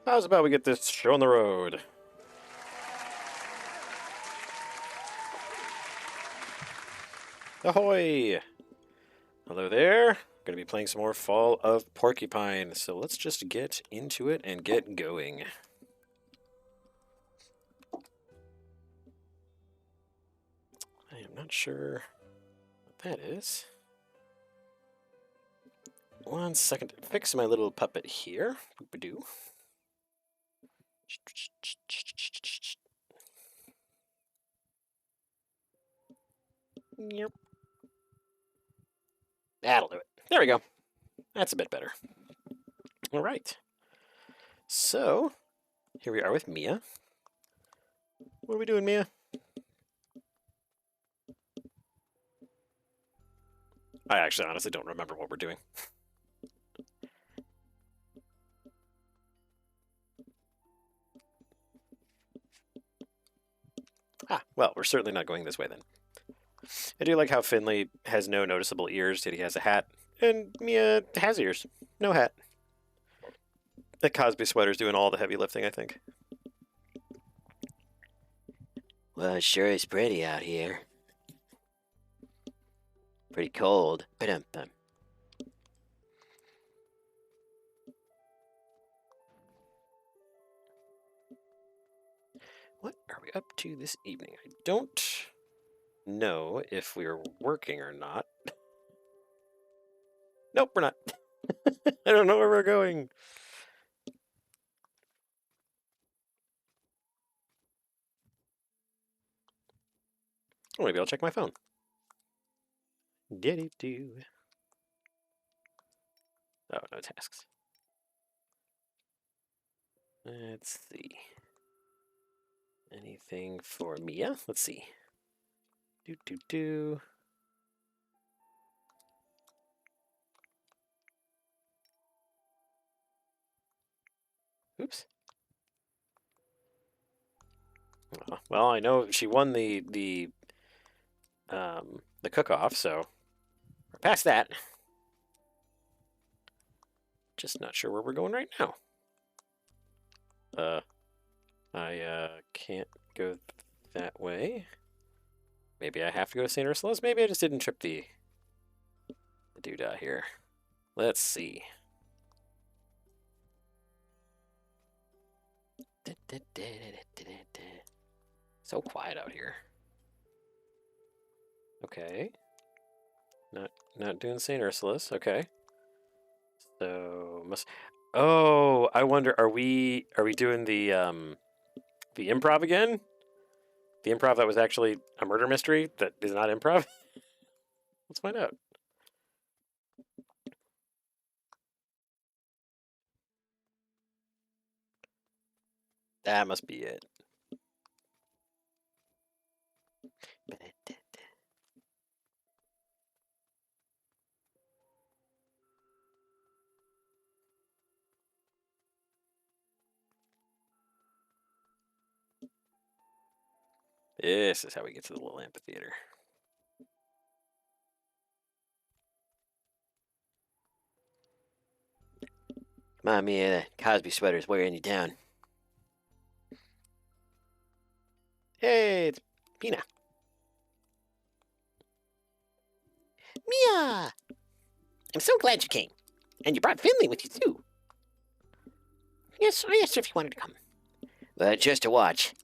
How's about we get this show on the road? Ahoy! Hello there. Going to be playing some more Fall of Porcupine, so let's just get into it and get going. I am not sure what that is. One second to fix my little puppet here. Boop-a-doo. Yep. That'll do it. There we go. That's a bit better. All right. So, here we are with Mia. What are we doing, Mia? I actually honestly don't remember what we're doing. Well, we're certainly not going this way then. I do like how Finley has no noticeable ears, yet he has a hat, and Mia has ears, no hat. That Cosby sweater's doing all the heavy lifting, I think. Well, it sure is pretty out here. Pretty cold. Ba-dum-bum. What are we up to this evening? I don't know if we're working or not. Nope, we're not. I don't know where we're going. Oh, maybe I'll check my phone. Do. Oh, no tasks. Let's see. Anything for Mia? Let's see. Do. Oops. Well, I know she won the cook-off, so we're past that. Just not sure where we're going right now. I can't go that way. Maybe I have to go to St. Ursula's. Maybe I just didn't trip the doodah here. Let's see. So quiet out here. Okay. Not doing St. Ursula's. Okay. So must. Oh, I wonder. Are we doing the improv again? The improv that was actually a murder mystery that is not improv? Let's find out. That must be it. This is how we get to the little amphitheater. Come on, Mia, that Cosby sweater's wearing you down. Hey, it's Pina. Mia! I'm so glad you came. And you brought Finley with you, too. Yes, I asked her if you wanted to come. Just to watch.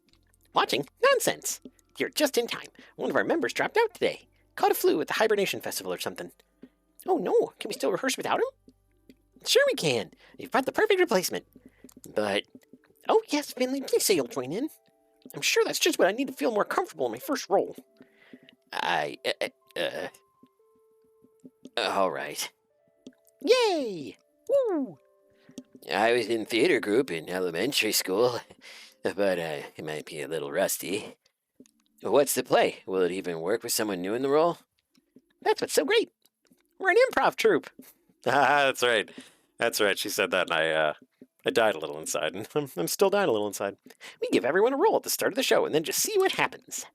Watching? Nonsense. You're just in time. One of our members dropped out today. Caught a flu at the Hibernation Festival or something. Oh, no. Can we still rehearse without him? Sure we can. You've brought the perfect replacement. But... Oh, yes, Finley, please say you'll join in. I'm sure that's just what I need to feel more comfortable in my first role. All right. Yay! Woo! I was in theater group in elementary school, but it might be a little rusty. What's the play? Will it even work with someone new in the role? That's what's so great. We're an improv troupe. That's right. That's right. She said that, and I died a little inside, and I'm still dying a little inside. We give everyone a role at the start of the show and then just see what happens.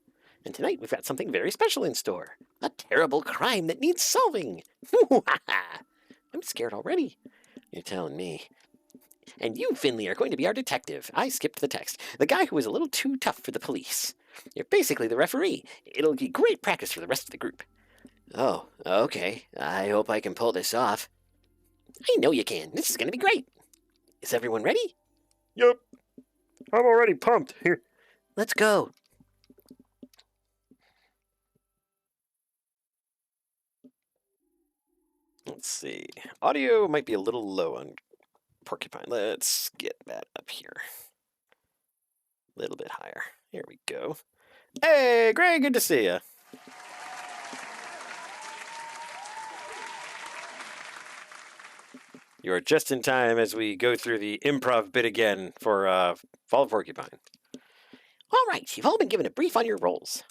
And tonight we've got something very special in store. A terrible crime that needs solving. I'm scared already. You're telling me. And you, Finley, are going to be our detective. I skipped the text. The guy who was a little too tough for the police. You're basically the referee. It'll be great practice for the rest of the group. Oh, okay. I hope I can pull this off. I know you can. This is going to be great. Is everyone ready? Yep. I'm already pumped. Here. Let's go. Let's see. Audio might be a little low on Porcupine. Let's get that up here. A little bit higher. Here we go. Hey, Greg, good to see you. You are just in time as we go through the improv bit again for Fall of Porcupine. All right, you've all been given a brief on your roles.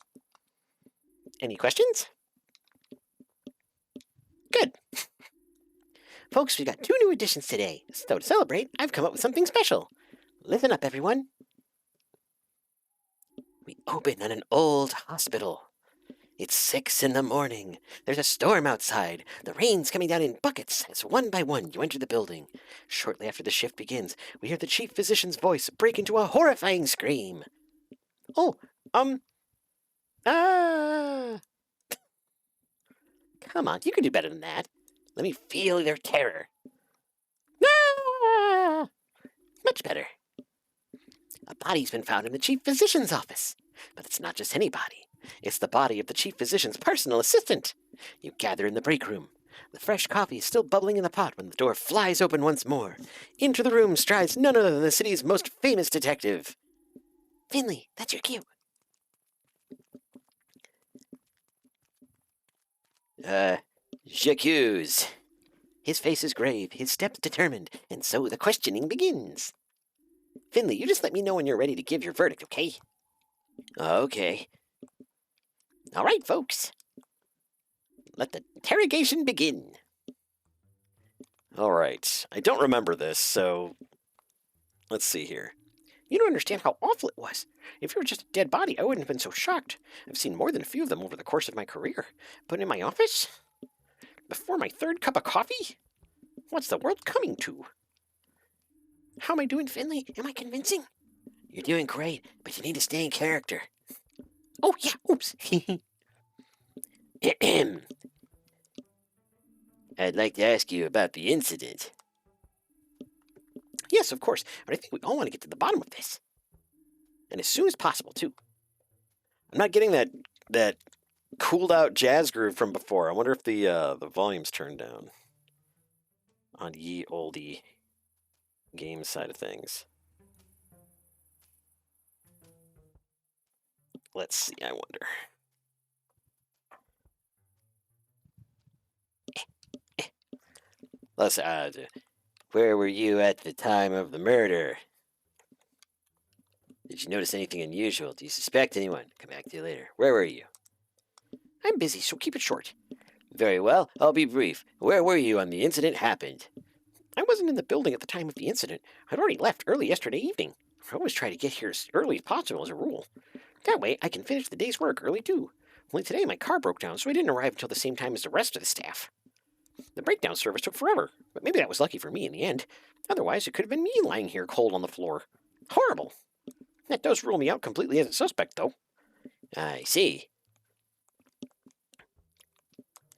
Any questions? Good. Folks, we've got 2 new additions today. So to celebrate, I've come up with something special. Listen up, everyone. We open on an old hospital. It's 6 in the morning. There's a storm outside. The rain's coming down in buckets as one by one you enter the building. Shortly after the shift begins, we hear the chief physician's voice break into a horrifying scream. Oh, ah. Come on, you can do better than that. Let me feel your terror. Ah! Much better. A body's been found in the chief physician's office. But it's not just any body. It's the body of the chief physician's personal assistant. You gather in the break room. The fresh coffee is still bubbling in the pot when the door flies open once more. Into the room strides none other than the city's most famous detective. Finley, that's your cue. J'accuse. His face is grave, his steps determined, and so the questioning begins. Finley, you just let me know when you're ready to give your verdict, okay? Okay. All right, folks. Let the interrogation begin. All right. I don't remember this, so let's see here. You don't understand how awful it was. If you were just a dead body, I wouldn't have been so shocked. I've seen more than a few of them over the course of my career. But in my office? Before my 3rd cup of coffee? What's the world coming to? How am I doing, Finley? Am I convincing? You're doing great, but you need to stay in character. Oh, yeah, oops. I'd like to ask you about the incident. Yes, of course, but I think we all want to get to the bottom of this. And as soon as possible, too. I'm not getting that cooled out jazz groove from before. I wonder if the volume's turned down on ye olde game side of things. Let's see, I wonder. Let's Where were you at the time of the murder? Did you notice anything unusual? Do you suspect anyone? Come back to you later. Where were you? I'm busy, so keep it short. Very well. I'll be brief. Where were you when the incident happened? I wasn't in the building at the time of the incident. I'd already left early yesterday evening. I always try to get here as early as possible as a rule. That way, I can finish the day's work early, too. Only today my car broke down, so I didn't arrive until the same time as the rest of the staff. The breakdown service took forever, but maybe that was lucky for me in the end. Otherwise, it could have been me lying here cold on the floor. Horrible. That does rule me out completely as a suspect, though. I see.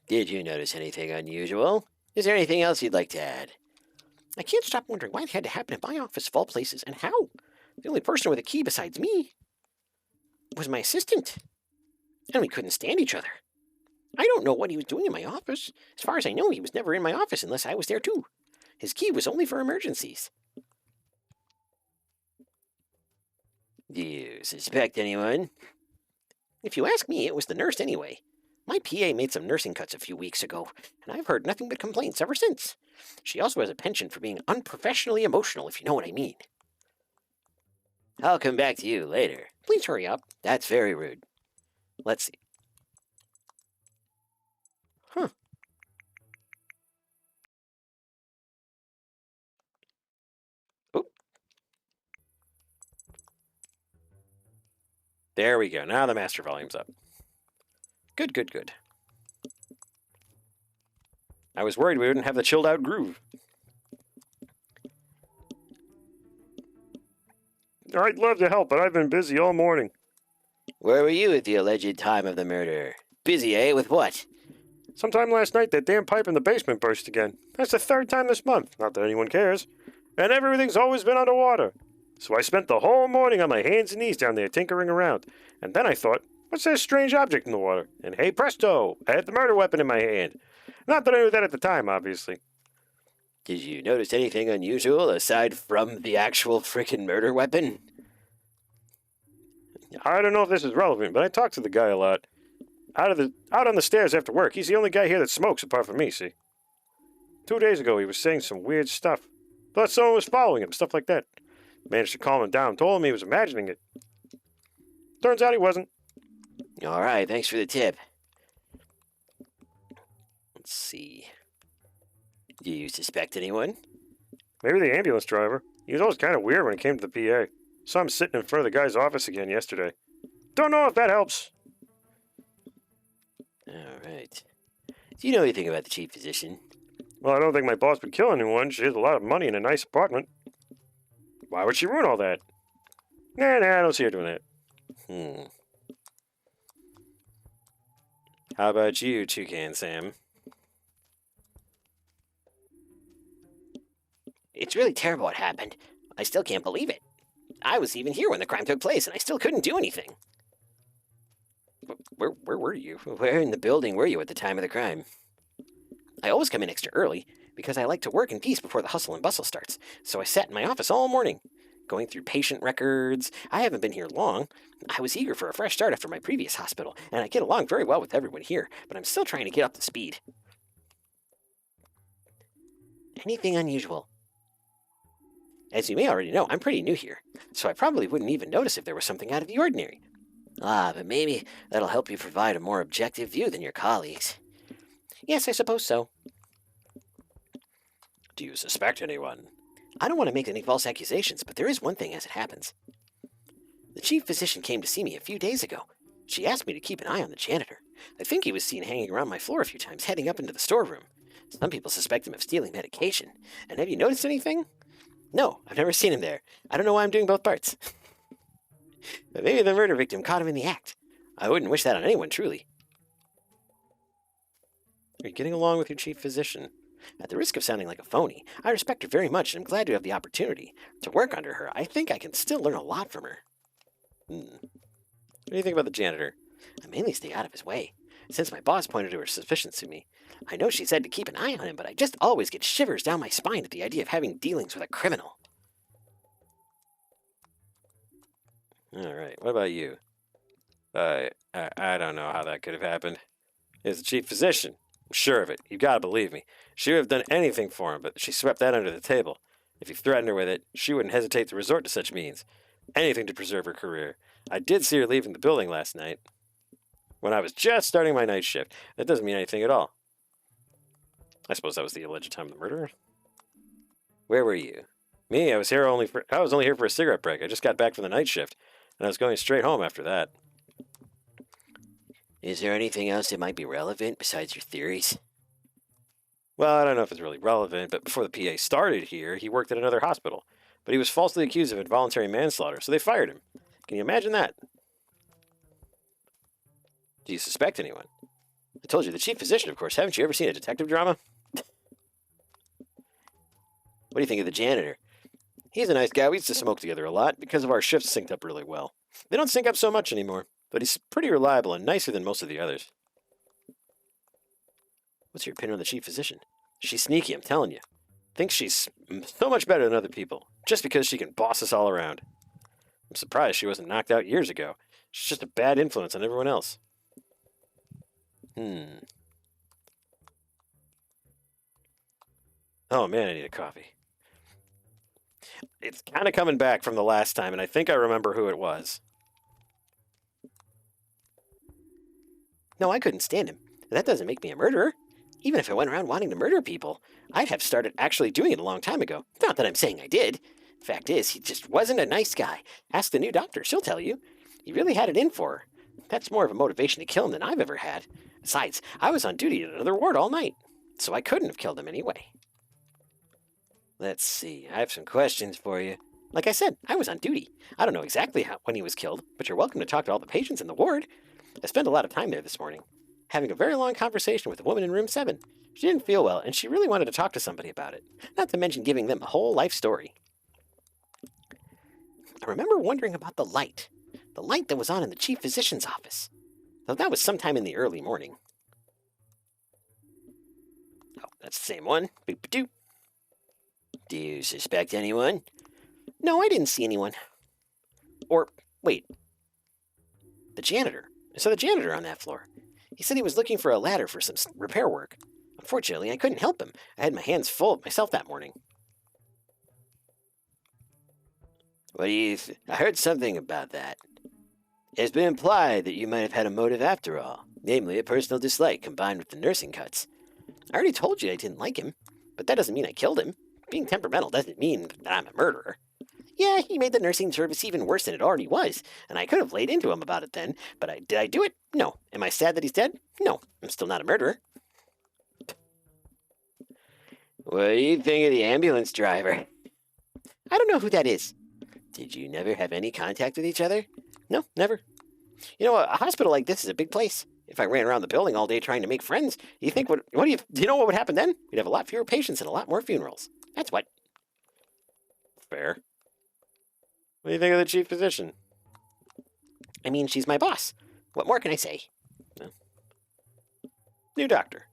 Did you notice anything unusual? Is there anything else you'd like to add? I can't stop wondering why it had to happen in my office of all places, and how. The only person with a key besides me was my assistant. And we couldn't stand each other. I don't know what he was doing in my office. As far as I know, he was never in my office unless I was there too. His key was only for emergencies. Do you suspect anyone? If you ask me, it was the nurse anyway. My PA made some nursing cuts a few weeks ago, and I've heard nothing but complaints ever since. She also has a penchant for being unprofessionally emotional, if you know what I mean. I'll come back to you later. Please hurry up. That's very rude. Let's see. Huh. Oop. There we go. Now the master volume's up. Good, good, good. I was worried we wouldn't have the chilled out groove. I'd love to help, but I've been busy all morning. Where were you at the alleged time of the murder? Busy, eh? With what? Sometime last night, that damn pipe in the basement burst again. That's the third time this month. Not that anyone cares. And everything's always been underwater. So I spent the whole morning on my hands and knees down there tinkering around. And then I thought, what's that strange object in the water? And hey presto, I had the murder weapon in my hand. Not that I knew that at the time, obviously. Did you notice anything unusual aside from the actual frickin' murder weapon? I don't know if this is relevant, but I talked to the guy a lot. Out on the stairs after work. He's the only guy here that smokes apart from me, see? 2 days ago, he was saying some weird stuff. Thought someone was following him, stuff like that. Managed to calm him down, told him he was imagining it. Turns out he wasn't. All right, thanks for the tip. Let's see. Do you suspect anyone? Maybe the ambulance driver. He was always kind of weird when it came to the PA. Saw him sitting in front of the guy's office again yesterday. Don't know if that helps. All right. Do you know anything about the chief physician? Well, I don't think my boss would kill anyone. She has a lot of money and a nice apartment. Why would she ruin all that? Nah, I don't see her doing that. How about you, Toucan Sam? It's really terrible what happened. I still can't believe it. I was even here when the crime took place, and I still couldn't do anything. Where were you? Where in the building were you at the time of the crime? I always come in extra early, because I like to work in peace before the hustle and bustle starts, so I sat in my office all morning, going through patient records. I haven't been here long. I was eager for a fresh start after my previous hospital, and I get along very well with everyone here, but I'm still trying to get up to speed. Anything unusual? As you may already know, I'm pretty new here, so I probably wouldn't even notice if there was something out of the ordinary. But maybe that'll help you provide a more objective view than your colleagues. Yes, I suppose so. Do you suspect anyone? I don't want to make any false accusations, but there is one thing as it happens. The chief physician came to see me a few days ago. She asked me to keep an eye on the janitor. I think he was seen hanging around my floor a few times, heading up into the storeroom. Some people suspect him of stealing medication. And have you noticed anything? No, I've never seen him there. I don't know why I'm doing both parts. But maybe the murder victim caught him in the act. I wouldn't wish that on anyone, truly. Are you getting along with your chief physician? At the risk of sounding like a phony, I respect her very much and I'm glad to have the opportunity to work under her. I think I can still learn a lot from her. What do you think about the janitor? I mainly stay out of his way. Since my boss pointed to her suspicions to me, I know she said to keep an eye on him, but I just always get shivers down my spine at the idea of having dealings with a criminal. All right. What about you? I don't know how that could have happened. It's the chief physician. I'm sure of it. You gotta believe me. She would have done anything for him, but she swept that under the table. If you threatened her with it, she wouldn't hesitate to resort to such means. Anything to preserve her career. I did see her leaving the building last night, when I was just starting my night shift. That doesn't mean anything at all. I suppose that was the alleged time of the murder. Where were you? Me? I was only here for a cigarette break. I just got back from the night shift, and I was going straight home after that. Is there anything else that might be relevant besides your theories? Well, I don't know if it's really relevant, but before the PA started here, he worked at another hospital. But he was falsely accused of involuntary manslaughter, so they fired him. Can you imagine that? Do you suspect anyone? I told you, the chief physician, of course. Haven't you ever seen a detective drama? What do you think of the janitor? He's a nice guy. We used to smoke together a lot because of our shifts synced up really well. They don't sync up so much anymore, but he's pretty reliable and nicer than most of the others. What's your opinion on the chief physician? She's sneaky, I'm telling you. Thinks she's so much better than other people, just because she can boss us all around. I'm surprised she wasn't knocked out years ago. She's just a bad influence on everyone else. Oh man, I need a coffee. It's kind of coming back from the last time, and I think I remember who it was. No, I couldn't stand him. That doesn't make me a murderer. Even if I went around wanting to murder people, I'd have started actually doing it a long time ago. Not that I'm saying I did. Fact is, he just wasn't a nice guy. Ask the new doctor, she'll tell you. He really had it in for her. That's more of a motivation to kill him than I've ever had. Besides, I was on duty at another ward all night, so I couldn't have killed him anyway. Let's see. I have some questions for you. Like I said, I was on duty. I don't know exactly when he was killed, but you're welcome to talk to all the patients in the ward. I spent a lot of time there this morning, having a very long conversation with a woman in room 7. She didn't feel well, and she really wanted to talk to somebody about it, not to mention giving them a whole life story. I remember wondering about the light that was on in the chief physician's office, though that was sometime in the early morning. Oh, that's the same one. Boop-a-doo. Do you suspect anyone? No, I didn't see anyone. Or, wait. The janitor. I saw the janitor on that floor. He said he was looking for a ladder for some repair work. Unfortunately, I couldn't help him. I had my hands full of myself that morning. What do you... I heard something about that. It's been implied that you might have had a motive after all, namely a personal dislike combined with the nursing cuts. I already told you I didn't like him, but that doesn't mean I killed him. Being temperamental doesn't mean that I'm a murderer. Yeah, he made the nursing service even worse than it already was, and I could have laid into him about it then, but did I do it? No. Am I sad that he's dead? No. I'm still not a murderer. What do you think of the ambulance driver? I don't know who that is. Did you never have any contact with each other? No, never. You know, a hospital like this is a big place. If I ran around the building all day trying to make friends, do you know what would happen then? We'd have a lot fewer patients and a lot more funerals. That's what. Fair. What do you think of the chief physician? I mean, she's my boss. What more can I say? New doctor.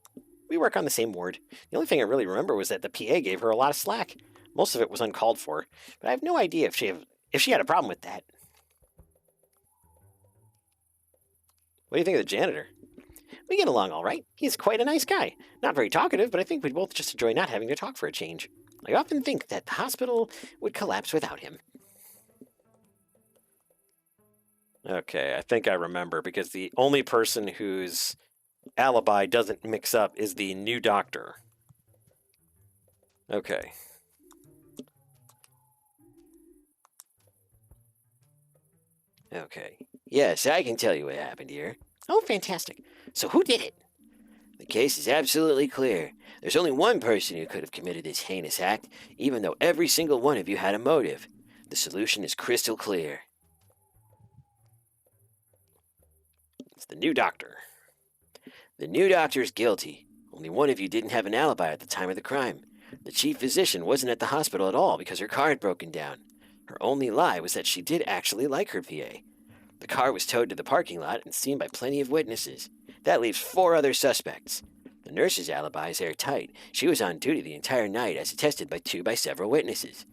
We work on the same ward. The only thing I really remember was that the PA gave her a lot of slack. Most of it was uncalled for, but I have no idea if she had a problem with that. What do you think of the janitor? We get along all right. He's quite a nice guy. Not very talkative, but I think we'd both just enjoy not having to talk for a change. I often think that the hospital would collapse without him. Okay, I think I remember, because the only person whose alibi doesn't mix up is the new doctor. Okay. Okay. Yes, I can tell you what happened here. Oh, fantastic. So who did it? The case is absolutely clear. There's only one person who could have committed this heinous act, even though every single one of you had a motive. The solution is crystal clear. It's the new doctor. The new doctor is guilty. Only one of you didn't have an alibi at the time of the crime. The chief physician wasn't at the hospital at all because her car had broken down. Her only lie was that she did actually like her PA. The car was towed to the parking lot and seen by plenty of witnesses. That leaves 4 other suspects. The nurse's alibi is airtight. She was on duty the entire night as attested by several witnesses,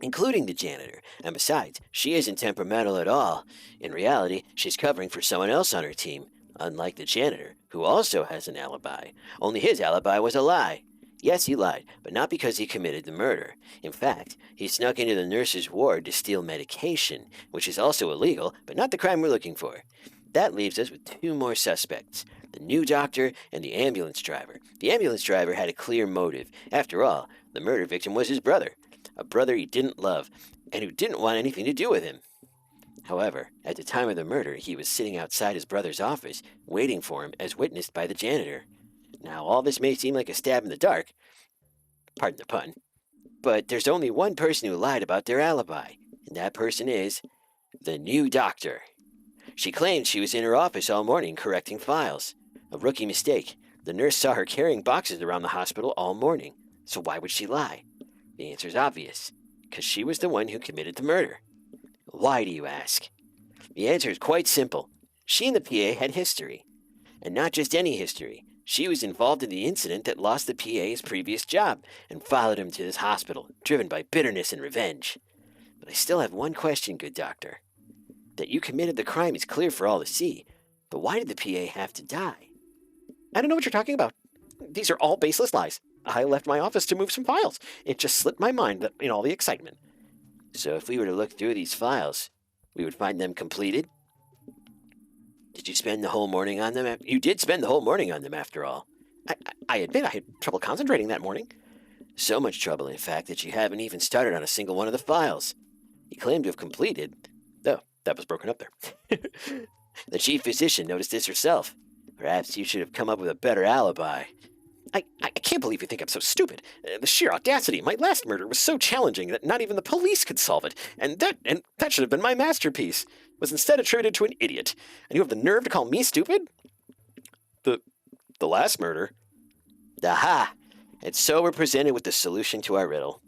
including the janitor. And besides, she isn't temperamental at all. In reality, she's covering for someone else on her team, unlike the janitor, who also has an alibi. Only his alibi was a lie. Yes, he lied, but not because he committed the murder. In fact, he snuck into the nurse's ward to steal medication, which is also illegal, but not the crime we're looking for. That leaves us with 2 more suspects, the new doctor and the ambulance driver. The ambulance driver had a clear motive. After all, the murder victim was his brother, a brother he didn't love, and who didn't want anything to do with him. However, at the time of the murder, he was sitting outside his brother's office, waiting for him, as witnessed by the janitor. Now, all this may seem like a stab in the dark, pardon the pun, but there's only one person who lied about their alibi, and that person is the new doctor. She claimed she was in her office all morning correcting files. A rookie mistake. The nurse saw her carrying boxes around the hospital all morning, so why would she lie? The answer's obvious, because she was the one who committed the murder. Why, do you ask? The answer is quite simple. She and the PA had history, and not just any history. She was involved in the incident that lost the PA his previous job and followed him to this hospital, driven by bitterness and revenge. But I still have one question, good doctor. That you committed the crime is clear for all to see, but why did the PA have to die? I don't know what you're talking about. These are all baseless lies. I left my office to move some files. It just slipped my mind in all the excitement. So if we were to look through these files, we would find them completed? Did you spend the whole morning on them? You did spend the whole morning on them, after all. I admit I had trouble concentrating that morning. So much trouble, in fact, that you haven't even started on a single one of the files. You claim to have completed. Oh, that was broken up there. The chief physician noticed this herself. Perhaps you should have come up with a better alibi. I can't believe you think I'm so stupid. The sheer audacity. My last murder was so challenging that not even the police could solve it. And that should have been my masterpiece. Was instead attributed to an idiot. And you have the nerve to call me stupid? The last murder? Aha! And so we're presented with the solution to our riddle.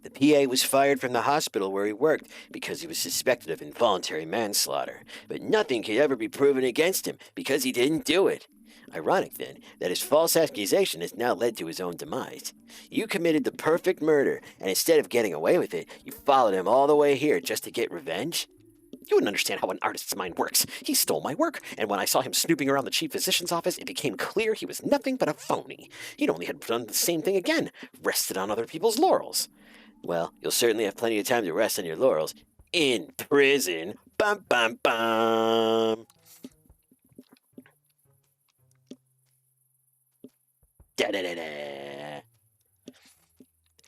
The PA was fired from the hospital where he worked because he was suspected of involuntary manslaughter, but nothing could ever be proven against him because he didn't do it. Ironic, then, that his false accusation has now led to his own demise. You committed the perfect murder, and instead of getting away with it, you followed him all the way here just to get revenge? You wouldn't understand how an artist's mind works. He stole my work, and when I saw him snooping around the chief physician's office, it became clear he was nothing but a phony. He'd only had done the same thing again, rested on other people's laurels. Well, you'll certainly have plenty of time to rest on your laurels. In prison. Bum, bum, bum. Da-da-da-da.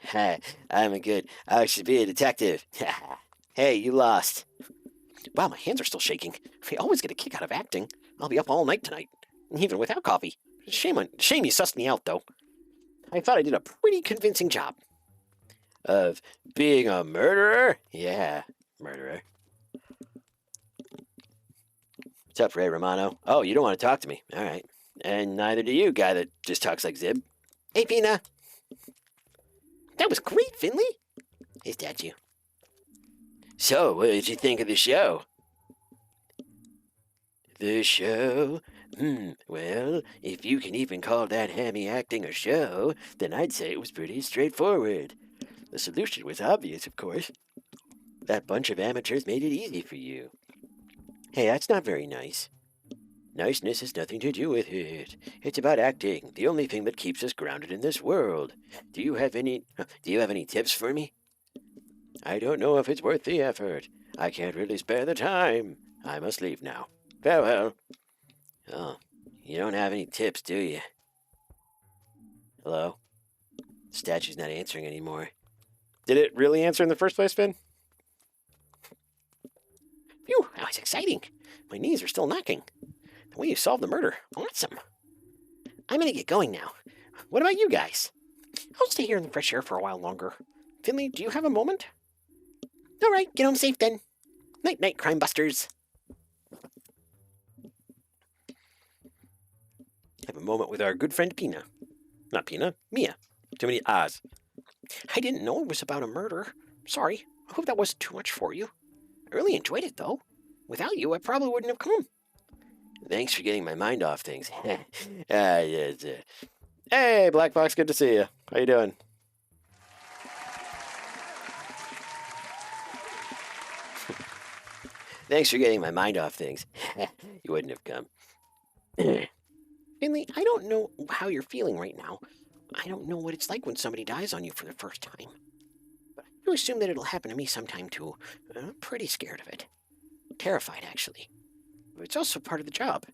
Ha, I should be a detective. Hey, you lost. Wow, my hands are still shaking. I always get a kick out of acting. I'll be up all night tonight, even without coffee. Shame you sussed me out, though. I thought I did a pretty convincing job. Of being a murderer? Yeah, murderer. What's up, Ray Romano? Oh, you don't want to talk to me. All right. And neither do you, guy that just talks like Zib. Hey, Pina. That was great, Finley. Is that you? So, what did you think of the show? The show? Well, if you can even call that hammy acting a show, then I'd say it was pretty straightforward. The solution was obvious, of course. That bunch of amateurs made it easy for you. Hey, that's not very nice. Niceness has nothing to do with it. It's about acting, the only thing that keeps us grounded in this world. Do you have any tips for me? I don't know if it's worth the effort. I can't really spare the time. I must leave now. Farewell. Oh, you don't have any tips, do you? Hello? The statue's not answering anymore. Did it really answer in the first place, Finn? Phew, that was exciting. My knees are still knocking. The way you solved the murder, awesome. I'm gonna get going now. What about you guys? I'll stay here in the fresh air for a while longer. Finley, do you have a moment? All right, get home safe then. Night-night, crime busters. Have a moment with our good friend Pina. Not Pina, Mia. Too many ahs. I didn't know it was about a murder. Sorry. I hope that wasn't too much for you. I really enjoyed it, though. Without you, I probably wouldn't have come. Thanks for getting my mind off things. Yes. Hey, Black Fox, good to see you. How you doing? Thanks for getting my mind off things. You wouldn't have come. Finley, I don't know how you're feeling right now. I don't know what it's like when somebody dies on you for the first time. But I do assume that it'll happen to me sometime too. I'm pretty scared of it. Terrified, actually. But it's also part of the job.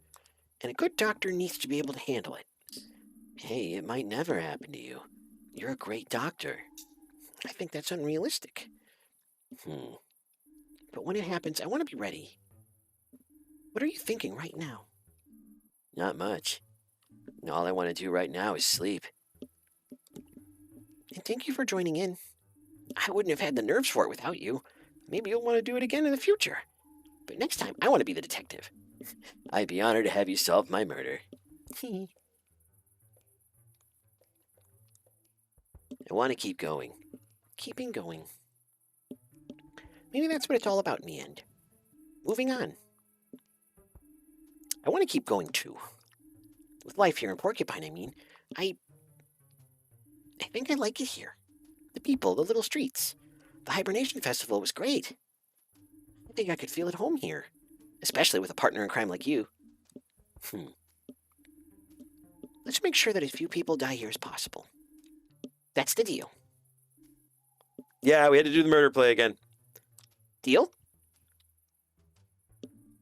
And a good doctor needs to be able to handle it. Hey, it might never happen to you. You're a great doctor. I think that's unrealistic. But when it happens, I want to be ready. What are you thinking right now? Not much. All I want to do right now is sleep. And thank you for joining in. I wouldn't have had the nerves for it without you. Maybe you'll want to do it again in the future. But next time, I want to be the detective. I'd be honored to have you solve my murder. I want to keep going. Keeping going. Maybe that's what it's all about in the end. Moving on. I want to keep going too. With life here in Porcupine, I mean. I think I like it here. The people, the little streets. The hibernation festival was great. I think I could feel at home here. Especially with a partner in crime like you. Let's make sure that as few people die here as possible. That's the deal. Yeah, we had to do the murder play again. Deal?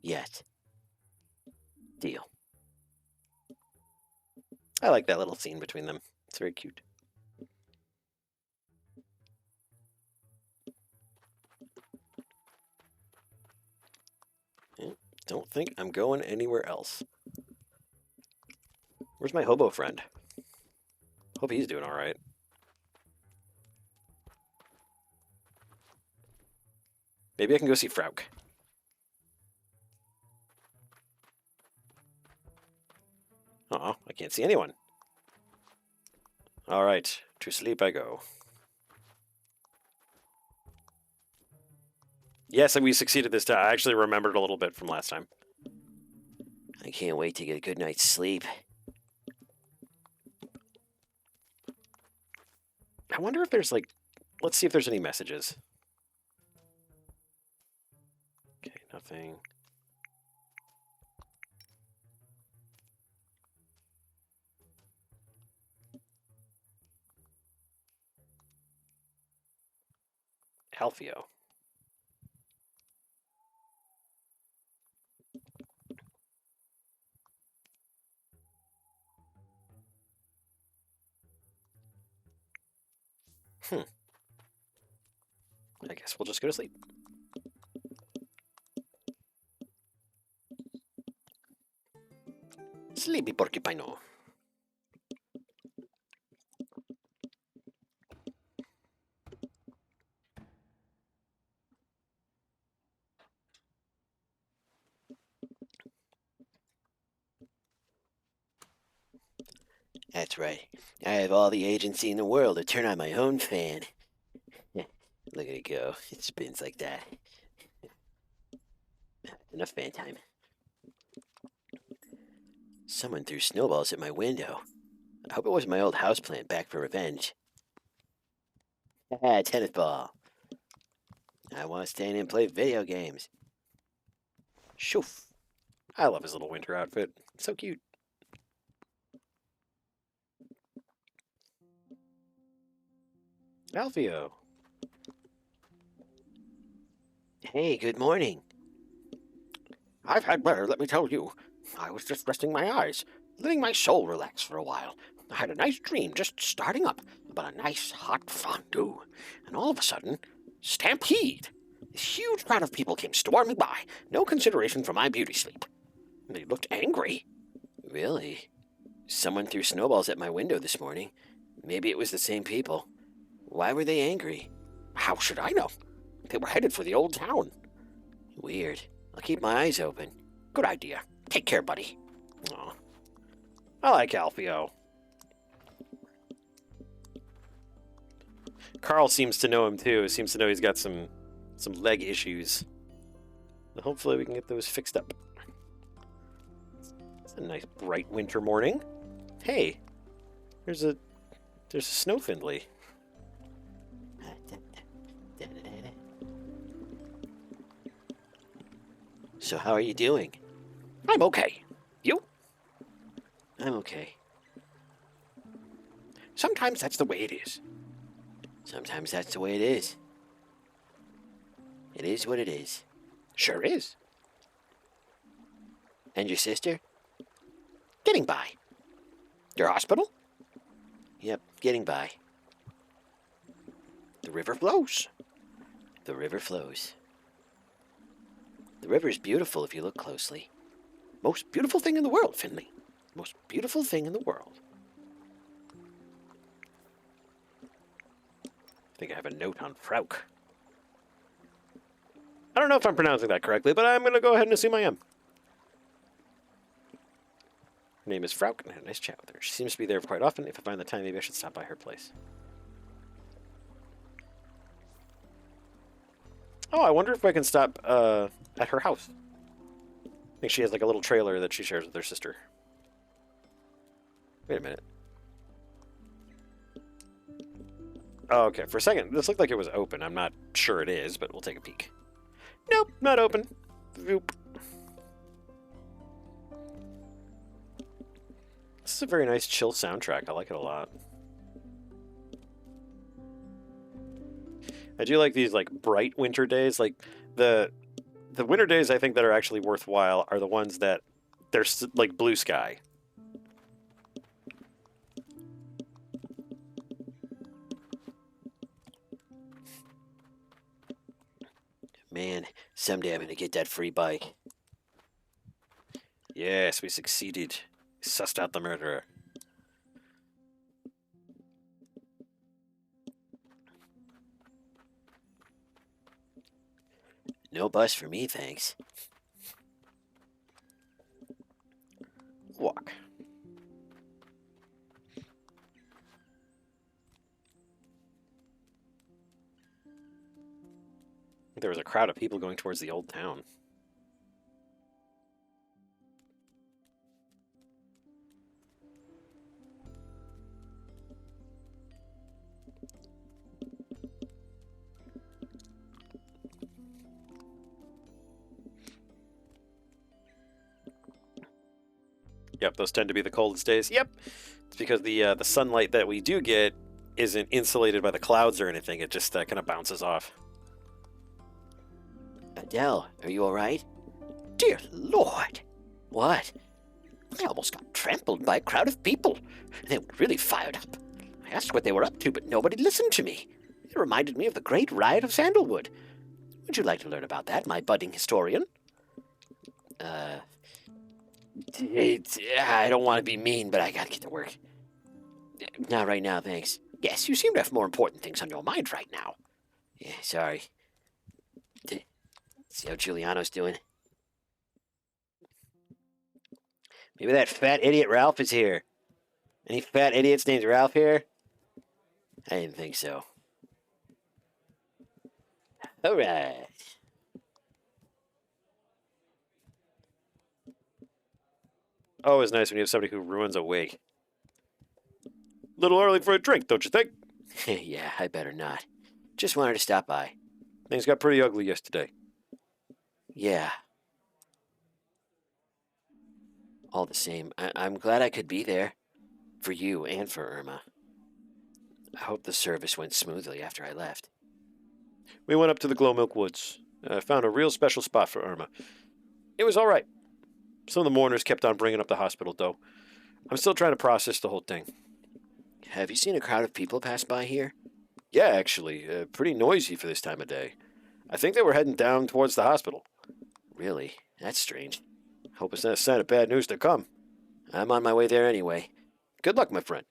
Yes. Deal. I like that little scene between them. It's very cute. Don't think I'm going anywhere else. Where's my hobo friend? Hope he's doing all right. Maybe I can go see Frauk. Uh-oh, I can't see anyone. All right, to sleep I go. Yes, and we succeeded this time. I actually remembered a little bit from last time. I can't wait to get a good night's sleep. I wonder if there's, like... Let's see if there's any messages. Okay, nothing. Alfio. I guess we'll just go to sleep. Sleepy porcupino. That's right. I have all the agency in the world to turn on my own fan. Look at it go. It spins like that. Enough fan time. Someone threw snowballs at my window. I hope it wasn't my old houseplant back for revenge. Tennis ball. I want to stand and play video games. Shoof. I love his little winter outfit. It's so cute. Alfio. Hey, good morning. I've had better, let me tell you. I was just resting my eyes, letting my soul relax for a while. I had a nice dream just starting up about a nice hot fondue. And all of a sudden, stampede. This huge crowd of people came storming by, no consideration for my beauty sleep. They looked angry. Really? Someone threw snowballs at my window this morning. Maybe it was the same people. Why were they angry? How should I know? They were headed for the old town. Weird. I'll keep my eyes open. Good idea. Take care, buddy. Aw. I like Alfio. Carl seems to know him too. Seems to know he's got some leg issues. And hopefully we can get those fixed up. It's a nice bright winter morning. Hey, there's a snow findley. So how are you doing? I'm okay. You? I'm okay. Sometimes that's the way it is. Sometimes that's the way it is. It is what it is. Sure is. And your sister? Getting by. Your hospital? Yep, getting by. The river flows. The river flows. The river is beautiful if you look closely. Most beautiful thing in the world, Finley. Most beautiful thing in the world. I think I have a note on Frauk. I don't know if I'm pronouncing that correctly, but I'm going to go ahead and assume I am. Her name is Frauk, and I had a nice chat with her. She seems to be there quite often. If I find the time, maybe I should stop by her place. Oh, I wonder if I can stop at her house. I think she has like a little trailer that she shares with her sister. Wait a minute. Oh, okay. For a second, this looked like it was open. I'm not sure it is, but we'll take a peek. Nope, not open. Voop. This is a very nice chill soundtrack. I like it a lot. I do like these like bright winter days. Like the winter days I think that are actually worthwhile are the ones that there's like blue sky. Man, someday I'm gonna get that free bike. Yes, we succeeded. Sussed out the murderer. No bus for me, thanks. Walk. There was a crowd of people going towards the old town. Yep, those tend to be the coldest days. Yep, it's because the sunlight that we do get isn't insulated by the clouds or anything. It just kind of bounces off. Adele, are you all right? Dear Lord, What? I almost got trampled by a crowd of people. They were really fired up. I asked what they were up to, but nobody listened to me. It reminded me of the Great Riot of Sandalwood. Would you like to learn about that, my budding historian? I don't want to be mean, but I gotta get to work. Not right now, thanks. Yes, you seem to have more important things on your mind right now. Yeah, sorry. See how Giuliano's doing? Maybe that fat idiot Ralph is here. Any fat idiots named Ralph here? I didn't think so. All right. Always nice when you have somebody who ruins a wig. Little early for a drink, don't you think? Yeah, I better not. Just wanted to stop by. Things got pretty ugly yesterday. Yeah. All the same, I'm glad I could be there. For you and for Irma. I hope the service went smoothly after I left. We went up to the Glowmilk Woods. I found a real special spot for Irma. It was all right. Some of the mourners kept on bringing up the hospital, though. I'm still trying to process the whole thing. Have you seen a crowd of people pass by here? Yeah, actually, pretty noisy for this time of day. I think they were heading down towards the hospital. Really? That's strange. Hope it's not a sign of bad news to come. I'm on my way there anyway. Good luck, my friend.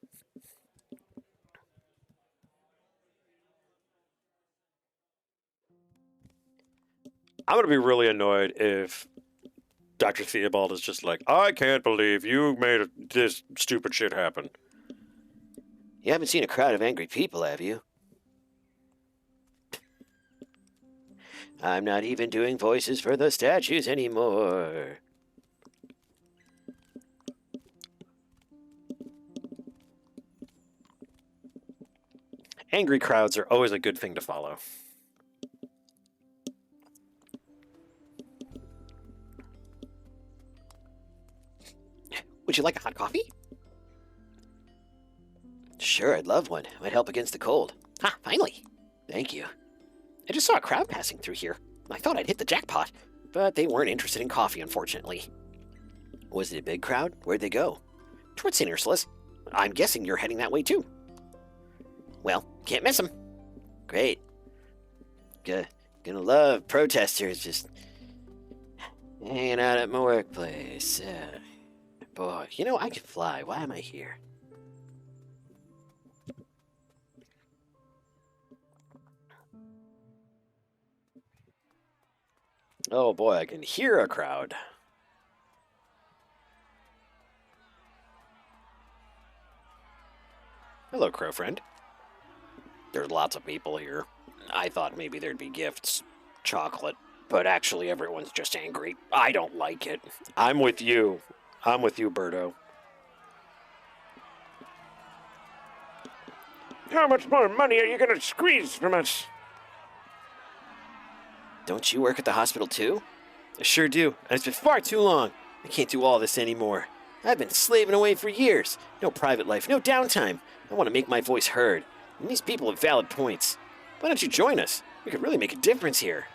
I'm going to be really annoyed if Dr. Theobald is just like, I can't believe you made this stupid shit happen. You haven't seen a crowd of angry people, have you? I'm not even doing voices for the statues anymore. Angry crowds are always a good thing to follow. Would you like a hot coffee? Sure, I'd love one. Might help against the cold. Ah, finally. Thank you. I just saw a crowd passing through here. I thought I'd hit the jackpot, but they weren't interested in coffee, unfortunately. Was it a big crowd? Where'd they go? Towards St. Ursula's. I'm guessing you're heading that way, too. Well, can't miss them. Great. Gonna love protesters just hanging out at my workplace. Boy, you know, I could fly. Why am I here? Oh boy, I can hear a crowd. Hello, crow friend. There's lots of people here. I thought maybe there'd be gifts, chocolate, but actually everyone's just angry. I don't like it. I'm with you. I'm with you, Birdo. How much more money are you going to squeeze from us? Don't you work at the hospital too? I sure do, and it's been far too long. I can't do all this anymore. I've been slaving away for years. No private life, no downtime. I want to make my voice heard. And these people have valid points. Why don't you join us? We could really make a difference here.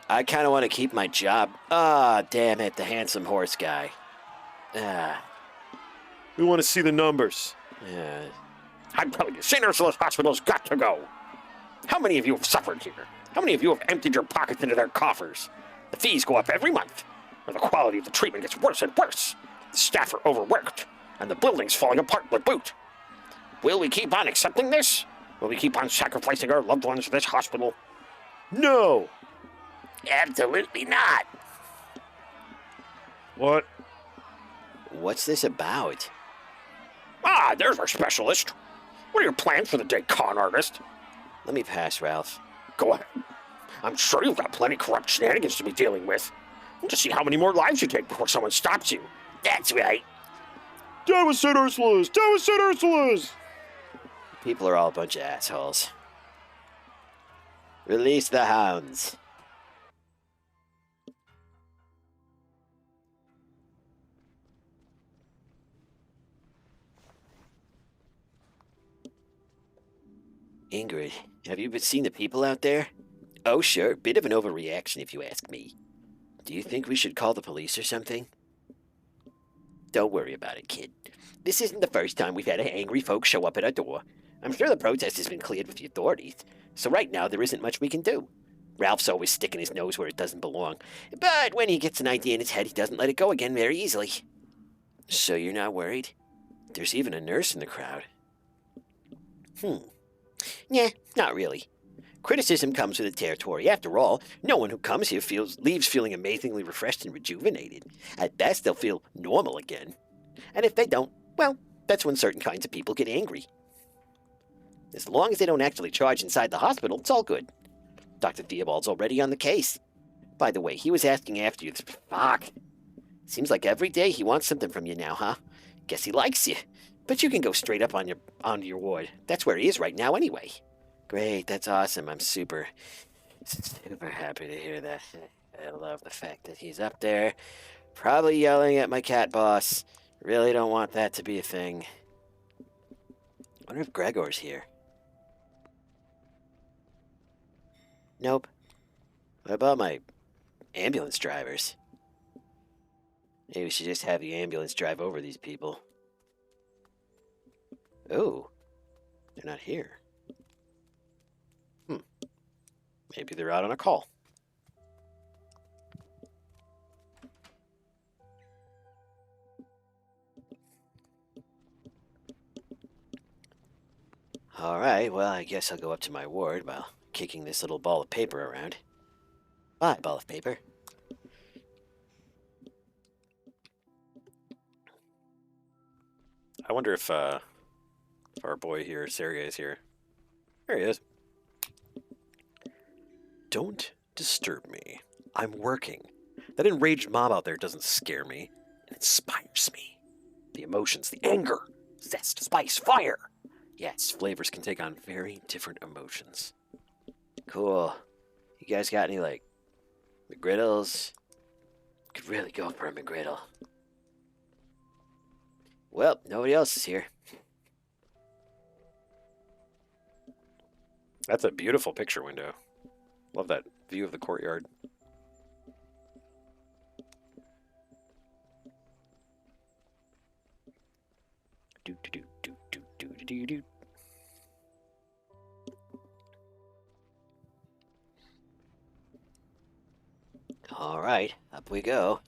I kind of want to keep my job. Ah, damn it, the handsome horse guy. We want to see the numbers. I'm telling you, St. Ursula's Hospital's got to go. How many of you have suffered here? How many of you have emptied your pockets into their coffers? The fees go up every month, or the quality of the treatment gets worse and worse. The staff are overworked, and the building's falling apart to boot. Will we keep on accepting this? Will we keep on sacrificing our loved ones to this hospital? No! Absolutely not. What? What's this about? Ah, there's our specialist. What are your plans for the day, con artist? Let me pass, Ralph. Go ahead. I'm sure you've got plenty of corrupt shenanigans to be dealing with. We'll just see how many more lives you take before someone stops you. That's right. Down with St. Ursula's! Down with St. Ursula's! People are all a bunch of assholes. Release the hounds. Ingrid, have you been seeing the people out there? Oh, sure. Bit of an overreaction, if you ask me. Do you think we should call the police or something? Don't worry about it, kid. This isn't the first time we've had angry folks show up at our door. I'm sure the protest has been cleared with the authorities, so right now there isn't much we can do. Ralph's always sticking his nose where it doesn't belong, but when he gets an idea in his head, he doesn't let it go again very easily. So you're not worried? There's even a nurse in the crowd. Yeah, not really. Criticism comes with the territory. After all, no one who comes here leaves feeling amazingly refreshed and rejuvenated. At best, they'll feel normal again. And if they don't, well, that's when certain kinds of people get angry. As long as they don't actually charge inside the hospital, it's all good. Dr. Theobald's already on the case. By the way, he was asking after you. Fuck. Seems like every day he wants something from you now, huh? Guess he likes you. But you can go straight up onto your ward. That's where he is right now anyway. Great, that's awesome. I'm super happy to hear that. I love the fact that he's up there, probably yelling at my cat boss. Really don't want that to be a thing. Wonder if Gregor's here. Nope. What about my ambulance drivers? Maybe we should just have the ambulance drive over these people. Oh, they're not here. Maybe they're out on a call. All right, well, I guess I'll go up to my ward while kicking this little ball of paper around. Bye, ball of paper. I wonder if our boy here, Sergey, is here. There he is. Don't disturb me. I'm working. That enraged mob out there doesn't scare me. It inspires me. The emotions, the anger, zest, spice, fire. Yes, flavors can take on very different emotions. Cool. You guys got any, like, McGriddles? Could really go for a McGriddle. Well, nobody else is here. That's a beautiful picture window. Love that view of the courtyard. Do do do do do do do do. All right, up we go.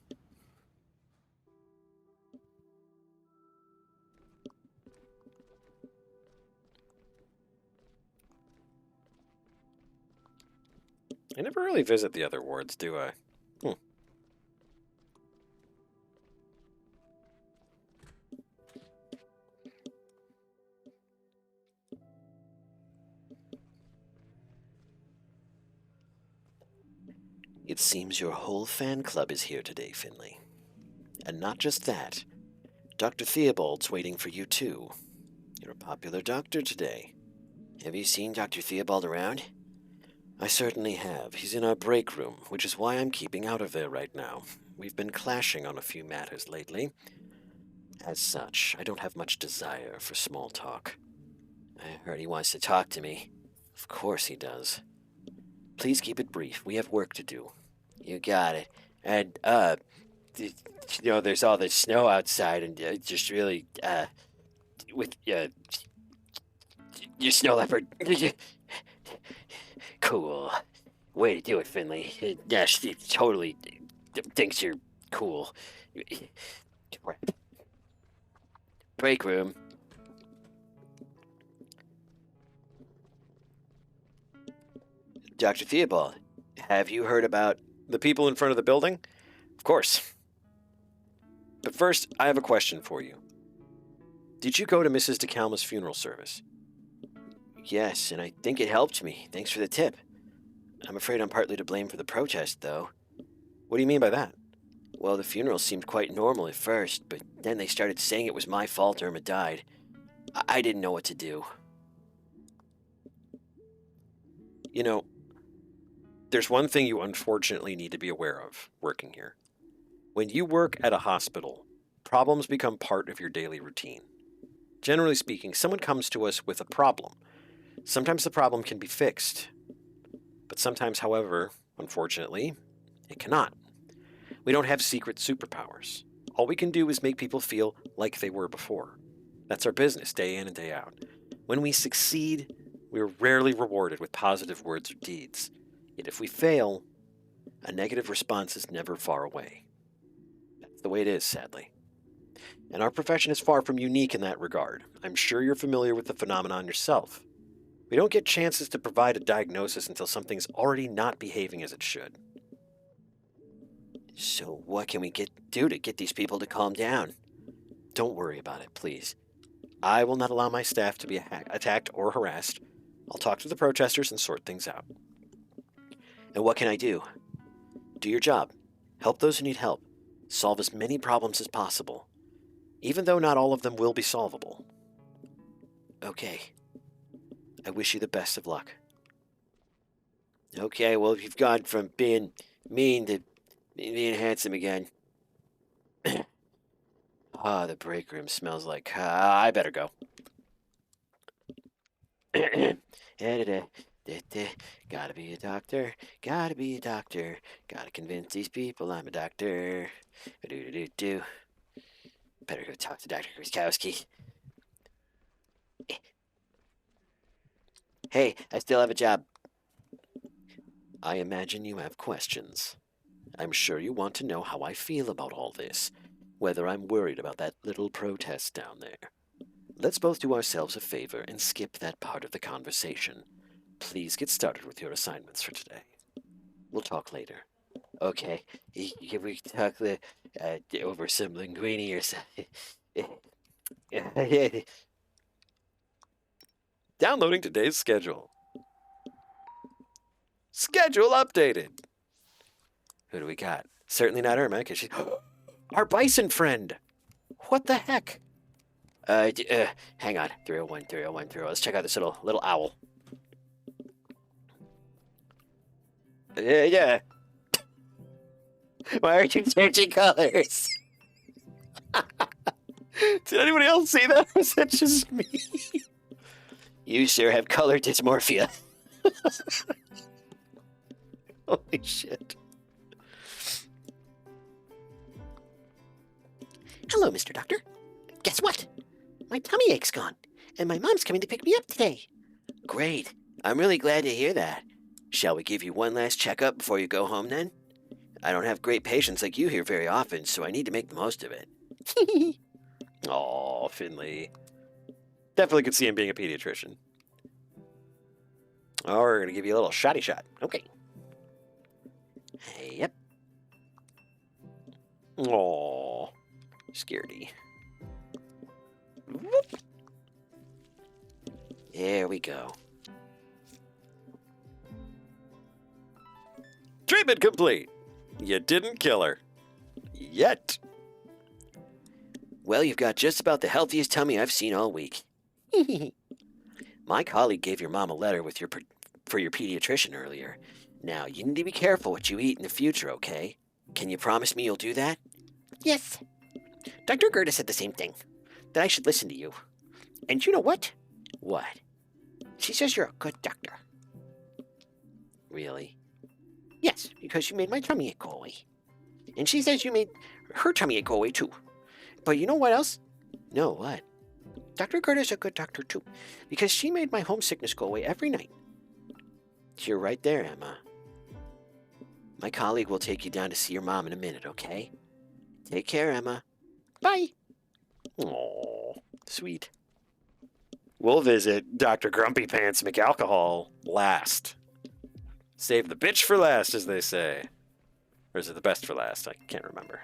I never really visit the other wards, do I? It seems your whole fan club is here today, Finley. And not just that. Dr. Theobald's waiting for you, too. You're a popular doctor today. Have you seen Dr. Theobald around? I certainly have. He's in our break room, which is why I'm keeping out of there right now. We've been clashing on a few matters lately. As such, I don't have much desire for small talk. I heard he wants to talk to me. Of course he does. Please keep it brief. We have work to do. You got it. And, you know, there's all this snow outside, and just really, with, your snow leopard. Cool. Way to do it, Finley. Yeah, she totally thinks you're cool. Break room. Dr. Theobald, have you heard about The people in front of the building? Of course. But first, I have a question for you. Did you go to Mrs. DeKalma's funeral service? Yes, and I think it helped me. Thanks for the tip. I'm afraid I'm partly to blame for the protest, though. What do you mean by that? Well, the funeral seemed quite normal at first, but then they started saying it was my fault Irma died. I didn't know what to do. You know, there's one thing you unfortunately need to be aware of working here. When you work at a hospital, problems become part of your daily routine. Generally speaking, someone comes to us with a problem. Sometimes the problem can be fixed. But sometimes, however, unfortunately, it cannot. We don't have secret superpowers. All we can do is make people feel like they were before. That's our business, day in and day out. When we succeed, we are rarely rewarded with positive words or deeds. Yet if we fail, a negative response is never far away. That's the way it is, sadly. And our profession is far from unique in that regard. I'm sure you're familiar with the phenomenon yourself. We don't get chances to provide a diagnosis until something's already not behaving as it should. So what can we do to get these people to calm down? Don't worry about it, please. I will not allow my staff to be attacked or harassed. I'll talk to the protesters and sort things out. And what can I do? Do your job. Help those who need help. Solve as many problems as possible, even though not all of them will be solvable. Okay. I wish you the best of luck. Okay, well, you've gone from being mean to being handsome again. Ah, the break room smells like... I better go. Gotta be a doctor, gotta be a doctor, gotta convince these people I'm a doctor. Do. Better go talk to Dr. Krzyzkowski. Hey, I still have a job. I imagine you have questions. I'm sure you want to know how I feel about all this, whether I'm worried about that little protest down there. Let's both do ourselves a favor and skip that part of the conversation. Please get started with your assignments for today. We'll talk later. Okay, can we talk over some linguine or something? Downloading today's schedule. Schedule updated. Who do we got? Certainly not Irma, because she's... Our bison friend! What the heck? Hang on. 301, 301, 301. Let's check out this little owl. Yeah. Why aren't you changing colors? Did anybody else see that? Or was that just me? You sure have color dysmorphia. Holy shit. Hello, Mr. Doctor. Guess what? My tummy ache's gone, and my mom's coming to pick me up today. Great. I'm really glad to hear that. Shall we give you one last checkup before you go home, then? I don't have great patients like you here very often, so I need to make the most of it. Aw, Finley. Definitely could see him being a pediatrician. Oh, we're going to give you a little shotty shot. Okay. Yep. Aw, scaredy. Whoop. There we go. Treatment complete. You didn't kill her. Yet. Well, you've got just about the healthiest tummy I've seen all week. My colleague gave your mom a letter with for your pediatrician earlier. Now, you need to be careful what you eat in the future, okay? Can you promise me you'll do that? Yes. Dr. Gerda said the same thing, that I should listen to you. And you know what? What? She says you're a good doctor. Really? Yes, because you made my tummy ache go away. And she says you made her tummy ache go away, too. But you know what else? No, what? Dr. Gerda's a good doctor, too, because she made my homesickness go away every night. You're right there, Emma. My colleague will take you down to see your mom in a minute, okay? Take care, Emma. Bye. Aw, sweet. We'll visit Dr. Grumpy Pants McAlcohol last. Save the bitch for last, as they say. Or is it the best for last? I can't remember.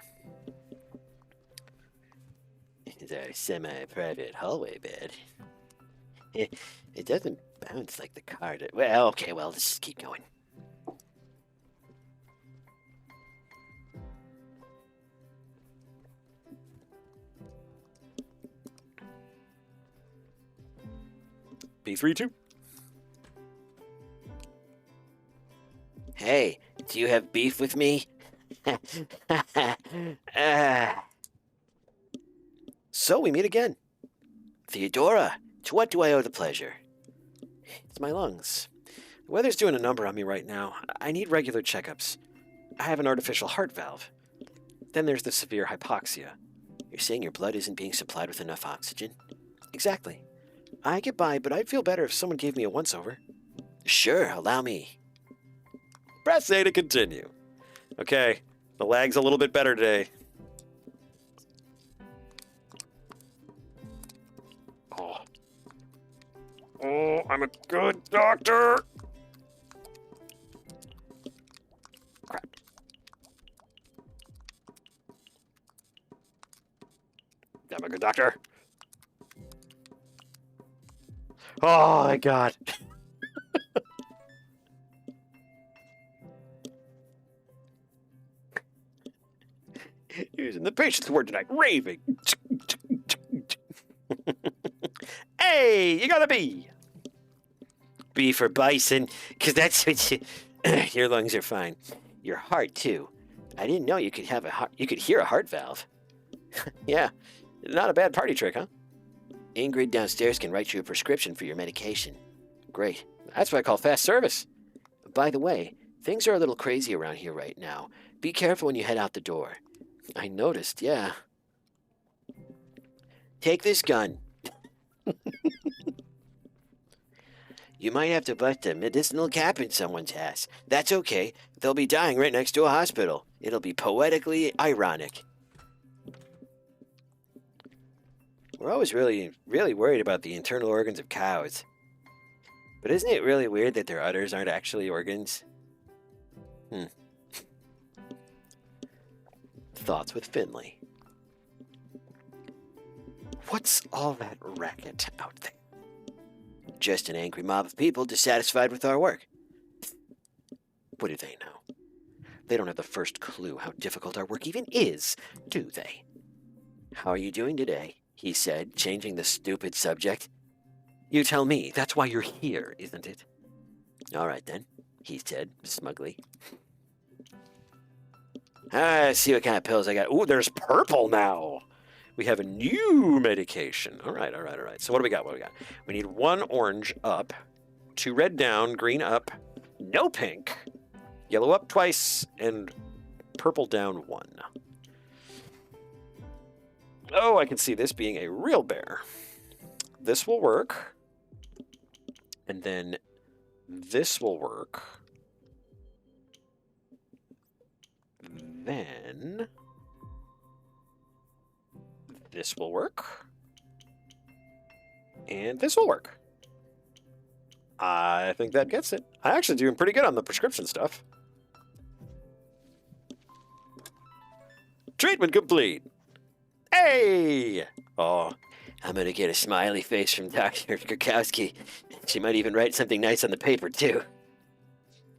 It's our semi-private hallway bed. It doesn't bounce like the car did. Well, okay, well, let's just keep going. B32. Hey, do you have beef with me? So we meet again. Theodora, to what do I owe the pleasure? It's my lungs. The weather's doing a number on me right now. I need regular checkups. I have an artificial heart valve. Then there's the severe hypoxia. You're saying your blood isn't being supplied with enough oxygen? Exactly. I get by, but I'd feel better if someone gave me a once-over. Sure, allow me. Press A to continue. Okay, the lag's a little bit better today. Oh, I'm a good doctor. Crap. I'm a good doctor. Oh my god. Using the patient's word tonight, raving. Hey, you got a B. B for bison, because that's what you... Your lungs are fine. Your heart, too. I didn't know you could have a heart... You could hear a heart valve. Yeah, not a bad party trick, huh? Ingrid downstairs can write you a prescription for your medication. Great. That's what I call fast service. By the way, things are a little crazy around here right now. Be careful when you head out the door. I noticed, yeah. Take this gun. You might have to bust a medicinal cap in someone's ass. That's okay. They'll be dying right next to a hospital. It'll be poetically ironic. We're always really worried about the internal organs of cows. But isn't it really weird that their udders aren't actually organs? Thoughts with Finley. What's all that racket out there? Just an angry mob of people dissatisfied with our work. What do they know? They don't have the first clue how difficult our work even is, do they? How are you doing today? He said, changing the stupid subject. You tell me. That's why you're here, isn't it? All right, then, he said, smugly. Let's see what kind of pills I got. Ooh, there's purple now. We have a new medication. All right. So what do we got? We need 1 orange up, 2 red down, green up, no pink, yellow up twice, and purple down 1. Oh, I can see this being a real bear. This will work. And then this will work. Then this will work. And this will work. I think that gets it. I'm actually doing pretty good on the prescription stuff. Treatment complete. Hey! Oh, I'm gonna get a smiley face from Dr. Krakowski. She might even write something nice on the paper, too.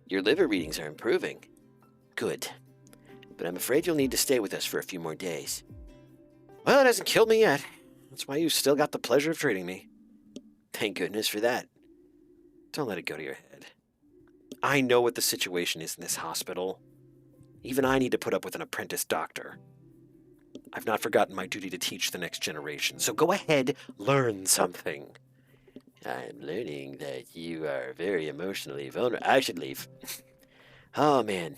Your liver readings are improving. Good. But I'm afraid you'll need to stay with us for a few more days. well, it hasn't killed me yet. That's why you still got the pleasure of treating me. Thank goodness for that. Don't let it go to your head. I know what the situation is in this hospital. Even I need to put up with an apprentice doctor. I've not forgotten my duty to teach the next generation, so go ahead, learn something. I'm learning that you are very emotionally vulnerable. I should leave. Oh, man.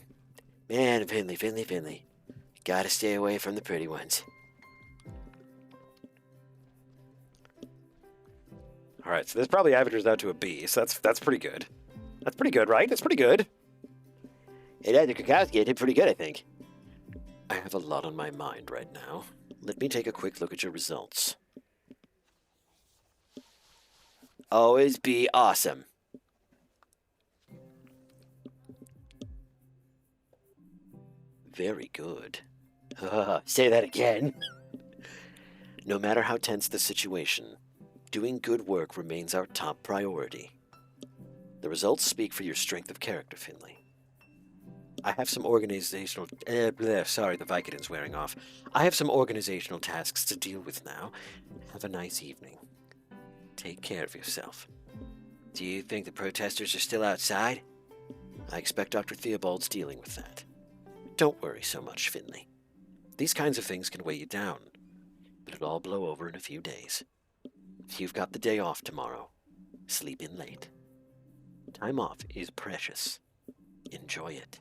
Man, Finley. Gotta stay away from the pretty ones. All right, so this probably averages out to a B, so that's pretty good. That's pretty good, right? That's pretty good. Hey, Dr. Krakowski, I did pretty good, I think. I have a lot on my mind right now. Let me take a quick look at your results. Always be awesome. Very good. Say that again. No matter how tense the situation, doing good work remains our top priority. The results speak for your strength of character, Finley. I have some organizational... sorry, the Vicodin's wearing off. I have some organizational tasks to deal with now. Have a nice evening. Take care of yourself. Do you think the protesters are still outside? I expect Dr. Theobald's dealing with that. Don't worry so much, Finley. These kinds of things can weigh you down, but it'll all blow over in a few days. You've got the day off tomorrow. Sleep in late. Time off is precious. Enjoy it.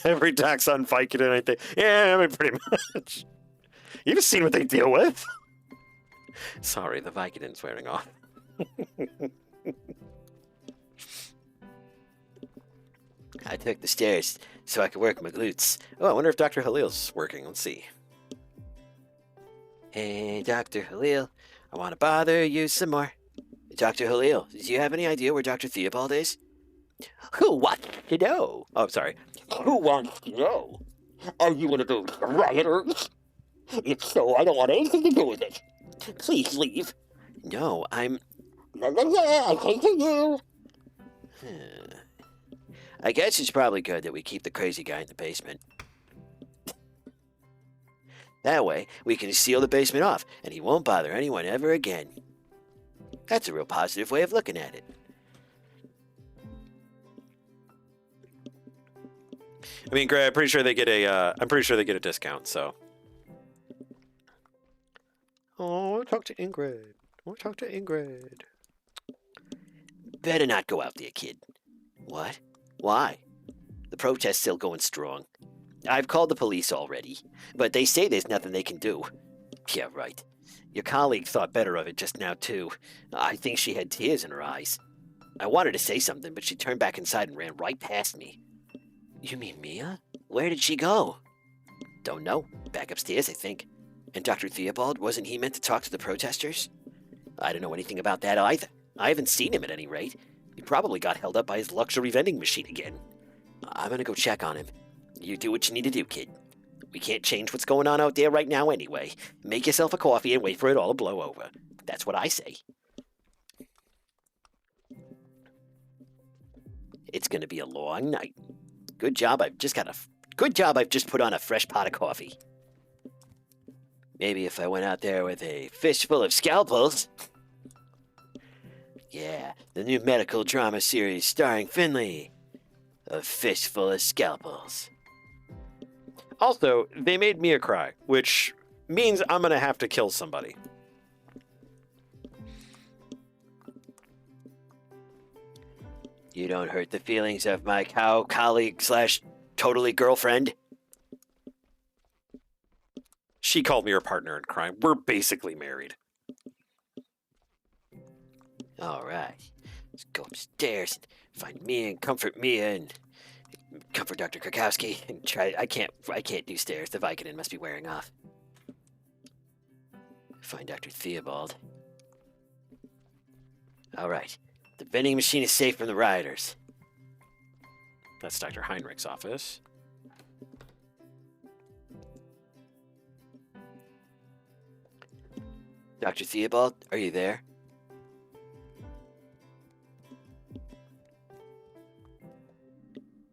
Every tax on Vicodin, I think. Yeah, I mean, pretty much. You've seen what they deal with. Sorry, the Vicodin's wearing off. I took the stairs so I could work my glutes. Oh, I wonder if Dr. Halil's working. Let's see. Hey, Dr. Halil, I want to bother you some more. Dr. Halil, do you have any idea where Dr. Theobald is? Who wants to know? Oh, sorry. Who wants to know? Are you one of those rioters? If so, I don't want anything to do with it. Please leave. No, I'm... I came to you. I guess it's probably good that we keep the crazy guy in the basement. That way, we can seal the basement off, and he won't bother anyone ever again. That's a real positive way of looking at it. I mean, Greg, I'm pretty sure they get a discount, so. Oh, talk to Ingrid. Talk to Ingrid. Better not go out there, kid. What? Why? The protest's still going strong. I've called the police already, but they say there's nothing they can do. Yeah, right. Your colleague thought better of it just now, too. I think she had tears in her eyes. I wanted to say something, but she turned back inside and ran right past me. You mean Mia? Where did she go? Don't know. Back upstairs, I think. And Dr. Theobald, wasn't he meant to talk to the protesters? I don't know anything about that either. I haven't seen him at any rate. He probably got held up by his luxury vending machine again. I'm gonna go check on him. You do what you need to do, kid. We can't change what's going on out there right now anyway. Make yourself a coffee and wait for it all to blow over. That's what I say. It's gonna be a long night. Good job I've just put on a fresh pot of coffee. Maybe if I went out there with a fistful of scalpels. Yeah, the new medical drama series starring Finley. A fistful of scalpels. Also, they made Mia cry, which means I'm gonna have to kill somebody. You don't hurt the feelings of my cow colleague / totally girlfriend. She called me her partner in crime. We're basically married. All right, let's go upstairs and find Mia and comfort Mia and comfort Dr. Krakowski and try. I can't do stairs. The Vicodin must be wearing off. Find Dr. Theobald. All right, the vending machine is safe from the rioters. That's Dr. Heinrich's office. Dr. Theobald, are you there?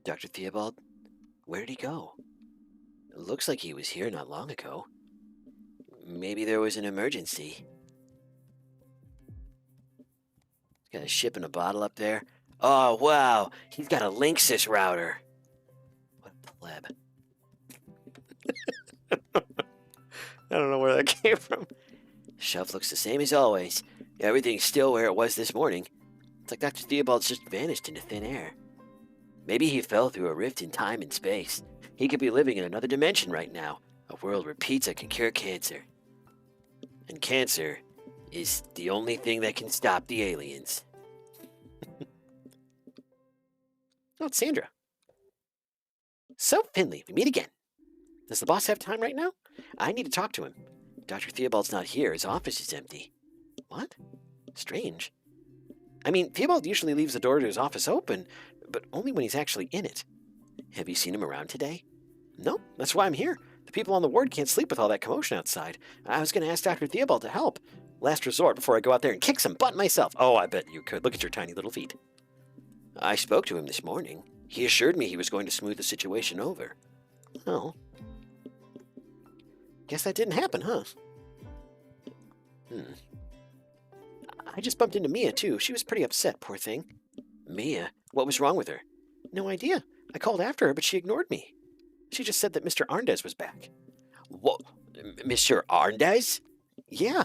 Dr. Theobald? Where did he go? It looks like he was here not long ago. Maybe there was an emergency. Got a ship in a bottle up there. Oh, wow. He's got a Linksys router. What a pleb. I don't know where that came from. The shelf looks the same as always. Everything's still where it was this morning. It's like Dr. Theobald's just vanished into thin air. Maybe he fell through a rift in time and space. He could be living in another dimension right now. A world where pizza can cure cancer. And cancer is the only thing that can stop the aliens. Oh, it's Sandra. So, Finley, we meet again. Does the boss have time right now? I need to talk to him. Dr. Theobald's not here. His office is empty. What? Strange. I mean, Theobald usually leaves the door to his office open, but only when he's actually in it. Have you seen him around today? No, that's why I'm here. The people on the ward can't sleep with all that commotion outside. I was going to ask Dr. Theobald to help. Last resort before I go out there and kick some butt myself. Oh, I bet you could. Look at your tiny little feet. I spoke to him this morning. He assured me he was going to smooth the situation over. Oh. Guess that didn't happen, huh? I just bumped into Mia, too. She was pretty upset, poor thing. Mia? What was wrong with her? No idea. I called after her, but she ignored me. She just said that Mr. Arndez was back. What? Mr. Arndez? Yeah.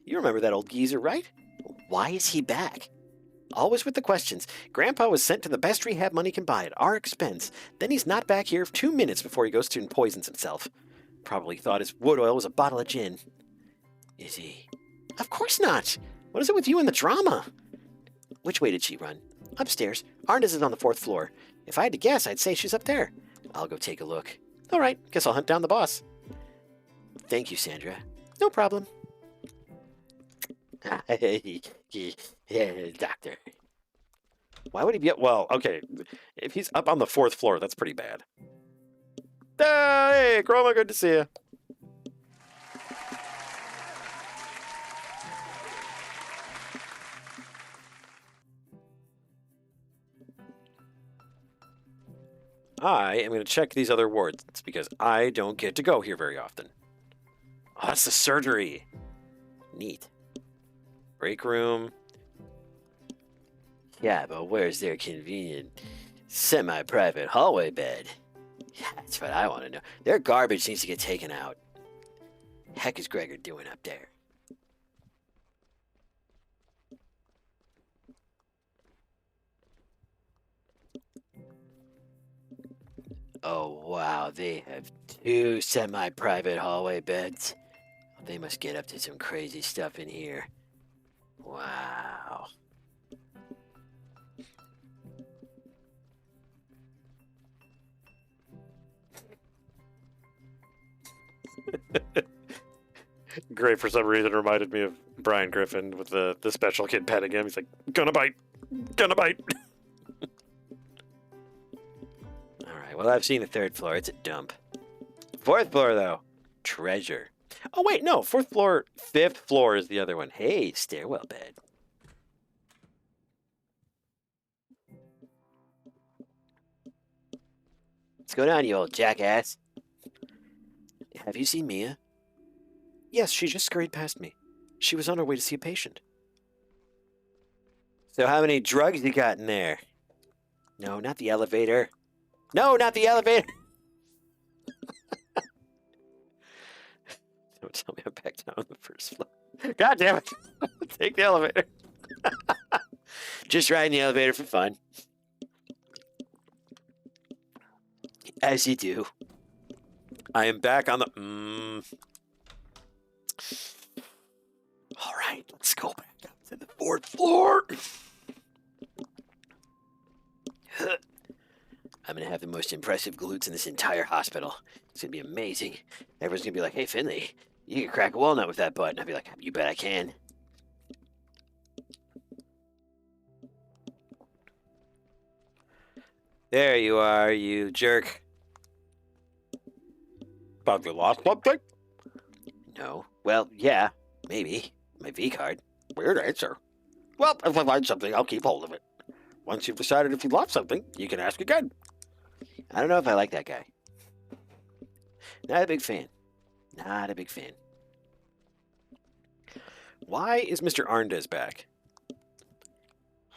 You remember that old geezer, right? Why is he back? Always with the questions. Grandpa was sent to the best rehab money can buy at our expense. Then he's not back here 2 minutes before he goes to and poisons himself. Probably thought his wood oil was a bottle of gin. Is he? Of course not. What is it with you and the drama? Which way did she run? Upstairs. Arndez is on the 4th floor. If I had to guess, I'd say she's up there. I'll go take a look. All right, guess I'll hunt down the boss. Thank you, Sandra. No problem. Doctor. Why would he be up? Well, okay. If he's up on the 4th floor, that's pretty bad. Hey, Chroma, good to see you. I am going to check these other wards because I don't get to go here very often. Oh, that's the surgery. Neat. Break room. Yeah, but where's their convenient semi-private hallway bed? Yeah, that's what I want to know. Their garbage needs to get taken out. Heck is Gregor doing up there? Oh, wow, they have 2 semi-private hallway beds. They must get up to some crazy stuff in here. Wow. Great, for some reason, reminded me of Brian Griffin with the special kid petting him. He's like, gonna bite. Gonna bite. All right, well, I've seen the 3rd floor. It's a dump. 4th floor, though. Treasure. Oh, wait, no. 4th floor, 5th floor is the other one. Hey, stairwell bed. What's going on, you old jackass? Have you seen Mia? Yes, she just scurried past me. She was on her way to see a patient. So how many drugs you got in there? No, not the elevator. No, not the elevator! Don't tell me I'm back down on the 1st floor. God damn it. Take the elevator. Just riding the elevator for fun. As you do. I am back on the... All right, let's go back up to the 4th floor. I'm going to have the most impressive glutes in this entire hospital. It's going to be amazing. Everyone's going to be like, hey, Finley, you can crack a walnut with that butt. And I'll be like, you bet I can. There you are, you jerk. Have you lost something? No. Well, yeah, maybe. My V card. Weird answer. Well, if I find something, I'll keep hold of it. Once you've decided if you lost something, you can ask again. I don't know if I like that guy. Not a big fan. Not a big fan. Why is Mr. Arndez back?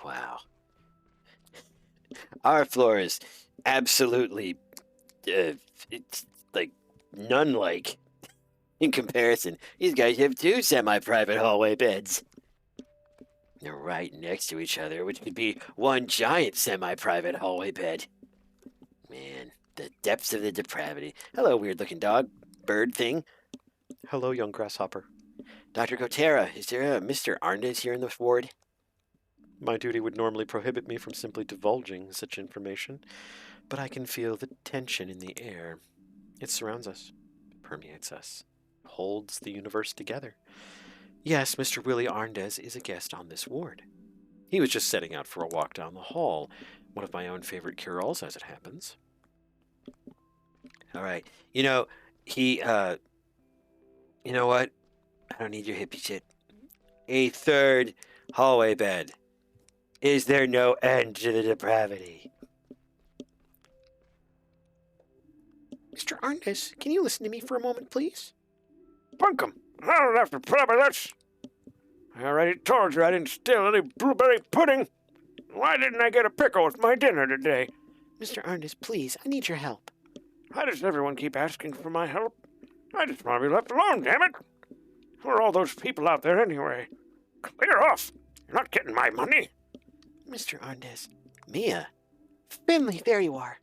Wow. Our floor is absolutely, it's like nun-like in comparison. These guys have 2 semi-private hallway beds. They're right next to each other, which could be one giant semi-private hallway bed. Man, the depths of the depravity. Hello, weird-looking dog. Bird thing. Hello, young grasshopper. Dr. Kotera, is there a Mr. Arndez here in the ward? My duty would normally prohibit me from simply divulging such information, but I can feel the tension in the air. It surrounds us, permeates us, holds the universe together. Yes, Mr. Willie Arndez is a guest on this ward. He was just setting out for a walk down the hall, one of my own favorite cure-alls as it happens. All right. You know, he, you know what? I don't need your hippie shit. A third hallway bed. Is there no end to the depravity? Mr. Arndez, can you listen to me for a moment, please? Bunkum, I don't have to put up with this. I already told you I didn't steal any blueberry pudding. Why didn't I get a pickle with my dinner today? Mr. Arndez, please, I need your help. Why does everyone keep asking for my help? I just want to be left alone, damn it. Who are all those people out there anyway? Clear off. You're not getting my money. Mr. Arndez. Mia, Finley, there you are.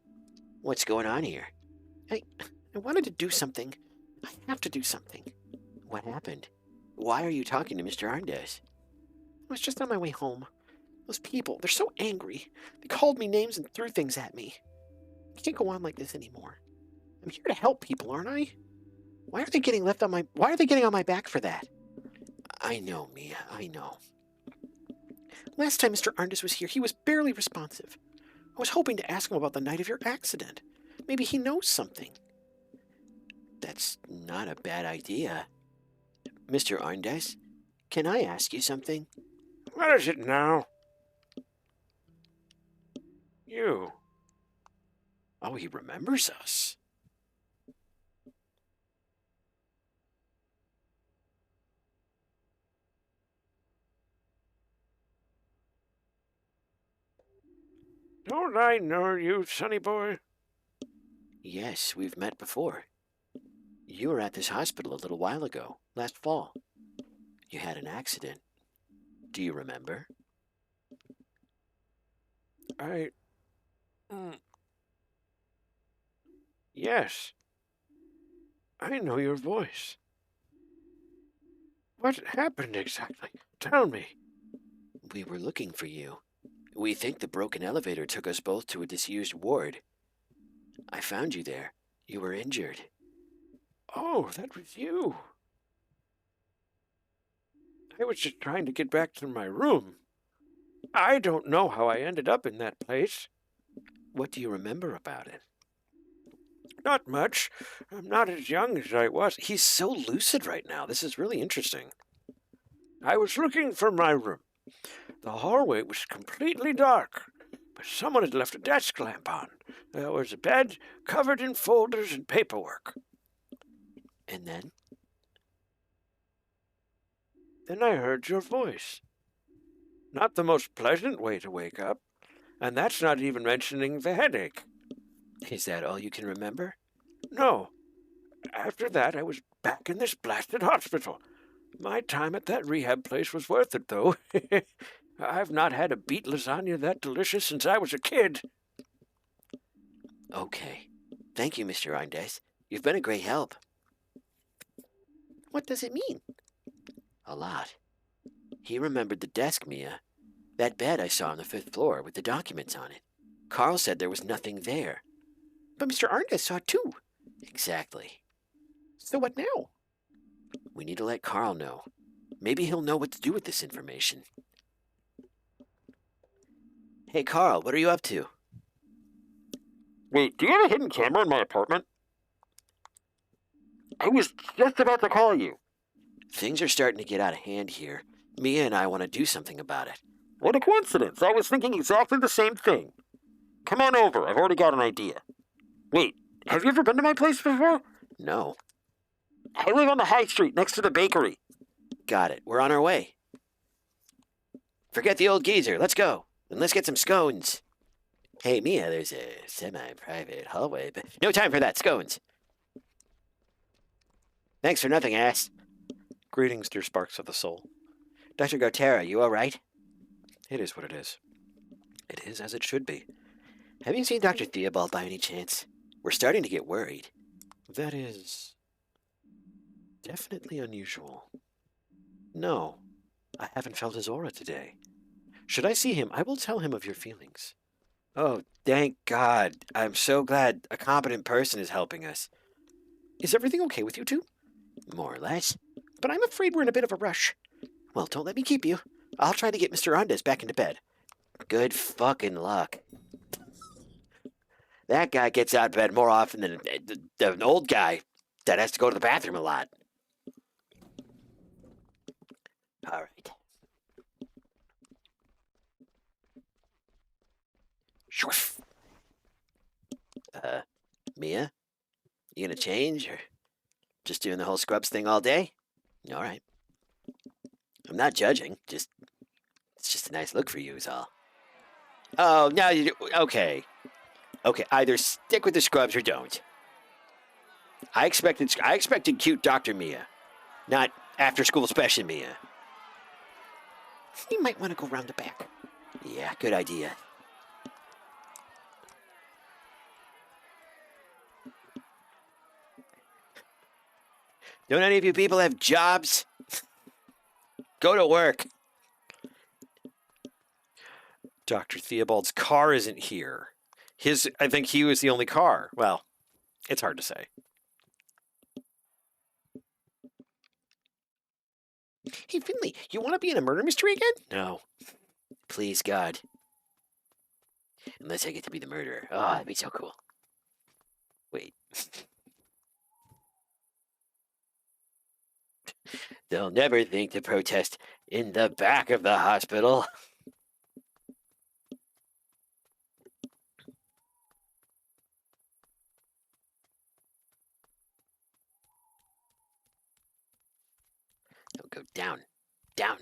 what's going on here? I wanted to do something. I have to do something. What happened? Why are you talking to Mr. Arndez? I was just on my way home. Those people, they're so angry. They called me names and threw things at me. I can't go on like this anymore. I'm here to help people, aren't I? Why are they getting on my back for that? I know, Mia, I know. Last time Mr. Arndez was here, he was barely responsive. I was hoping to ask him about the night of your accident. Maybe he knows something. That's not a bad idea. Mr. Arndez, can I ask you something? What is it now? You. Oh, he remembers us. Don't I know you, sonny boy? Yes, we've met before. You were at this hospital a little while ago, last fall. You had an accident. Do you remember? I... Yes. I know your voice. What happened exactly? Tell me. We were looking for you. We think the broken elevator took us both to a disused ward. I found you there. You were injured. Oh, that was you. I was just trying to get back to my room. I don't know how I ended up in that place. What do you remember about it? Not much. I'm not as young as I was. He's so lucid right now. This is really interesting. I was looking for my room. The hallway was completely dark, but someone had left a desk lamp on. There was a bed covered in folders and paperwork. And then? Then I heard your voice. Not the most pleasant way to wake up, and that's not even mentioning the headache. Is that all you can remember? No. After that, I was back in this blasted hospital. My time at that rehab place was worth it, though. I've not had a beet lasagna that delicious since I was a kid. Okay. Thank you, Mr. Arndez. You've been a great help. What does it mean? A lot. He remembered the desk, Mia. That bed I saw on the 5th floor with the documents on it. Carl said there was nothing there. But Mr. Arndez saw it too. Exactly. So what now? We need to let Carl know. Maybe he'll know what to do with this information. Hey, Carl, what are you up to? Wait, do you have a hidden camera in my apartment? I was just about to call you. Things are starting to get out of hand here. Mia and I want to do something about it. What a coincidence. I was thinking exactly the same thing. Come on over. I've already got an idea. Wait, have you ever been to my place before? No. I live on the high street next to the bakery. Got it. We're on our way. Forget the old geezer. Let's go. And let's get some scones. Hey, Mia, there's a semi-private hallway, but no time for that. Scones. Thanks for nothing, ass. Greetings, dear sparks of the soul. Dr. Gotera, you all right? It is what it is. It is as it should be. Have you seen Dr. Theobald by any chance? We're starting to get worried. That is definitely unusual. No, I haven't felt his aura today. Should I see him, I will tell him of your feelings. Oh, thank God. I'm so glad a competent person is helping us. Is everything okay with you two? More or less. But I'm afraid we're in a bit of a rush. Well, don't let me keep you. I'll try to get Mr. Andes back into bed. Good fucking luck. That guy gets out of bed more often than an old guy that has to go to the bathroom a lot. All right. Shwoof. Mia? You gonna change, or just doing the whole scrubs thing all day? All right. I'm not judging. It's just a nice look for you, is all. Oh, now you do. Okay. Okay, either stick with the scrubs or don't. I expected cute Dr. Mia, not after school special Mia. You might want to go round the back. Yeah, good idea. Don't any of you people have jobs? Go to work. Dr. Theobald's car isn't here. I think he was the only car. Well, it's hard to say. Hey, Finley, you want to be in a murder mystery again? No. Please, God. Unless I get to be the murderer. Oh, that'd be so cool. Wait. They'll never think to protest in the back of the hospital. Don't go down. Down.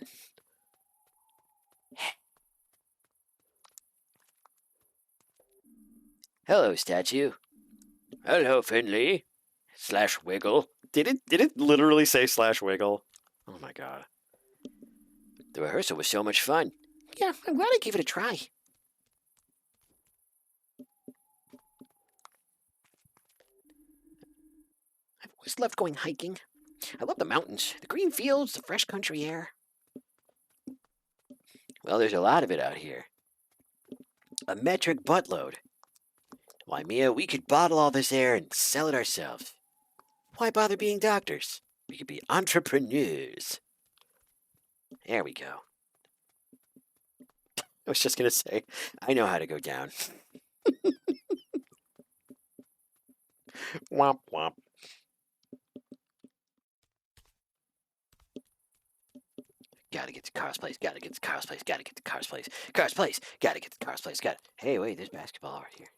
Hello, statue. Hello, Finley. Slash Wiggle. Did it literally say /wiggle? Oh my god. The rehearsal was so much fun. Yeah, I'm glad I gave it a try. I've always loved going hiking. I love the mountains, the green fields, the fresh country air. Well, there's a lot of it out here. A metric buttload. Why, Mia, we could bottle all this air and sell it ourselves. Why bother being doctors? We could be entrepreneurs. There we go. I was just going to say, I know how to go down. Womp womp. Gotta get to Carl's place, gotta get to Carl's place, gotta get to Carl's place. Carl's place, gotta get to Carl's place, Hey, wait, there's basketball over here.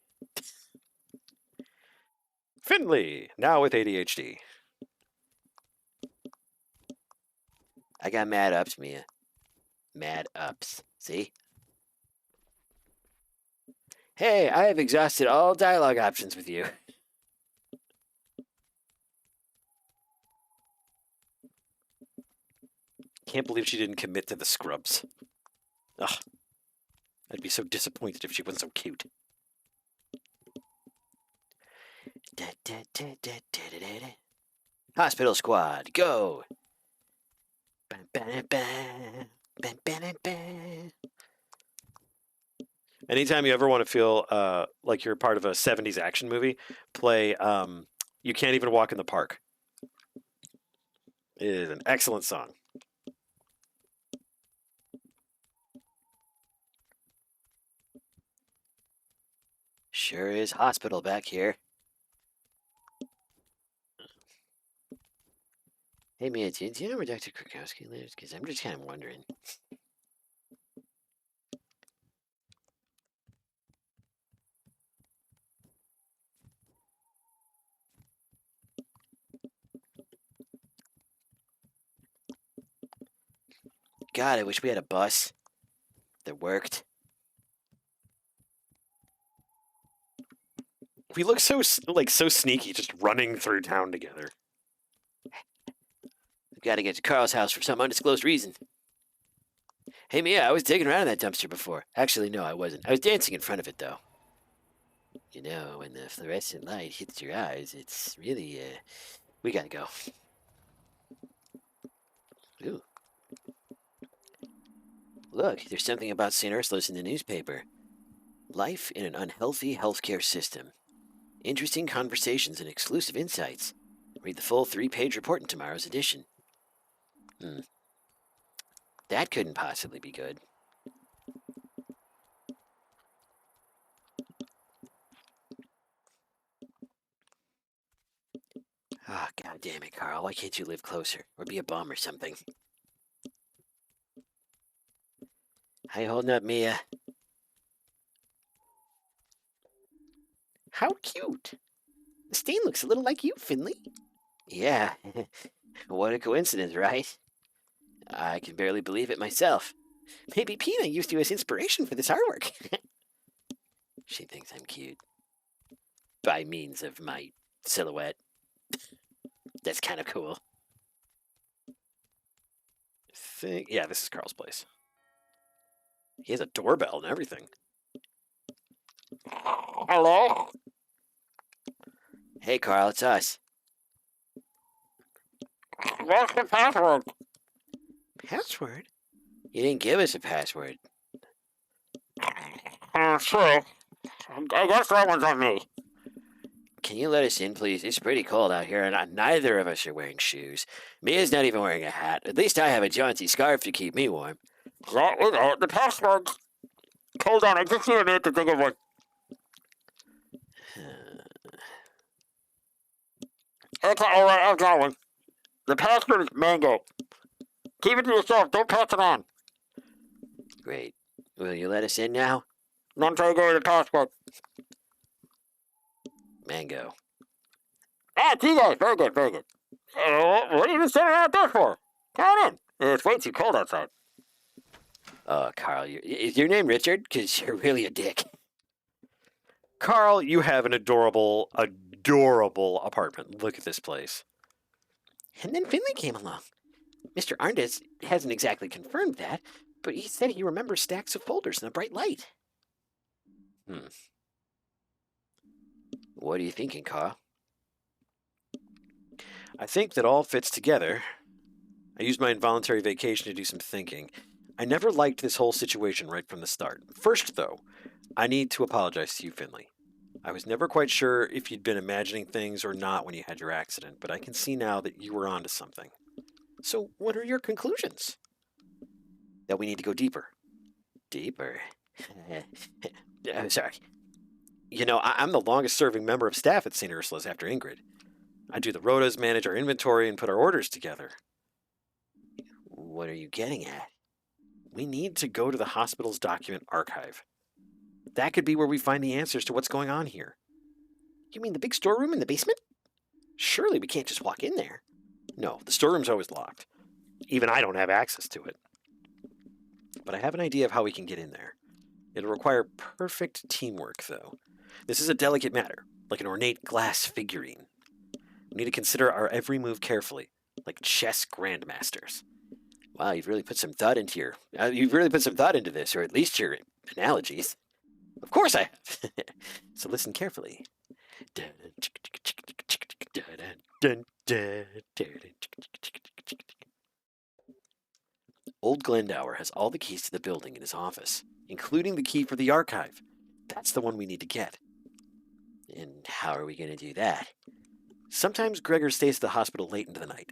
Finley, now with ADHD. I got mad ups, Mia. Mad ups. See? Hey, I have exhausted all dialogue options with you. Can't believe she didn't commit to the scrubs. Ugh. I'd be so disappointed if she wasn't so cute. Hospital squad, go! Anytime you ever want to feel like you're part of a 70s action movie, play You Can't Even Walk in the Park. It is an excellent song. Sure is hospital back here. Hey, Mia, do you know where Dr. Krakowski lives? Because I'm just kind of wondering. God, I wish we had a bus that worked. We look so sneaky, just running through town together. We've got to get to Carl's house for some undisclosed reason. Hey, Mia, I was digging around in that dumpster before. Actually, no, I wasn't. I was dancing in front of it, though. You know, when the fluorescent light hits your eyes, it's really, we gotta go. Ooh. Look, there's something about St. Ursula's in the newspaper. Life in an unhealthy healthcare system. Interesting conversations and exclusive insights. Read the full 3-page report in tomorrow's edition. That couldn't possibly be good. Oh, God damn it, Carl. Why can't you live closer? Or be a bum or something? How you holding up, Mia? How cute. The stain looks a little like you, Finley. Yeah. What a coincidence, right? I can barely believe it myself. Maybe Pina used you as inspiration for this artwork. She thinks I'm cute. By means of my silhouette. That's kind of cool. Yeah, this is Carl's place. He has a doorbell and everything. Hello? Hey, Carl, it's us. What's the password? Password? You didn't give us a password. True. I guess that one's on me. Can you let us in, please? It's pretty cold out here, and neither of us are wearing shoes. Mia's not even wearing a hat. At least I have a jaunty scarf to keep me warm. That was out the password. Hold on, I just need a minute to think of one. Okay, alright, I've got one. The password is mango. Keep it to yourself, don't pass it on. Great. Will you let us in now? Not until I go to the password. Mango. Ah, you guys, very good, very good. What are you standing out there for? Come on in. It's way too cold outside. Oh, Carl, is your name Richard? Because you're really a dick. Carl, you have an adorable, adorable apartment. Look at this place. And then Finley came along. Mr. Arndez hasn't exactly confirmed that, but he said he remembers stacks of folders in a bright light. What are you thinking, Carl? I think that all fits together. I used my involuntary vacation to do some thinking. I never liked this whole situation right from the start. First, though, I need to apologize to you, Finley. I was never quite sure if you'd been imagining things or not when you had your accident, but I can see now that you were onto something. So, what are your conclusions? That we need to go deeper. Deeper? Sorry. You know, I'm the longest serving member of staff at St. Ursula's after Ingrid. I do the rotas, manage our inventory, and put our orders together. What are you getting at? We need to go to the hospital's document archive. That could be where we find the answers to what's going on here. You mean the big storeroom in the basement? Surely we can't just walk in there. No, the storeroom's always locked. Even I don't have access to it. But I have an idea of how we can get in there. It'll require perfect teamwork, though. This is a delicate matter, like an ornate glass figurine. We need to consider our every move carefully, like chess grandmasters. Wow, you've really put some thought into this, or at least your analogies. Of course I have. So listen carefully. Old Glendower has all the keys to the building in his office, including the key for the archive. That's the one we need to get. And how are we going to do that? Sometimes Gregor stays at the hospital late into the night.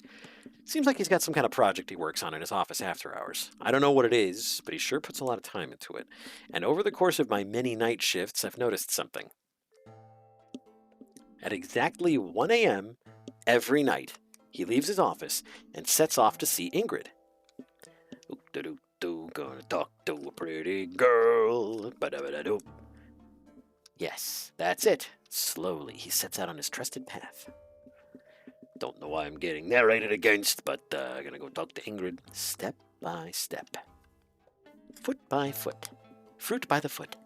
Seems like he's got some kind of project he works on in his office after hours. I don't know what it is, but he sure puts a lot of time into it. And over the course of my many night shifts, I've noticed something. At exactly 1 a.m. every night, he leaves his office and sets off to see Ingrid. Gonna talk to a pretty girl. Ba-da-ba-da-doo. Yes, that's it. Slowly, he sets out on his trusted path. Don't know why I'm getting narrated against, but gonna go talk to Ingrid. Step by step. Foot by foot. Fruit by the foot.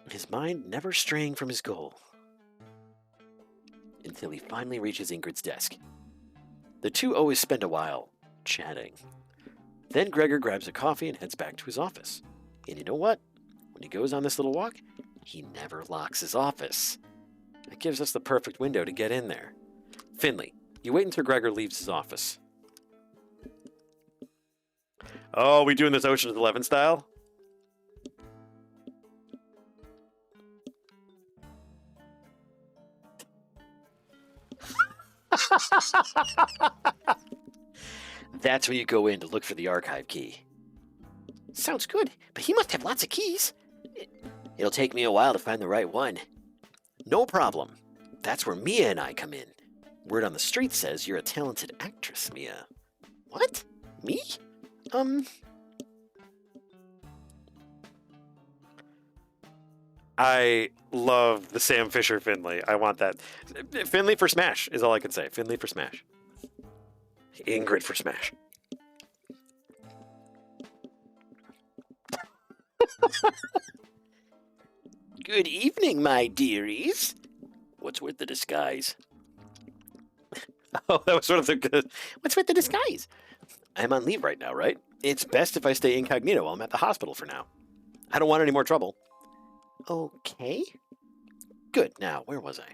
His mind never straying from his goal. Until he finally reaches Ingrid's desk. The two always spend a while chatting. Then Gregor grabs a coffee and heads back to his office. And you know what? When he goes on this little walk, he never locks his office. That gives us the perfect window to get in there. Finley, you wait until Gregor leaves his office. Oh, we doing this Ocean's 11 style? That's where you go in to look for the archive key. Sounds good, but he must have lots of keys. It'll take me a while to find the right one. No problem. That's where Mia and I come in. Word on the street says you're a talented actress, Mia. What? Me? I love the Sam Fisher Finley. I want that. Finley for Smash is all I can say. Finley for Smash. Ingrid for Smash. Good evening, my dearies. What's with the disguise? Oh, that was sort of the good. What's with the disguise? I'm on leave right now, right? It's best if I stay incognito while I'm at the hospital for now. I don't want any more trouble. Okay. Good. Now, where was I?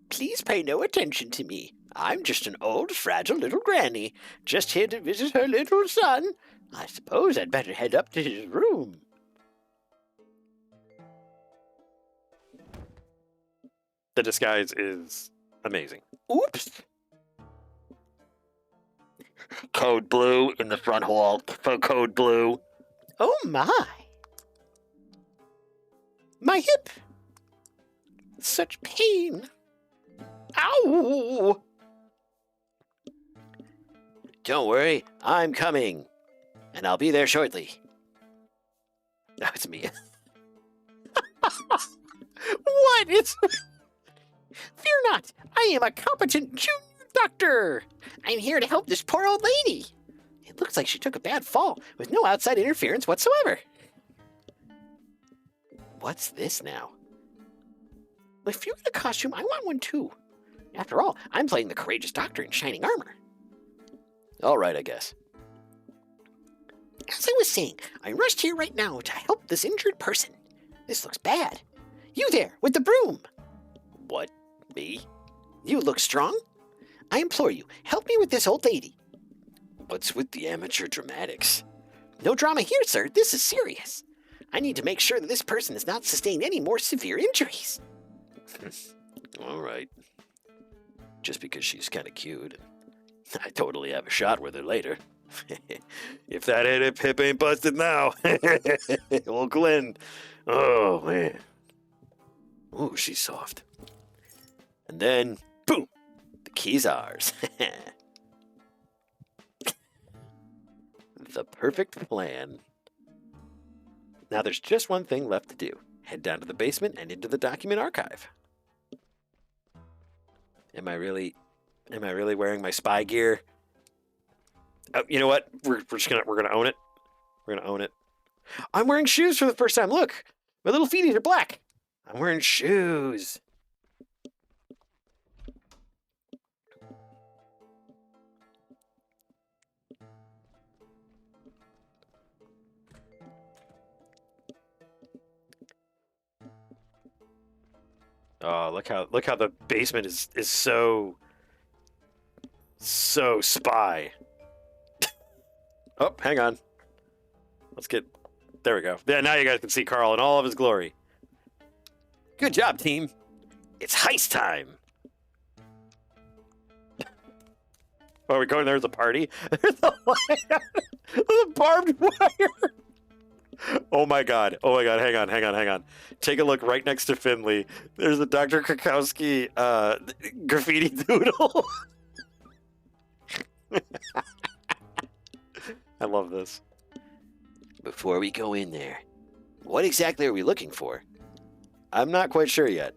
Please pay no attention to me. I'm just an old, fragile little granny, just here to visit her little son. I suppose I'd better head up to his room. The disguise is amazing. Oops. Code blue in the front hall. Code blue. Oh my. My hip. Such pain. Ow! Don't worry, I'm coming. And I'll be there shortly. That was me. What? It's... Fear not. I am a competent junior doctor. I'm here to help this poor old lady. It looks like she took a bad fall with no outside interference whatsoever. What's this now? If you get a costume, I want one too. After all, I'm playing the courageous doctor in shining armor. All right, I guess. As I was saying, I rushed here right now to help this injured person. This looks bad. You there, with the broom. What? Me? You look strong. I implore you, help me with this old lady. What's with the amateur dramatics? No drama here, sir. This is serious. I need to make sure that this person has not sustained any more severe injuries. All right. Just because she's kind of cute. I totally have a shot with her later. If that hip ain't busted now. Old Glenn. Oh, man. Ooh, she's soft. And then, boom, the key's ours. The perfect plan. Now there's just one thing left to do. Head down to the basement and into the document archive. Am I really wearing my spy gear? Oh, you know what? We're gonna own it. We're gonna own it. I'm wearing shoes for the first time. Look, my little feeties are black. I'm wearing shoes. Oh, look how the basement is so spy. Oh, hang on. Let's get... There we go. Yeah, now you guys can see Carl in all of his glory. Good job, team. It's heist time. Oh, we're going there as a party? There's a wire. There's a barbed wire. Oh my god. Oh my god. Hang on. Take a look right next to Finley. There's a Dr. Krakowski graffiti doodle. I love this. Before we go in there, what exactly are we looking for? I'm not quite sure yet,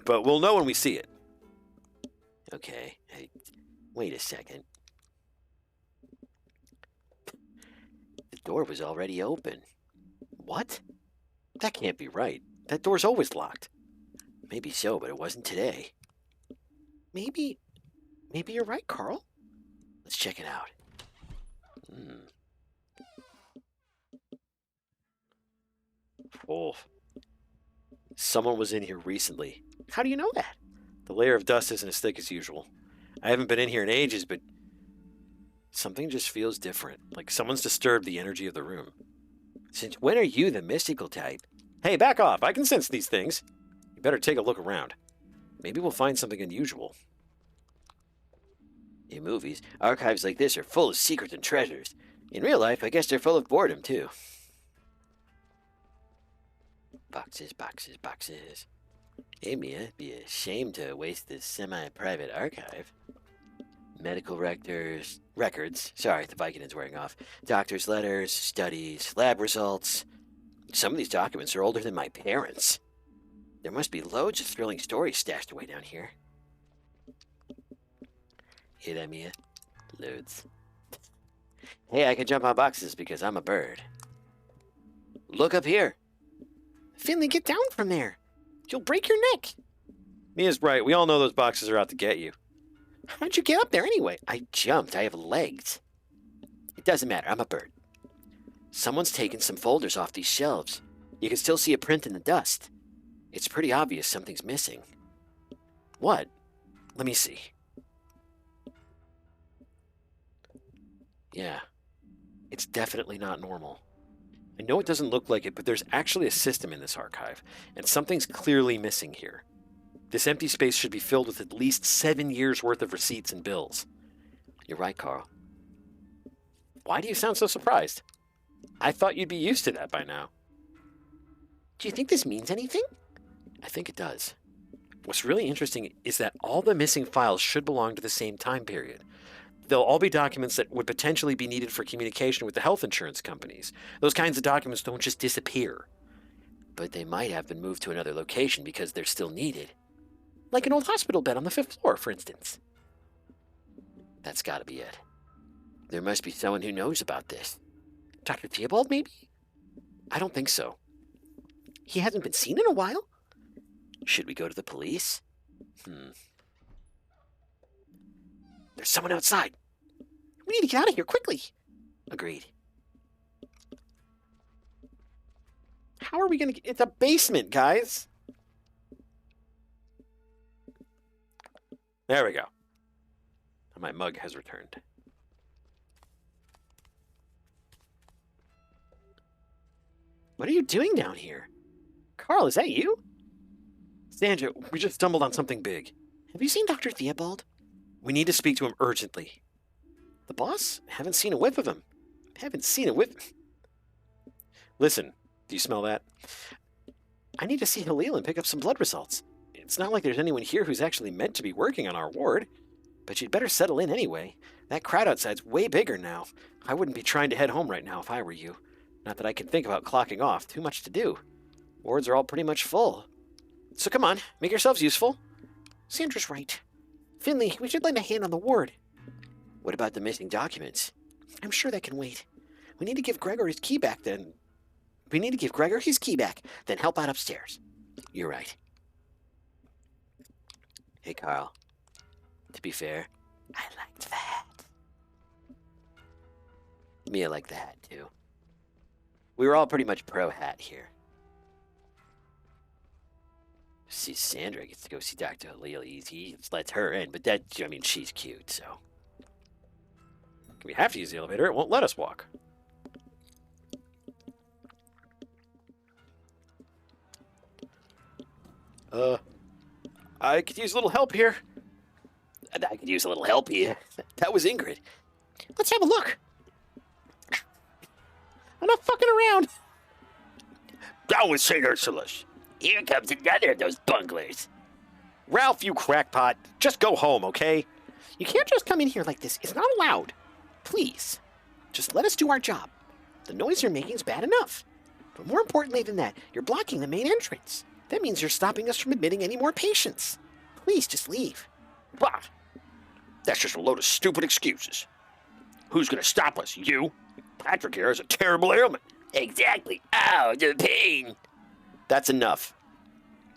but we'll know when we see it. Okay, hey, wait a second. The door was already open. What? That can't be right. That door's always locked. Maybe so, but it wasn't today. Maybe you're right, Carl. Let's check it out. Oh. Someone was in here recently. How do you know that? The layer of dust isn't as thick as usual. I haven't been in here in ages, but something just feels different. Like someone's disturbed the energy of the room. Since when are you the mystical type? Hey, back off. I can sense these things. You better take a look around. Maybe we'll find something unusual. In movies, archives like this are full of secrets and treasures. In real life, I guess they're full of boredom, too. Boxes, boxes, boxes. Hey, Mia, it'd be a shame to waste this semi-private archive. Medical records. Sorry, the Vicodin's wearing off. Doctor's letters, studies, lab results. Some of these documents are older than my parents. There must be loads of thrilling stories stashed away down here. Hear that, Mia? Loads. Hey, I can jump on boxes because I'm a bird. Look up here. Finley, get down from there. You'll break your neck. Mia's right. We all know those boxes are out to get you. How'd you get up there anyway? I jumped. I have legs. It doesn't matter. I'm a bird. Someone's taken some folders off these shelves. You can still see a print in the dust. It's pretty obvious something's missing. What? Let me see. Yeah. It's definitely not normal. I know it doesn't look like it, but there's actually a system in this archive, and something's clearly missing here. This empty space should be filled with at least 7 years' worth of receipts and bills. You're right, Carl. Why do you sound so surprised? I thought you'd be used to that by now. Do you think this means anything? I think it does. What's really interesting is that all the missing files should belong to the same time period. They'll all be documents that would potentially be needed for communication with the health insurance companies. Those kinds of documents don't just disappear. But they might have been moved to another location because they're still needed. Like an old hospital bed on the 5th floor, for instance. That's gotta be it. There must be someone who knows about this. Dr. Theobald, maybe? I don't think so. He hasn't been seen in a while. Should we go to the police? There's someone outside. We need to get out of here quickly. Agreed. How are we going to get... It's a basement, guys. There we go. My mug has returned. What are you doing down here? Carl, is that you? Sandra, we just stumbled on something big. Have you seen Dr. Theobald? We need to speak to him urgently. The boss? Haven't seen a whiff of him. Haven't seen a whiff... Listen, do you smell that? I need to see Halil and pick up some blood results. It's not like there's anyone here who's actually meant to be working on our ward. But you'd better settle in anyway. That crowd outside's way bigger now. I wouldn't be trying to head home right now if I were you. Not that I can think about clocking off. Too much to do. Wards are all pretty much full. So come on, make yourselves useful. Sandra's right. Finley, we should lend a hand on the ward. What about the missing documents? I'm sure that can wait. We need to give Gregor his key back, then help out upstairs. You're right. Hey, Carl. To be fair, I liked the hat. Mia liked the hat, too. We were all pretty much pro-hat here. See, Sandra gets to go see Dr. Halil. He lets her in, but she's cute, so... We have to use the elevator. It won't let us walk. I could use a little help here. I could use a little help here. That was Ingrid. Let's have a look. I'm not fucking around. Down with St. Ursula's. Here comes another of those bunglers. Ralph, you crackpot. Just go home, okay? You can't just come in here like this. It's not allowed. Please. Just let us do our job. The noise you're making is bad enough. But more importantly than that, you're blocking the main entrance. That means you're stopping us from admitting any more patients. Please, just leave. Bah! That's just a load of stupid excuses. Who's gonna stop us? You? Patrick here has a terrible ailment. Exactly. Ow, the pain. That's enough.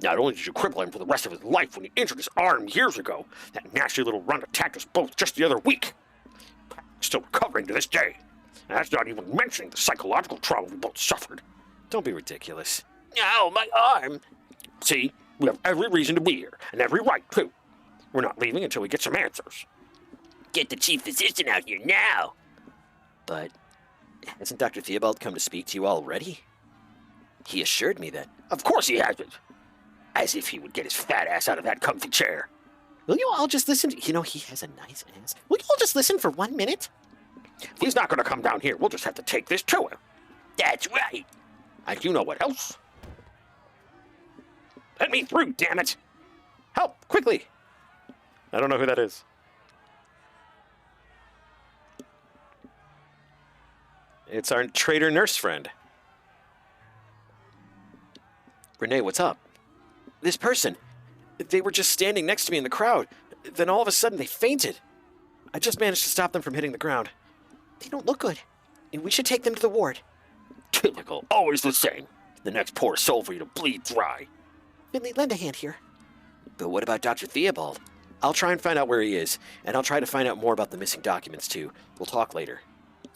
Not only did you cripple him for the rest of his life when he injured his arm years ago, that nasty little runt attacked us both just the other week. Patrick's still recovering to this day. And that's not even mentioning the psychological trauma we both suffered. Don't be ridiculous. Ow, my arm. See, we have every reason to be here, and every right, too. We're not leaving until we get some answers. Get the chief physician out here now. But hasn't Dr. Theobald come to speak to you already? He assured me that. Of course he hasn't. As if he would get his fat ass out of that comfy chair. Will you all just listen? You know, he has a nice ass. Will you all just listen for 1 minute? If he's not going to come down here, we'll just have to take this to him. That's right. And you know what else? Let me through, damn it. Help, quickly! I don't know who that is. It's our traitor nurse friend. Renee, what's up? This person. They were just standing next to me in the crowd. Then all of a sudden they fainted. I just managed to stop them from hitting the ground. They don't look good. We should take them to the ward. Typical, always the same. The next poor soul for you to bleed dry. Finley, lend a hand here. But what about Dr. Theobald? I'll try and find out where he is, and I'll try to find out more about the missing documents, too. We'll talk later.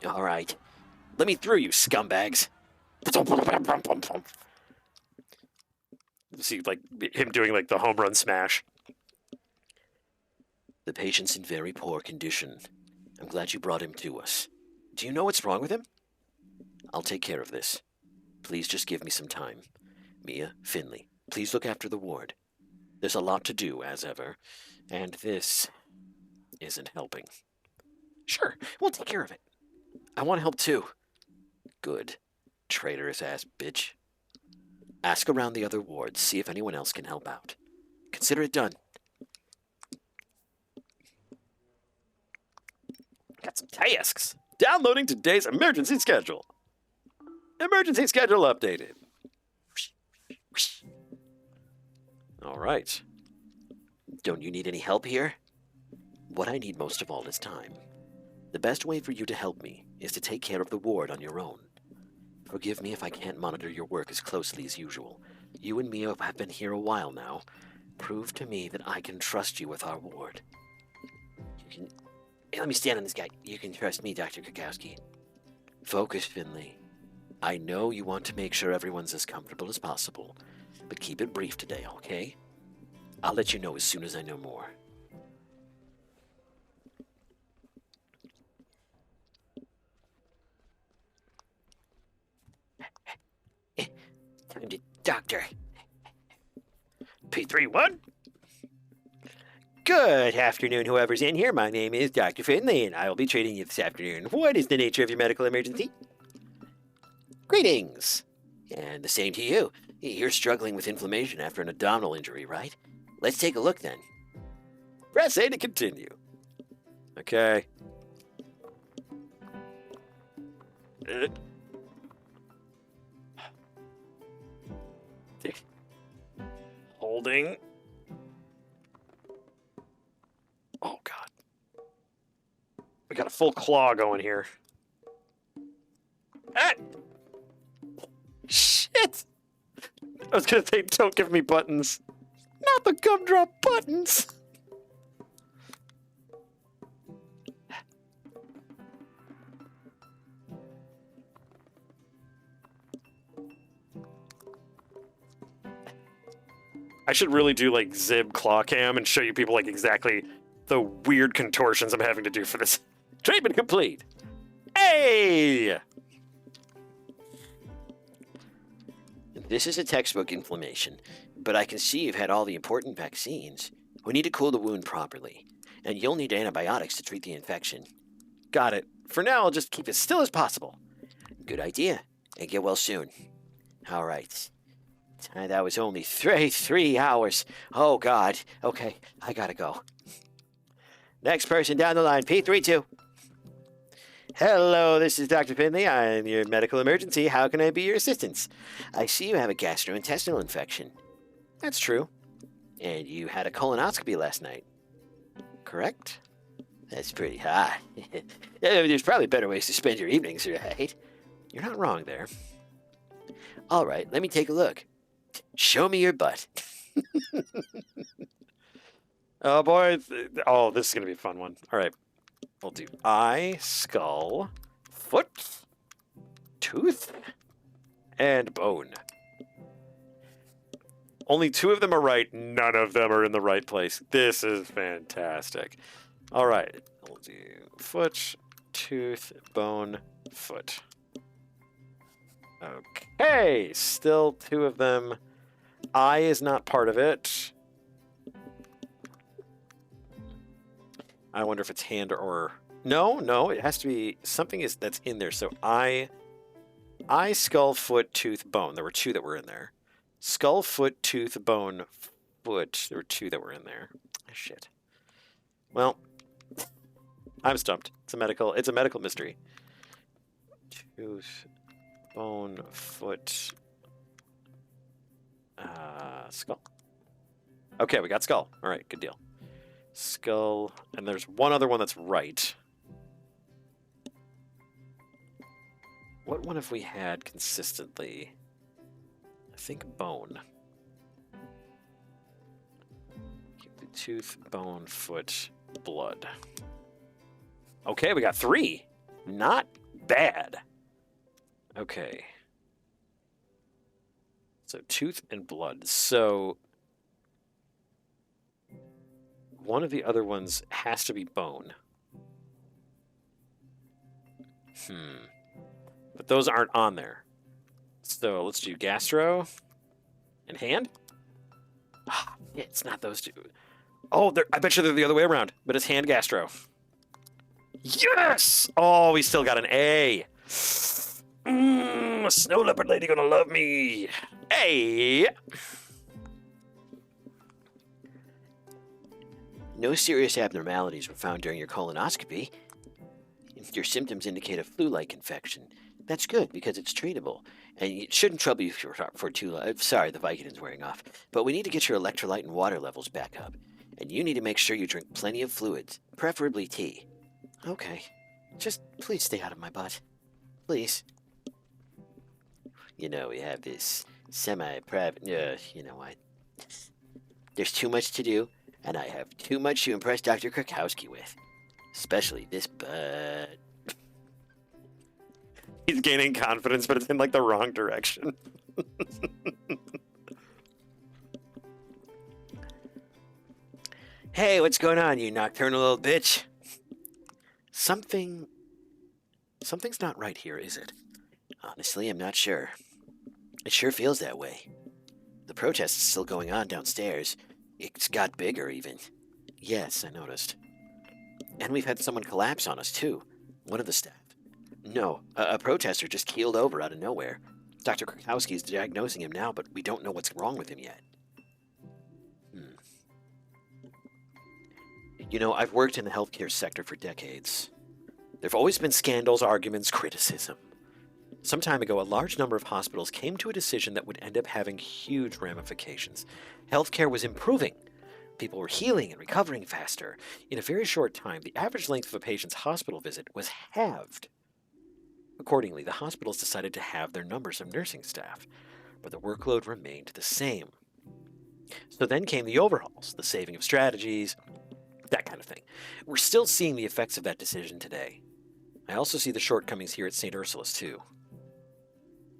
All right. Let me through, you scumbags. See, like, him doing, like, the home run smash. The patient's in very poor condition. I'm glad you brought him to us. Do you know what's wrong with him? I'll take care of this. Please just give me some time. Mia, Finley, please look after the ward. There's a lot to do, as ever, and this isn't helping. Sure, we'll take care of it. I want to help too. Good. Traitorous ass bitch. Ask around the other wards, see if anyone else can help out. Consider it done. Got some tasks. Downloading today's emergency schedule. Emergency schedule updated. All right. Don't you need any help here? What I need most of all is time. The best way for you to help me is to take care of the ward on your own. Forgive me if I can't monitor your work as closely as usual. You and Mia have been here a while now. Prove to me that I can trust you with our ward. Hey, let me stand on this guy. You can trust me, Dr. Krakowski. Focus, Finley. I know you want to make sure everyone's as comfortable as possible, but keep it brief today, okay? I'll let you know as soon as I know more. Time to doctor. P31? Good afternoon, whoever's in here. My name is Dr. Finley, and I will be treating you this afternoon. What is the nature of your medical emergency? Greetings! And the same to you. You're struggling with inflammation after an abdominal injury, right? Let's take a look then. Press A to continue. Okay. Holding. Oh, God. We got a full claw going here. Ah! Shit! I was gonna say, don't give me buttons. Not the gumdrop buttons! I should really do like Zib claw cam and show you people like exactly the weird contortions I'm having to do for this. Treatment complete. Hey! This is a textbook inflammation, but I can see you've had all the important vaccines. We need to cool the wound properly, and you'll need antibiotics to treat the infection. Got it. For now, I'll just keep it still as possible. Good idea, and get well soon. All right. That was only 3 hours. Oh, God. Okay, I gotta go. Next person down the line, P32. Hello, this is Dr. Finley. I'm your medical emergency. How can I be your assistance? I see you have a gastrointestinal infection. That's true. And you had a colonoscopy last night. Correct? That's pretty hot. There's probably better ways to spend your evenings, right? You're not wrong there. All right, let me take a look. Show me your butt. Oh, boy. Oh, this is going to be a fun one. All right. We'll do eye, skull, foot, tooth, and bone. Only 2 of them are right. None of them are in the right place. This is fantastic. All right. We'll do foot, tooth, bone, foot. Okay. Still 2 of them. Eye is not part of it. I wonder if it's hand or... No, no, it has to be... Something that's in there. So eye, skull, foot, tooth, bone. There were 2 that were in there. Skull, foot, tooth, bone, foot. There were 2 that were in there. Shit. Well, I'm stumped. It's a medical mystery. Tooth, bone, foot, skull. Okay, we got skull. All right, good deal. Skull, and there's one other one that's right. What one have we had consistently? I think bone. Keep the tooth, bone, foot, blood. Okay, we got 3. Not bad. Okay. So tooth and blood. So one of the other ones has to be bone. But those aren't on there. So let's do gastro and hand. Ah, it's not those 2. Oh, I bet you they're the other way around. But it's hand gastro. Yes! Oh, we still got an A. A snow leopard lady gonna love me. A. No serious abnormalities were found during your colonoscopy. Your symptoms indicate a flu-like infection. That's good because it's treatable, and it shouldn't trouble you for too long. Sorry, the Vicodin's wearing off. But we need to get your electrolyte and water levels back up, and you need to make sure you drink plenty of fluids, preferably tea. Okay, just please stay out of my butt. Please. You know, we have this semi-private... you know what? There's too much to do, and I have too much to impress Dr. Krakowski with. Especially this butt. He's gaining confidence, but it's in, like, the wrong direction. Hey, what's going on, you nocturnal little bitch? Something's not right here, is it? Honestly, I'm not sure. It sure feels that way. The protest is still going on downstairs. It's got bigger, even. Yes, I noticed. And we've had someone collapse on us, too. One of the staff. No, a protester just keeled over out of nowhere. Dr. Krakowski is diagnosing him now, but we don't know what's wrong with him yet. You know, I've worked in the healthcare sector for decades. There have always been scandals, arguments, criticism. Some time ago, a large number of hospitals came to a decision that would end up having huge ramifications. Healthcare was improving. People were healing and recovering faster. In a very short time, the average length of a patient's hospital visit was halved. Accordingly, the hospitals decided to halve their numbers of nursing staff, but the workload remained the same. So then came the overhauls, the saving of strategies, that kind of thing. We're still seeing the effects of that decision today. I also see the shortcomings here at St. Ursula's, too.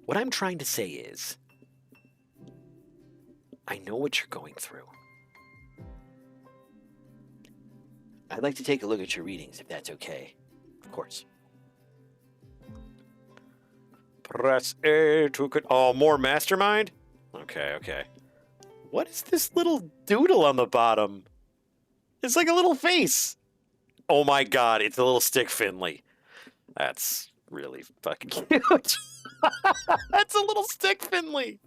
What I'm trying to say is, I know what you're going through. I'd like to take a look at your readings, if that's okay. Of course. Press A to... Oh, more mastermind? Okay, okay. What is this little doodle on the bottom? It's like a little face. Oh my god, it's a little stick Finley. That's really fucking cute. That's a little stick Finley.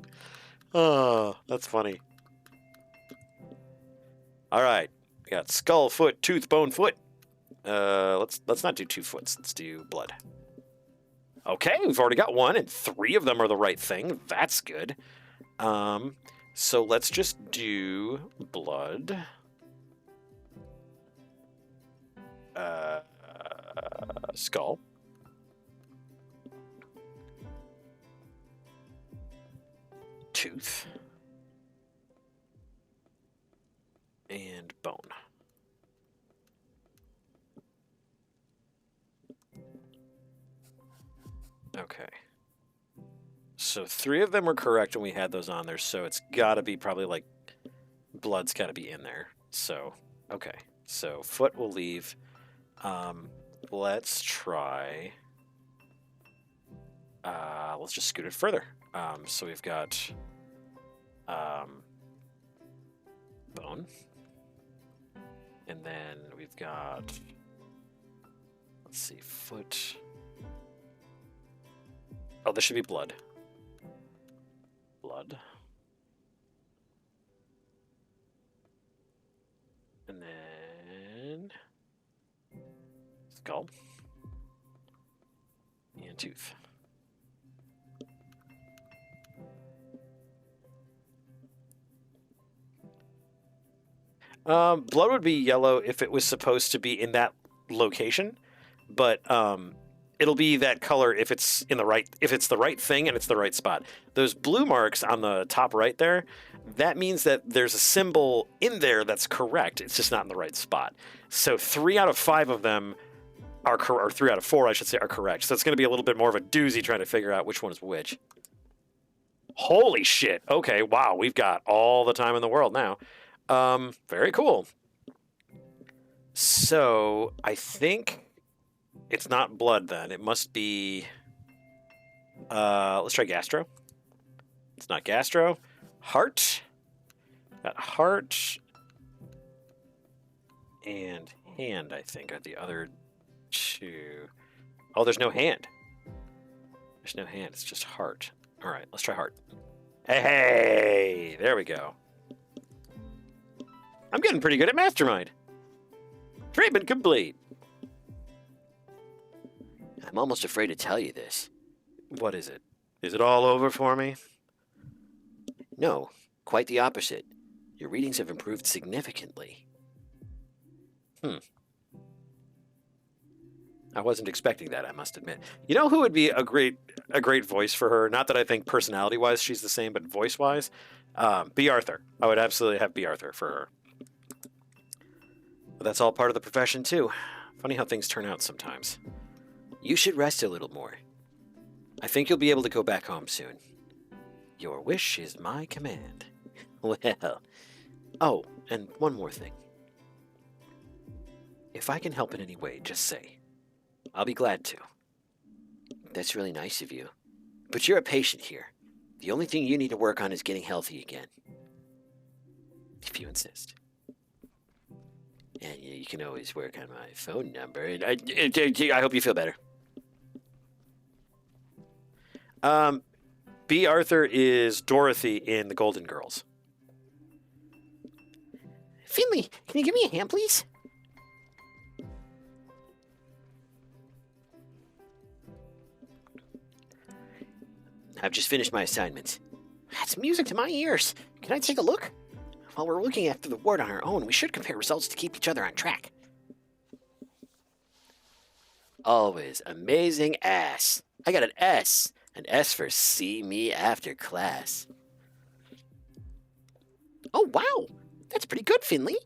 Oh, that's funny. All right, we got skull, foot, tooth, bone, foot. Let's not do 2 foots. Let's do blood. Okay, we've already got 1, and 3 of them are the right thing. That's good. So let's just do blood. Skull. Tooth. And bone. Okay. So 3 of them were correct when we had those on there, so it's gotta be probably like blood's gotta be in there. So, okay. So foot will leave. Let's try. Let's just scoot it further. So we've got bone. And then we've got, let's see, foot. Oh, this should be blood. Blood. And then skull. And tooth. Blood would be yellow if it was supposed to be in that location, but it'll be that color if it's in the right, if it's the right thing and it's the right spot. Those blue marks on the top right there, that means that there's a symbol in there that's correct. It's just not in the right spot. So 3 out of 5 of them are correct, or 3 out of 4, I should say, are correct. So it's going to be a little bit more of a doozy trying to figure out which one is which. Holy shit. Okay, wow, we've got all the time in the world now. Very cool. So I think it's not blood then. It must be, let's try gastro. It's not gastro. Heart. Got heart and hand, I think, are the other 2. Oh, there's no hand. There's no hand. It's just heart. All right, let's try heart. Hey, there we go. I'm getting pretty good at Mastermind. Treatment complete. I'm almost afraid to tell you this. What is it? Is it all over for me? No, quite the opposite. Your readings have improved significantly. I wasn't expecting that, I must admit. You know who would be a great voice for her? Not that I think personality-wise she's the same, but voice-wise? B. Arthur. I would absolutely have B. Arthur for her. But that's all part of the profession, too. Funny how things turn out sometimes. You should rest a little more. I think you'll be able to go back home soon. Your wish is my command. Well. Oh, and one more thing. If I can help in any way, just say. I'll be glad to. That's really nice of you. But you're a patient here. The only thing you need to work on is getting healthy again. If you insist. And you can always work on my phone number. And I hope you feel better. B. Arthur is Dorothy in The Golden Girls. Finley, can you give me a hand, please? I've just finished my assignment. That's music to my ears. Can I take a look? While we're looking after the ward on our own, we should compare results to keep each other on track. Always amazing ass. I got an S. An S for see me after class. Oh, wow. That's pretty good, Finley.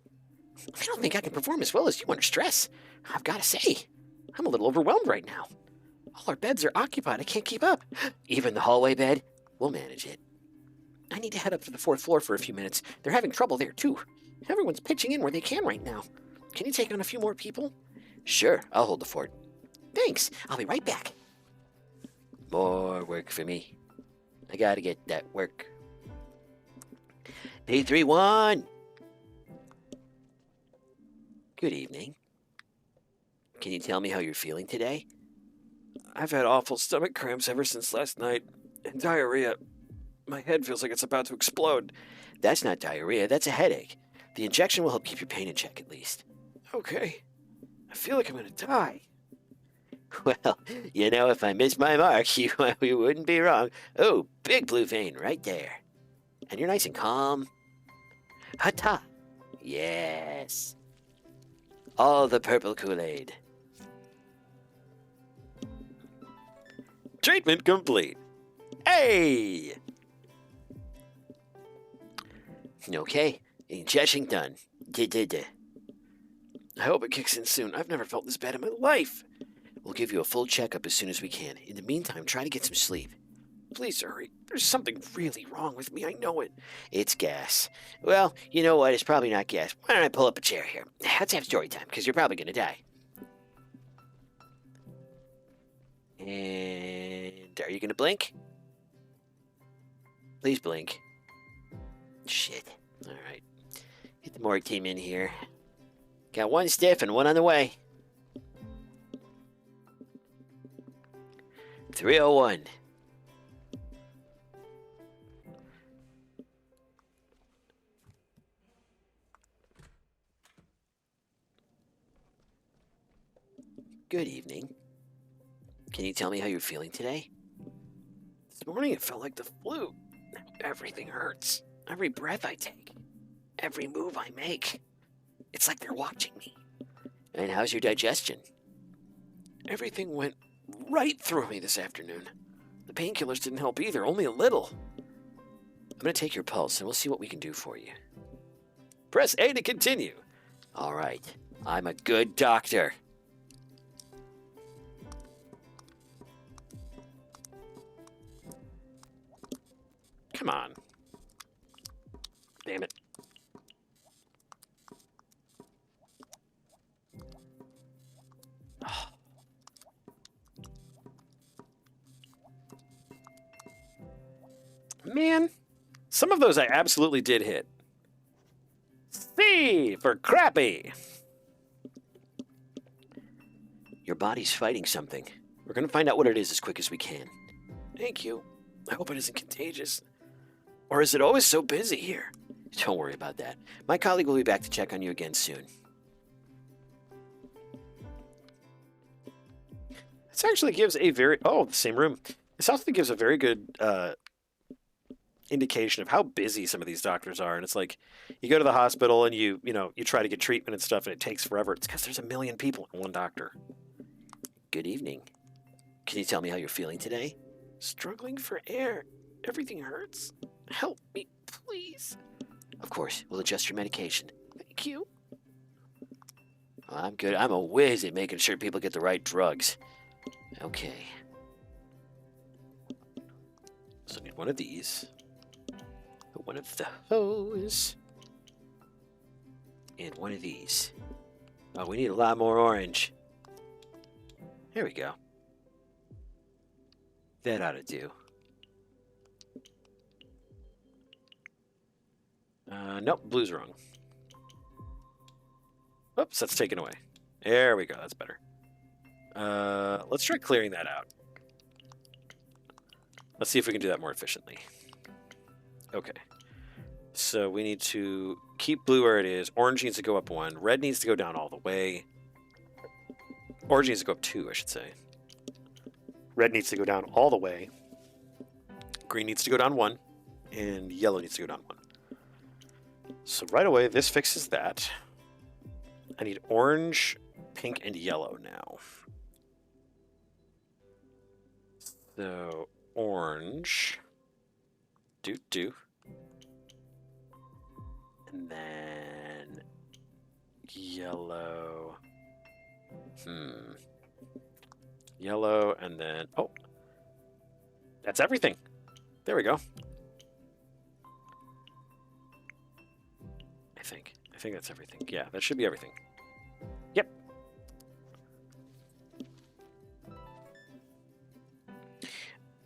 I don't think I can perform as well as you under stress. I've got to say, I'm a little overwhelmed right now. All our beds are occupied. I can't keep up. Even the hallway bed? We'll manage it. I need to head up to the 4th floor for a few minutes. They're having trouble there, too. Everyone's pitching in where they can right now. Can you take on a few more people? Sure, I'll hold the fort. Thanks. I'll be right back. More work for me. I gotta get that work. P31! Good evening. Can you tell me how you're feeling today? I've had awful stomach cramps ever since last night, and diarrhea. My head feels like it's about to explode. That's not diarrhea, that's a headache. The injection will help keep your pain in check at least. Okay. I feel like I'm gonna die. Well, you know, if I miss my mark, you wouldn't be wrong. Oh, big blue vein right there. And you're nice and calm. Hata. Yes. All the purple Kool-Aid. Treatment complete. Hey! Okay, injection done. I hope it kicks in soon. I've never felt this bad in my life. We'll give you a full checkup as soon as we can. In the meantime, try to get some sleep. Please hurry. There's something really wrong with me. I know it. It's gas. Well, you know what? It's probably not gas. Why don't I pull up a chair here? Let's have story time, because you're probably going to die. And are you going to blink? Please blink. Shit. All right. Get the morgue team in here. Got one stiff and one on the way. 301. Good evening. Can you tell me how you're feeling today? This morning it felt like the flu. Now everything hurts. Every breath I take. Every move I make. It's like they're watching me. And how's your digestion? Everything went right through me this afternoon. The painkillers didn't help either, only a little. I'm going to take your pulse and we'll see what we can do for you. Press A to continue. All right. I'm a good doctor. Come on. Damn it. Man, some of those I absolutely did hit. C for crappy. Your body's fighting something. We're going to find out what it is as quick as we can. Thank you. I hope it isn't contagious. Or is it always so busy here? Don't worry about that. My colleague will be back to check on you again soon. This actually gives a very... Oh, the same room. This also gives a very good indication of how busy some of these doctors are. And it's like, you go to the hospital and you try to get treatment and stuff, and it takes forever. It's because there's a million people and one doctor. Good evening. Can you tell me how you're feeling today? Struggling for air. Everything hurts. Help me, please. Of course, we'll adjust your medication. Thank you. I'm good. I'm a whiz at making sure people get the right drugs. Okay. So I need one of these. One of those. And one of these. Oh, we need a lot more orange. There we go. That ought to do. Nope, blue's wrong. Oops, that's taken away. There we go, that's better. Let's try clearing that out. Let's see if we can do that more efficiently. Okay. So we need to keep blue where it is. Orange needs to go up 1. Red needs to go down all the way. Orange needs to go up 2, I should say. Red needs to go down all the way. Green needs to go down 1. And yellow needs to go down 1. So right away, this fixes that. I need orange, pink, and yellow now. So, orange. Do. And then yellow. Yellow, and then... Oh! That's everything. There we go. I think that's everything. Yeah, that should be everything. Yep.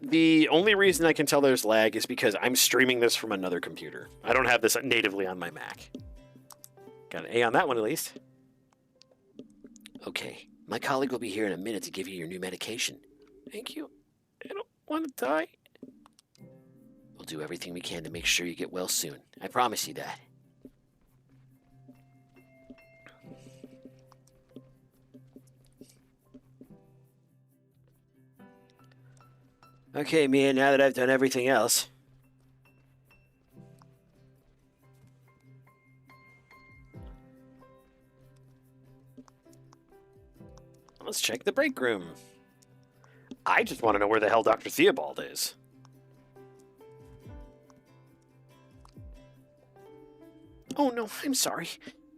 The only reason I can tell there's lag is because I'm streaming this from another computer. I don't have this natively on my Mac. Got an A on that one at least. Okay. My colleague will be here in a minute to give you your new medication. Thank you. I don't want to die. We'll do everything we can to make sure you get well soon. I promise you that. Okay, Mia, now that I've done everything else. Let's check the break room. I just want to know where the hell Dr. Theobald is. Oh no, I'm sorry.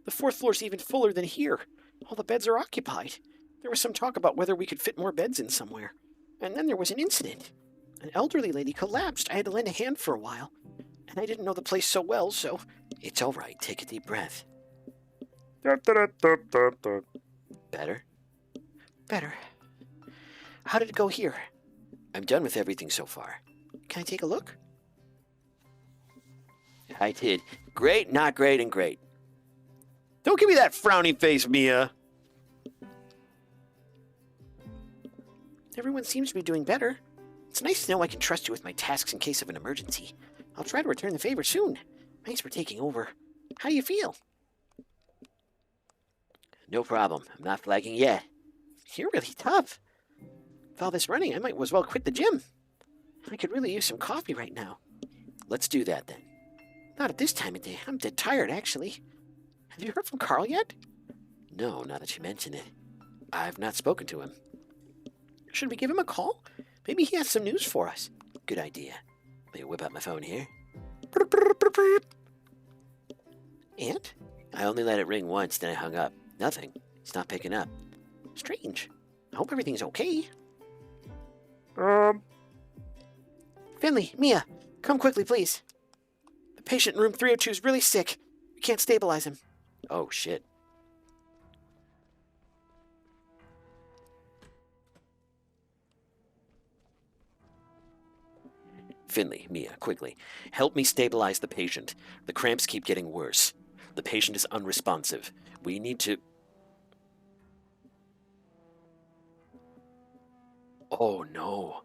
The 4th floor's even fuller than here. All the beds are occupied. There was some talk about whether we could fit more beds in somewhere. And then there was an incident. An elderly lady collapsed. I had to lend a hand for a while. And I didn't know the place so well, so... It's all right. Take a deep breath. Better? Better. How did it go here? I'm done with everything so far. Can I take a look? I did. Great, not great, and great. Don't give me that frowny face, Mia. Everyone seems to be doing better. It's nice to know I can trust you with my tasks in case of an emergency. I'll try to return the favor soon. Thanks for taking over. How do you feel? No problem. I'm not flagging yet. You're really tough. With all this running, I might as well quit the gym. I could really use some coffee right now. Let's do that then. Not at this time of day. I'm dead tired, actually. Have you heard from Carl yet? No, now that you mention it. I've not spoken to him. Should we give him a call? Maybe he has some news for us. Good idea. Let me whip out my phone here. And? I only let it ring once, then I hung up. Nothing. It's not picking up. Strange. I hope everything's okay. Finley, Mia, come quickly, please. The patient in room 302 is really sick. We can't stabilize him. Oh, shit. Finley, Mia, quickly. Help me stabilize the patient. The cramps keep getting worse. The patient is unresponsive. We need to... Oh, no.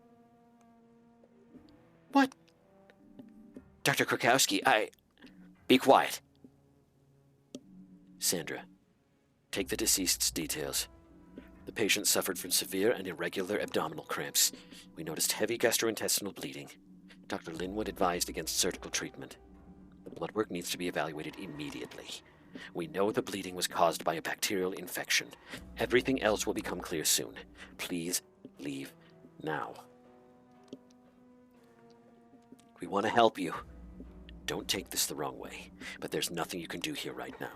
What? Dr. Krakowski, Be quiet. Sandra, take the deceased's details. The patient suffered from severe and irregular abdominal cramps. We noticed heavy gastrointestinal bleeding. Dr. Linwood advised against surgical treatment. The blood work needs to be evaluated immediately. We know the bleeding was caused by a bacterial infection. Everything else will become clear soon. Please leave now. We want to help you. Don't take this the wrong way, but there's nothing you can do here right now.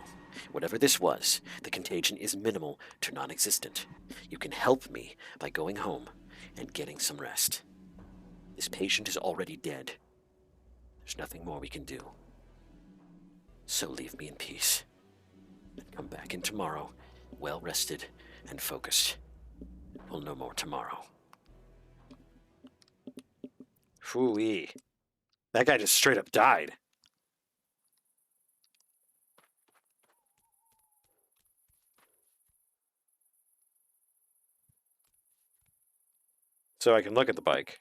Whatever this was, the contagion is minimal to non-existent. You can help me by going home and getting some rest. This patient is already dead. There's nothing more we can do. So leave me in peace. And come back in tomorrow, well rested and focused. We'll know more tomorrow. Phooey. That guy just straight up died. So I can look at the bike.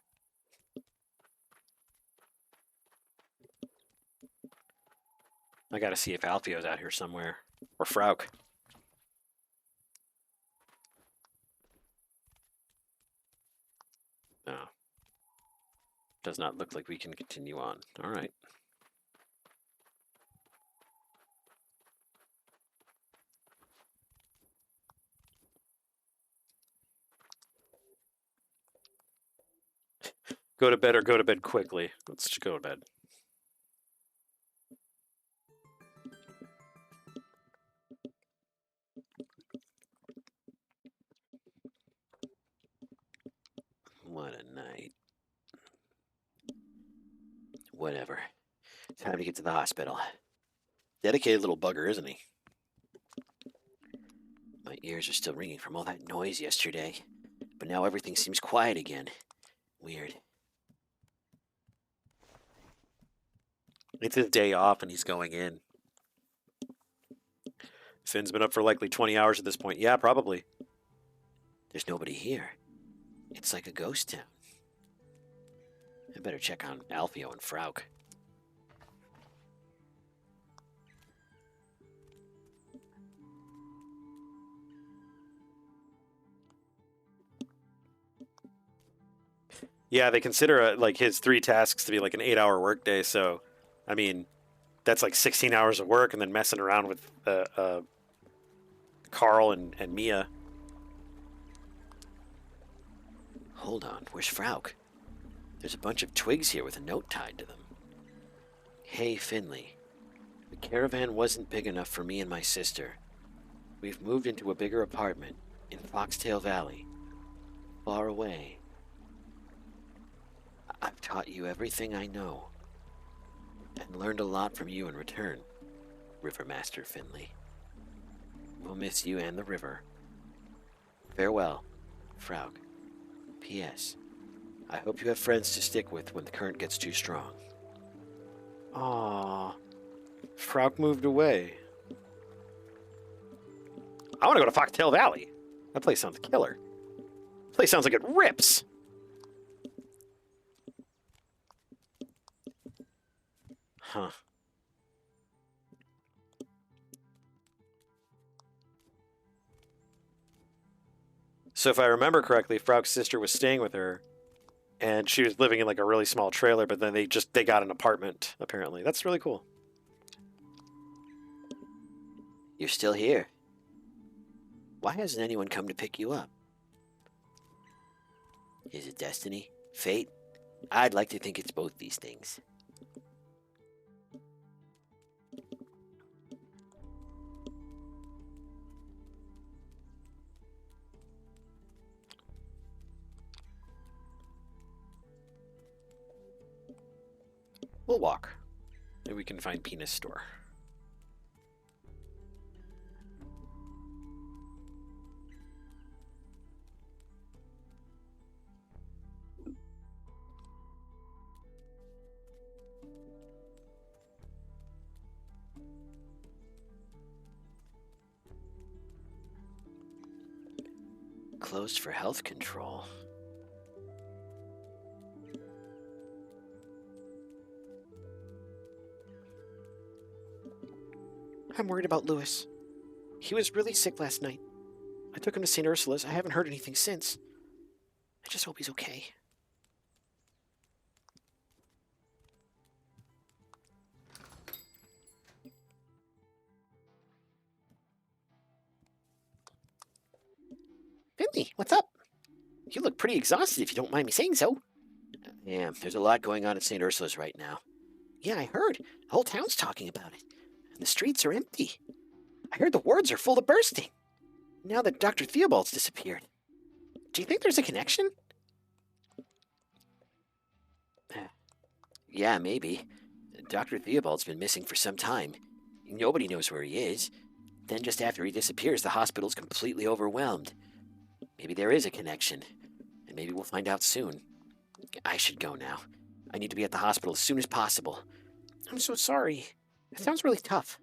I gotta see if Alfio's out here somewhere. Or Frauk. No. Does not look like we can continue on. Alright. Go to bed or go to bed quickly. Let's just go to bed. What a night. Whatever. Time to get to the hospital. Dedicated little bugger, isn't he? My ears are still ringing from all that noise yesterday, but now everything seems quiet again. Weird. It's his day off and he's going in. Finn's been up for likely 20 hours at this point. Yeah, probably. There's nobody here. It's like a ghost town. I better check on Alfio and Frauk. Yeah, they consider like his 3 tasks to be like an 8-hour workday. So, I mean, that's like 16 hours of work and then messing around with Carl and Mia. Hold on, where's Frauk? There's a bunch of twigs here with a note tied to them. Hey, Finley. The caravan wasn't big enough for me and my sister. We've moved into a bigger apartment in Foxtail Valley. Far away. I've taught you everything I know. And learned a lot from you in return, Rivermaster Finley. We'll miss you and the river. Farewell, Frauk. P.S. I hope you have friends to stick with when the current gets too strong. Aww. Frauk moved away. I want to go to Foxtail Valley. That place sounds killer. That place sounds like it rips. Huh. So if I remember correctly, Frog's sister was staying with her, and she was living in like a really small trailer, but then they got an apartment, apparently. That's really cool. You're still here. Why hasn't anyone come to pick you up? Is it destiny? Fate? I'd like to think it's both these things. We'll walk. Maybe we can find Penis store. Closed for health control. I'm worried about Lewis. He was really sick last night. I took him to St. Ursula's. I haven't heard anything since. I just hope he's okay. Finley, what's up? You look pretty exhausted if you don't mind me saying so. Yeah, there's a lot going on at St. Ursula's right now. Yeah, I heard. The whole town's talking about it. And the streets are empty. I heard the wards are full to bursting. Now that Dr. Theobald's disappeared. Do you think there's a connection? Yeah, maybe. Dr. Theobald's been missing for some time. Nobody knows where he is. Then just after he disappears, the hospital's completely overwhelmed. Maybe there is a connection. And maybe we'll find out soon. I should go now. I need to be at the hospital as soon as possible. I'm so sorry. It sounds really tough.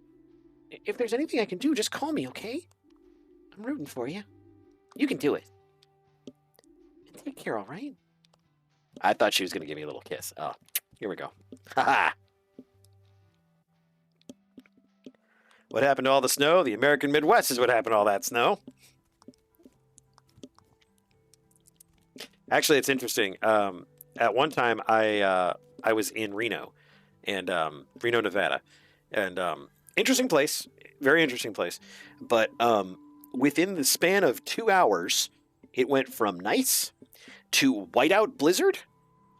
If there's anything I can do, just call me, okay? I'm rooting for you. You can do it. And take care, all right? I thought she was going to give me a little kiss. Oh, here we go. Ha-ha! What happened to all the snow? The American Midwest is what happened to all that snow. Actually, it's interesting. At one time, I was in Reno, and Reno, Nevada, and interesting place, very interesting place. But within the span of 2 hours, it went from nice to whiteout blizzard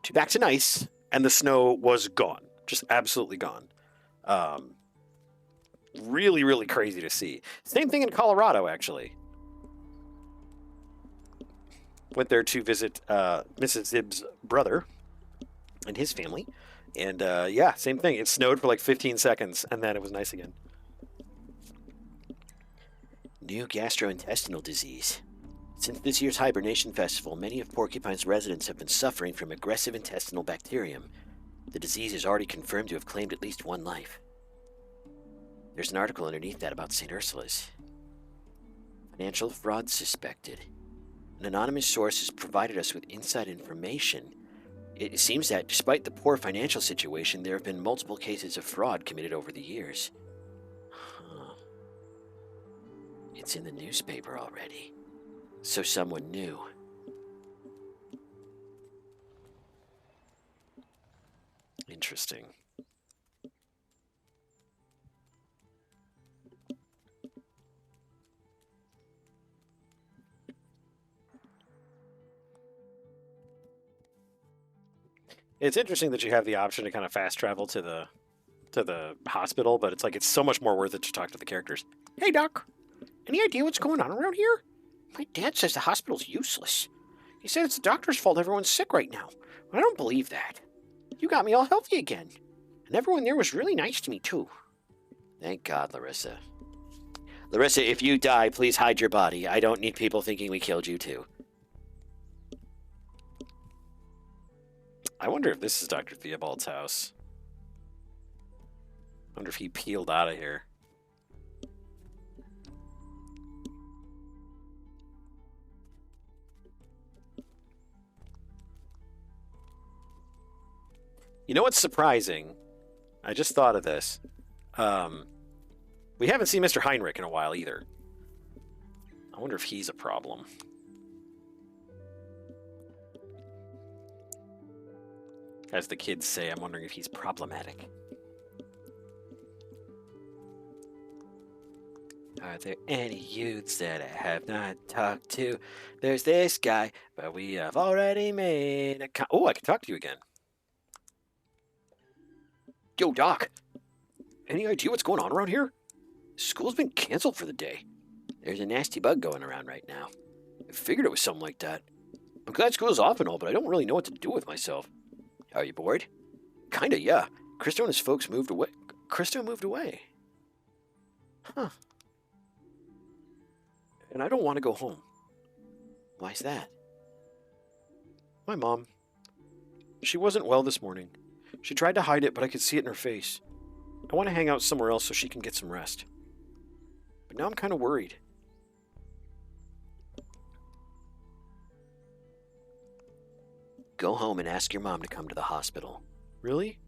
to back to nice, and the snow was gone, just absolutely gone. Really, really crazy to see. Same thing in Colorado, actually. Went there to visit Mrs. Zibb's brother and his family. And yeah, same thing. It snowed for like 15 seconds, and then it was nice again. New gastrointestinal disease. Since this year's hibernation festival, many of Porcupine's residents have been suffering from aggressive intestinal bacterium. The disease is already confirmed to have claimed at least one life. There's an article underneath that about St. Ursula's. Financial fraud suspected. An anonymous source has provided us with inside information. It seems that, despite the poor financial situation, there have been multiple cases of fraud committed over the years. Huh. It's in the newspaper already. So someone knew. Interesting. It's interesting that you have the option to kind of fast travel to the hospital, but it's like it's so much more worth it to talk to the characters. Hey, Doc. Any idea what's going on around here? My dad says the hospital's useless. He said it's the doctor's fault everyone's sick right now. I don't believe that. You got me all healthy again. And everyone there was really nice to me, too. Thank God, Larissa. Larissa, if you die, please hide your body. I don't need people thinking we killed you, too. I wonder if this is Dr. Theobald's house. I wonder if he peeled out of here. You know what's surprising? I just thought of this. We haven't seen Mr. Heinrich in a while either. I wonder if he's a problem. As the kids say, I'm wondering if he's problematic. Are there any youths that I have not talked to? There's this guy, but we have already made a Oh, I can talk to you again. Yo, Doc. Any idea what's going on around here? School's been canceled for the day. There's a nasty bug going around right now. I figured it was something like that. I'm glad school's off and all, but I don't really know what to do with myself. Are you bored? Kinda, yeah. Christo and his folks moved away. Christo moved away. Huh. And I don't want to go home. Why's that? My mom. She wasn't well this morning. She tried to hide it, but I could see it in her face. I want to hang out somewhere else so she can get some rest. But now I'm kind of worried. Go home and ask your mom to come to the hospital. Really?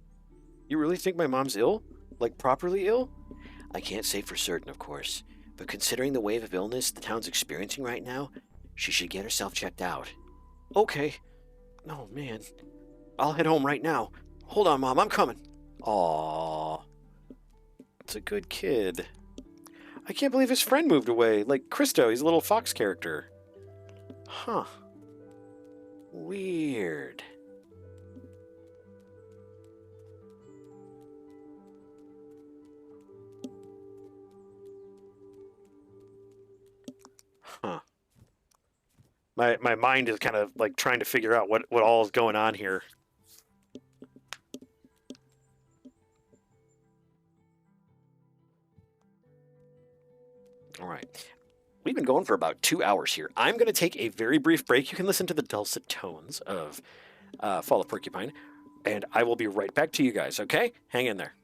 You really think my mom's ill? Like properly ill? I can't say for certain, of course, but considering the wave of illness the town's experiencing right now, she should get herself checked out. Okay. Oh, man. I'll head home right now. Hold on, Mom. I'm coming. Aww. It's a good kid. I can't believe his friend moved away. Like Christo, he's a little fox character. Huh. Weird. Huh. My mind is kind of like trying to figure out what all is going on here. All right. We've been going for about 2 hours here. I'm going to take a very brief break. You can listen to the dulcet tones of Fall of Porcupine, and I will be right back to you guys, okay? Hang in there.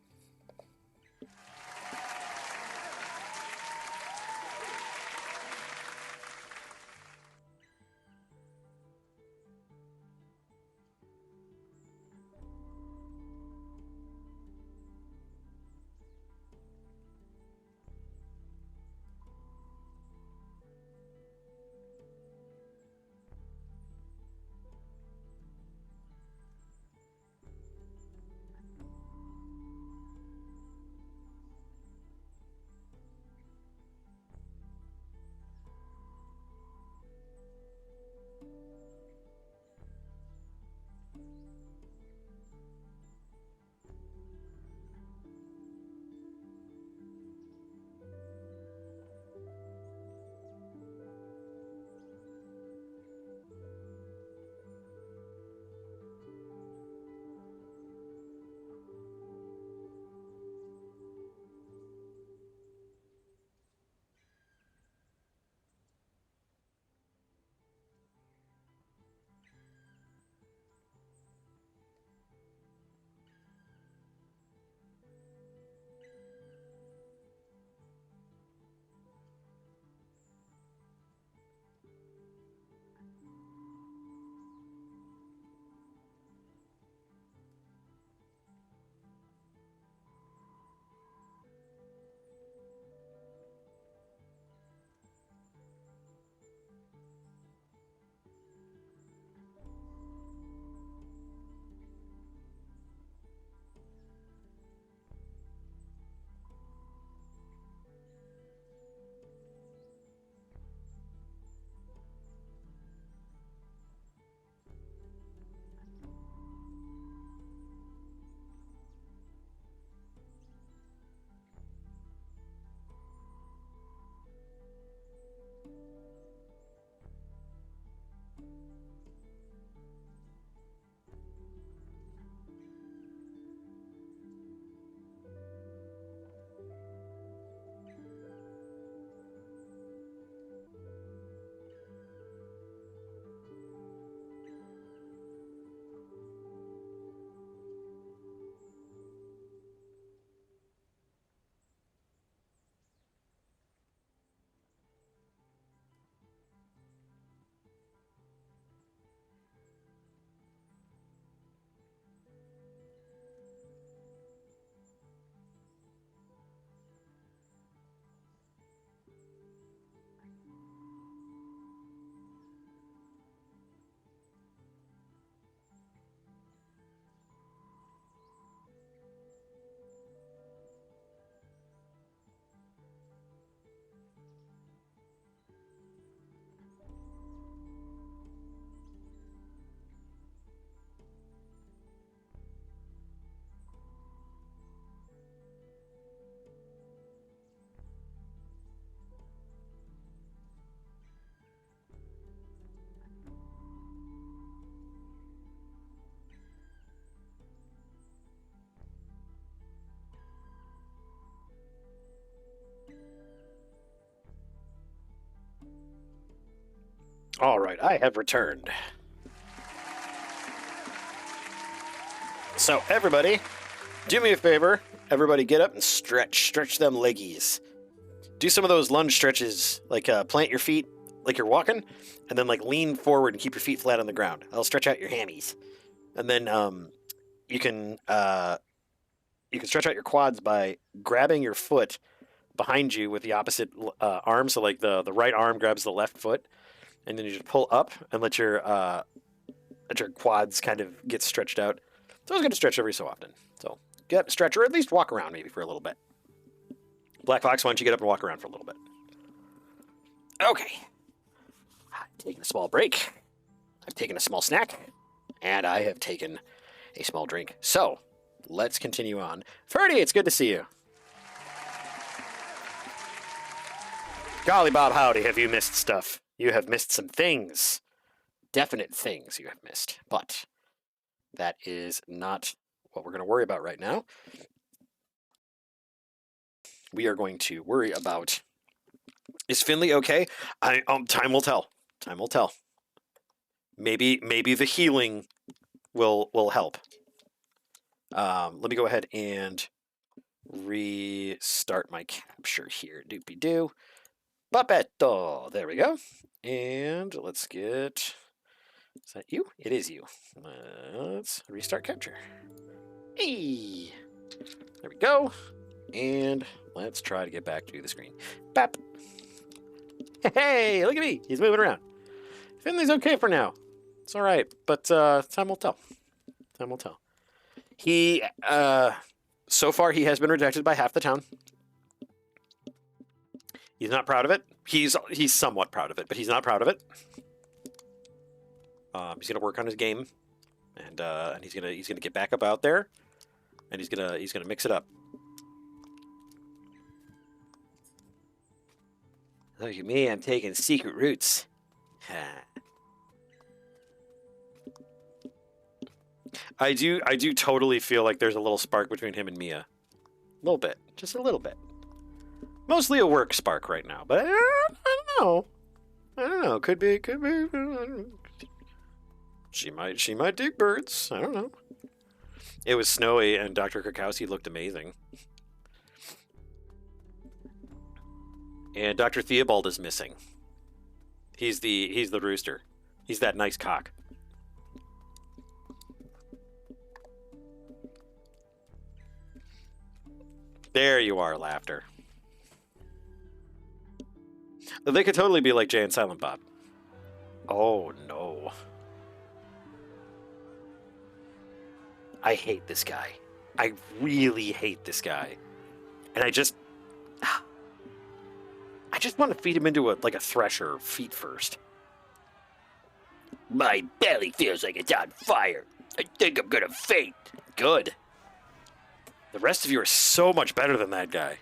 All right, I have returned. So, everybody, do me a favor. Everybody get up and stretch them leggies. Do some of those lunge stretches, like plant your feet like you're walking, and then like lean forward and keep your feet flat on the ground. That'll stretch out your hammies. And then you can stretch out your quads by grabbing your foot behind you with the opposite arm. So like the right arm grabs the left foot, and then you just pull up and let your quads kind of get stretched out. So I was going to stretch every so often. So get up and stretch, or at least walk around maybe for a little bit. Black Fox, why don't you get up and walk around for a little bit? Okay. I've taken a small break. I've taken a small snack. And I have taken a small drink. So, let's continue on. Ferdy, it's good to see you. Golly Bob howdy, have you missed stuff? You have missed some things. Definite things you have missed. But that is not what we're going to worry about right now. We are going to worry about, is Finley okay? Time will tell. Time will tell. Maybe the healing will help. Let me go ahead and restart my capture here. Doopy doo. Puppetto. There we go. And let's get. Is that you? It is you. Let's restart capture. Hey. There we go. And let's try to get back to the screen. Bap. Hey, look at me. He's moving around. Finley's okay for now. It's all right, but time will tell. Time will tell. He, so far, he has been rejected by half the town. He's not proud of it. He's somewhat proud of it, but he's not proud of it. He's gonna work on his game, and he's gonna get back up out there, and he's gonna mix it up. Look at me, I'm taking secret routes. I do totally feel like there's a little spark between him and Mia. A little bit. Just a little bit. Mostly a work spark right now, but I don't know. I don't know. Could be. She might dig birds. I don't know. It was snowy and Dr. Krakowski looked amazing. And Dr. Theobald is missing. He's the rooster. He's that nice cock. There you are, laughter. They could totally be like Jay and Silent Bob. Oh no. I hate this guy. I really hate this guy. And I just want to feed him into a thresher feet first. My belly feels like it's on fire. I think I'm gonna faint. Good. The rest of you are so much better than that guy.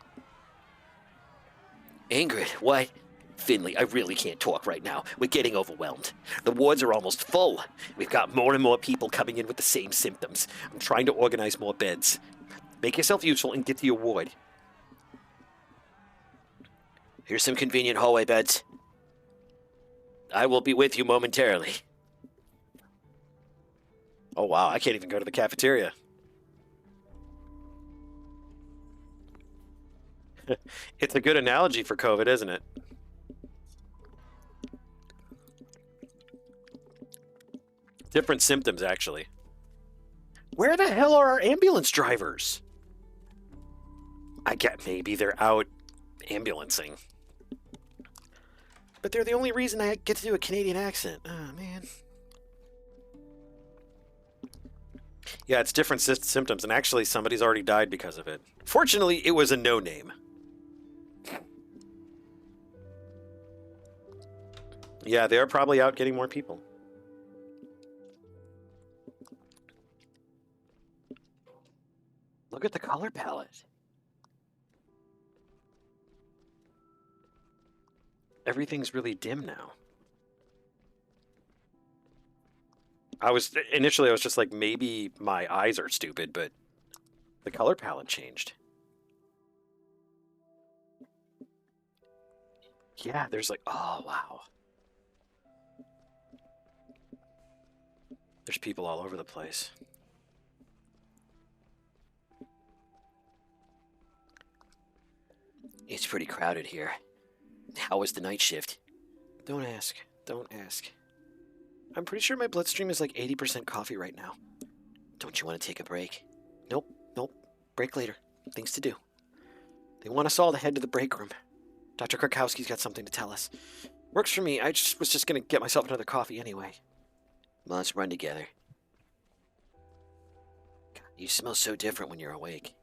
Ingrid, what? Finley, I really can't talk right now. We're getting overwhelmed. The wards are almost full. We've got more and more people coming in with the same symptoms. I'm trying to organize more beds. Make yourself useful and get to your ward. Here's some convenient hallway beds. I will be with you momentarily. Oh wow, I can't even go to the cafeteria. It's a good analogy for COVID, isn't it? Different symptoms, actually. Where the hell are our ambulance drivers? I get maybe they're out ambulancing. But they're the only reason I get to do a Canadian accent. Oh, man. Yeah, it's different symptoms, and actually somebody's already died because of it. Fortunately, it was a no-name. Yeah, they're probably out getting more people. Look at the color palette. Everything's really dim now. Initially I was just like, maybe my eyes are stupid, but the color palette changed. Yeah, there's like, oh wow. There's people all over the place. It's pretty crowded here. How was the night shift? Don't ask. Don't ask. I'm pretty sure my bloodstream is like 80% coffee right now. Don't you want to take a break? Nope. Break later. Things to do. They want us all to head to the break room. Dr. Krakowski's got something to tell us. Works for me. Was just gonna get myself another coffee anyway. Well, let's run together. God, you smell so different when you're awake.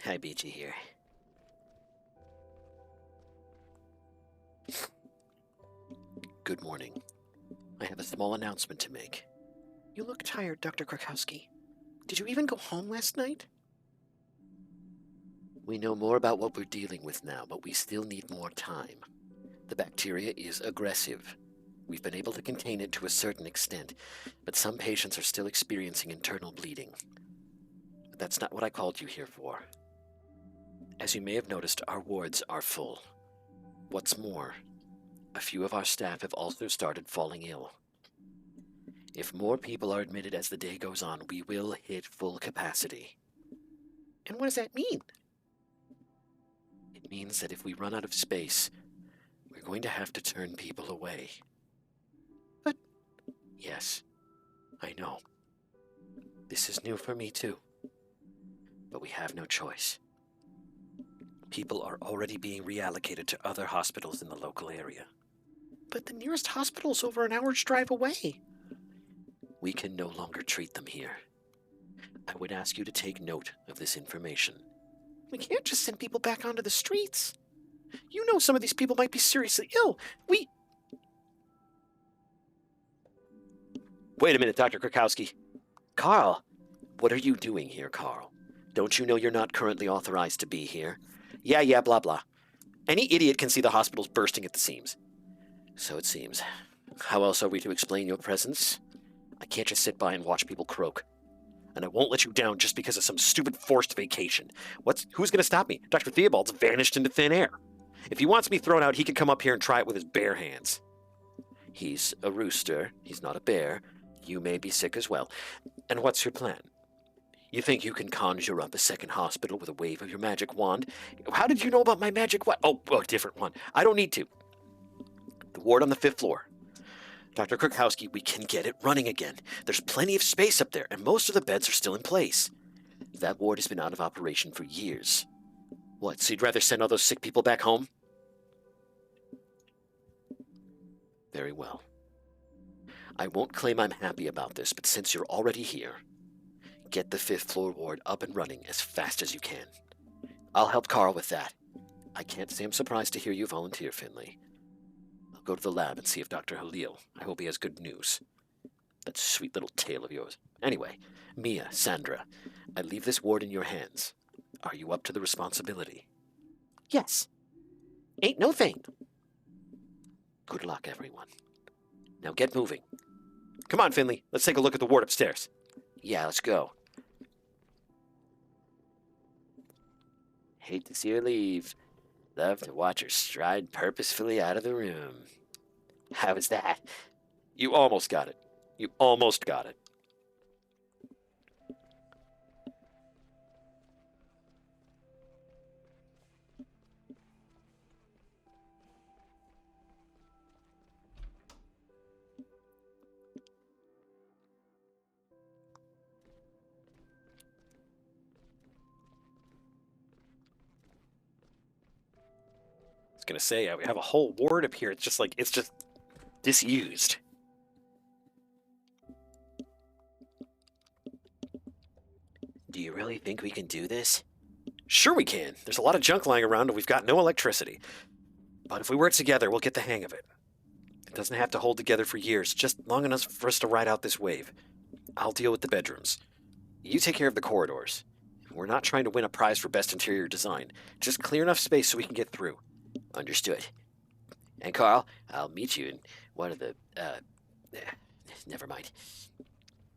Hi, Beachy here. Good morning. I have a small announcement to make. You look tired, Dr. Krakowski. Did you even go home last night? We know more about what we're dealing with now, but we still need more time. The bacteria is aggressive. We've been able to contain it to a certain extent, but some patients are still experiencing internal bleeding. But that's not what I called you here for. As you may have noticed, our wards are full. What's more, a few of our staff have also started falling ill. If more people are admitted as the day goes on, we will hit full capacity. And what does that mean? It means that if we run out of space, we're going to have to turn people away. But... Yes, I know. This is new for me too. But we have no choice. People are already being reallocated to other hospitals in the local area. But the nearest hospital's over an hour's drive away. We can no longer treat them here. I would ask you to take note of this information. We can't just send people back onto the streets. You know some of these people might be seriously ill. Wait a minute, Dr. Krakowski. Carl! What are you doing here, Carl? Don't you know you're not currently authorized to be here? Yeah, blah, blah. Any idiot can see the hospital's bursting at the seams. So it seems. How else are we to explain your presence? I can't just sit by and watch people croak. And I won't let you down just because of some stupid forced vacation. Who's going to stop me? Dr. Theobald's vanished into thin air. If he wants me thrown out, he can come up here and try it with his bare hands. He's a rooster. He's not a bear. You may be sick as well. And what's your plan? You think you can conjure up a second hospital with a wave of your magic wand? How did you know about my magic wand? Oh, a different one. I don't need to. The ward on the 5th floor. Dr. Krakowski, we can get it running again. There's plenty of space up there, and most of the beds are still in place. That ward has been out of operation for years. What, so you'd rather send all those sick people back home? Very well. I won't claim I'm happy about this, but since you're already here, get the 5th floor ward up and running as fast as you can. I'll help Carl with that. I can't say I'm surprised to hear you volunteer, Finley. I'll go to the lab and see if Dr. Halil, I hope he has good news. That sweet little tale of yours. Anyway, Mia, Sandra, I leave this ward in your hands. Are you up to the responsibility? Yes. Ain't no thing. Good luck, everyone. Now get moving. Come on, Finley. Let's take a look at the ward upstairs. Yeah, let's go. Hate to see her leave. Love to watch her stride purposefully out of the room. How was that? You almost got it. You almost got it. Gonna say we have a whole ward up here. It's just disused. Do you really think we can do this? Sure we can. There's a lot of junk lying around and we've got no electricity. But if we work together, we'll get the hang of it. It doesn't have to hold together for years, just long enough for us to ride out this wave. I'll deal with the bedrooms. You take care of the corridors. We're not trying to win a prize for best interior design. Just clear enough space so we can get through. Understood. And Carl, I'll meet you in one of the, never mind.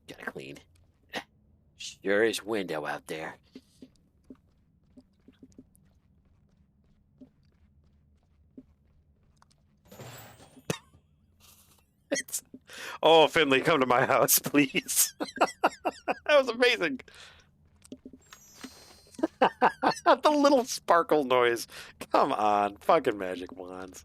Gotta clean. Sure is window out there. Oh, Finley, come to my house, please. That was amazing. The little sparkle noise. Come on, fucking magic wands.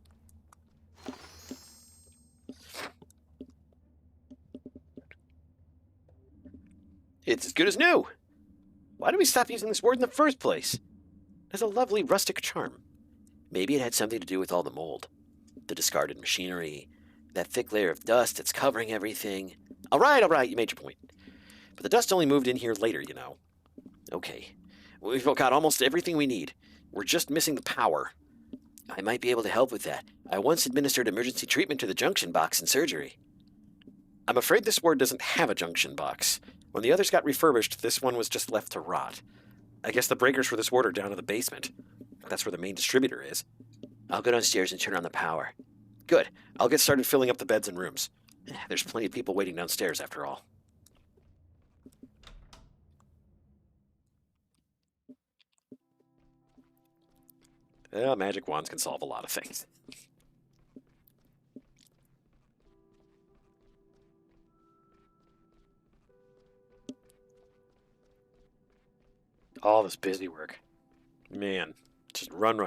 It's as good as new. Why did we stop using this word in the first place? It has a lovely rustic charm. Maybe it had something to do with all the mold. The discarded machinery, that thick layer of dust that's covering everything. All right, you made your point. But the dust only moved in here later, you know. Okay, we've got almost everything we need. We're just missing the power. I might be able to help with that. I once administered emergency treatment to the junction box in surgery. I'm afraid this ward doesn't have a junction box. When the others got refurbished, this one was just left to rot. I guess the breakers for this ward are down in the basement. That's where the main distributor is. I'll go downstairs and turn on the power. Good. I'll get started filling up the beds and rooms. There's plenty of people waiting downstairs after all. Yeah, magic wands can solve a lot of things. All this busy work. Man, just run.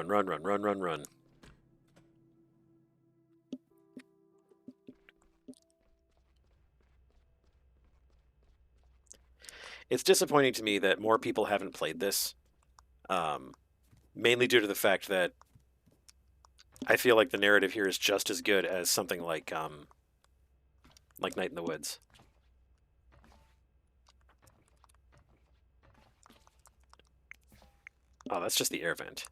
It's disappointing to me that more people haven't played this. Mainly due to the fact that I feel like the narrative here is just as good as something like Night in the Woods. Oh, that's just the air vent.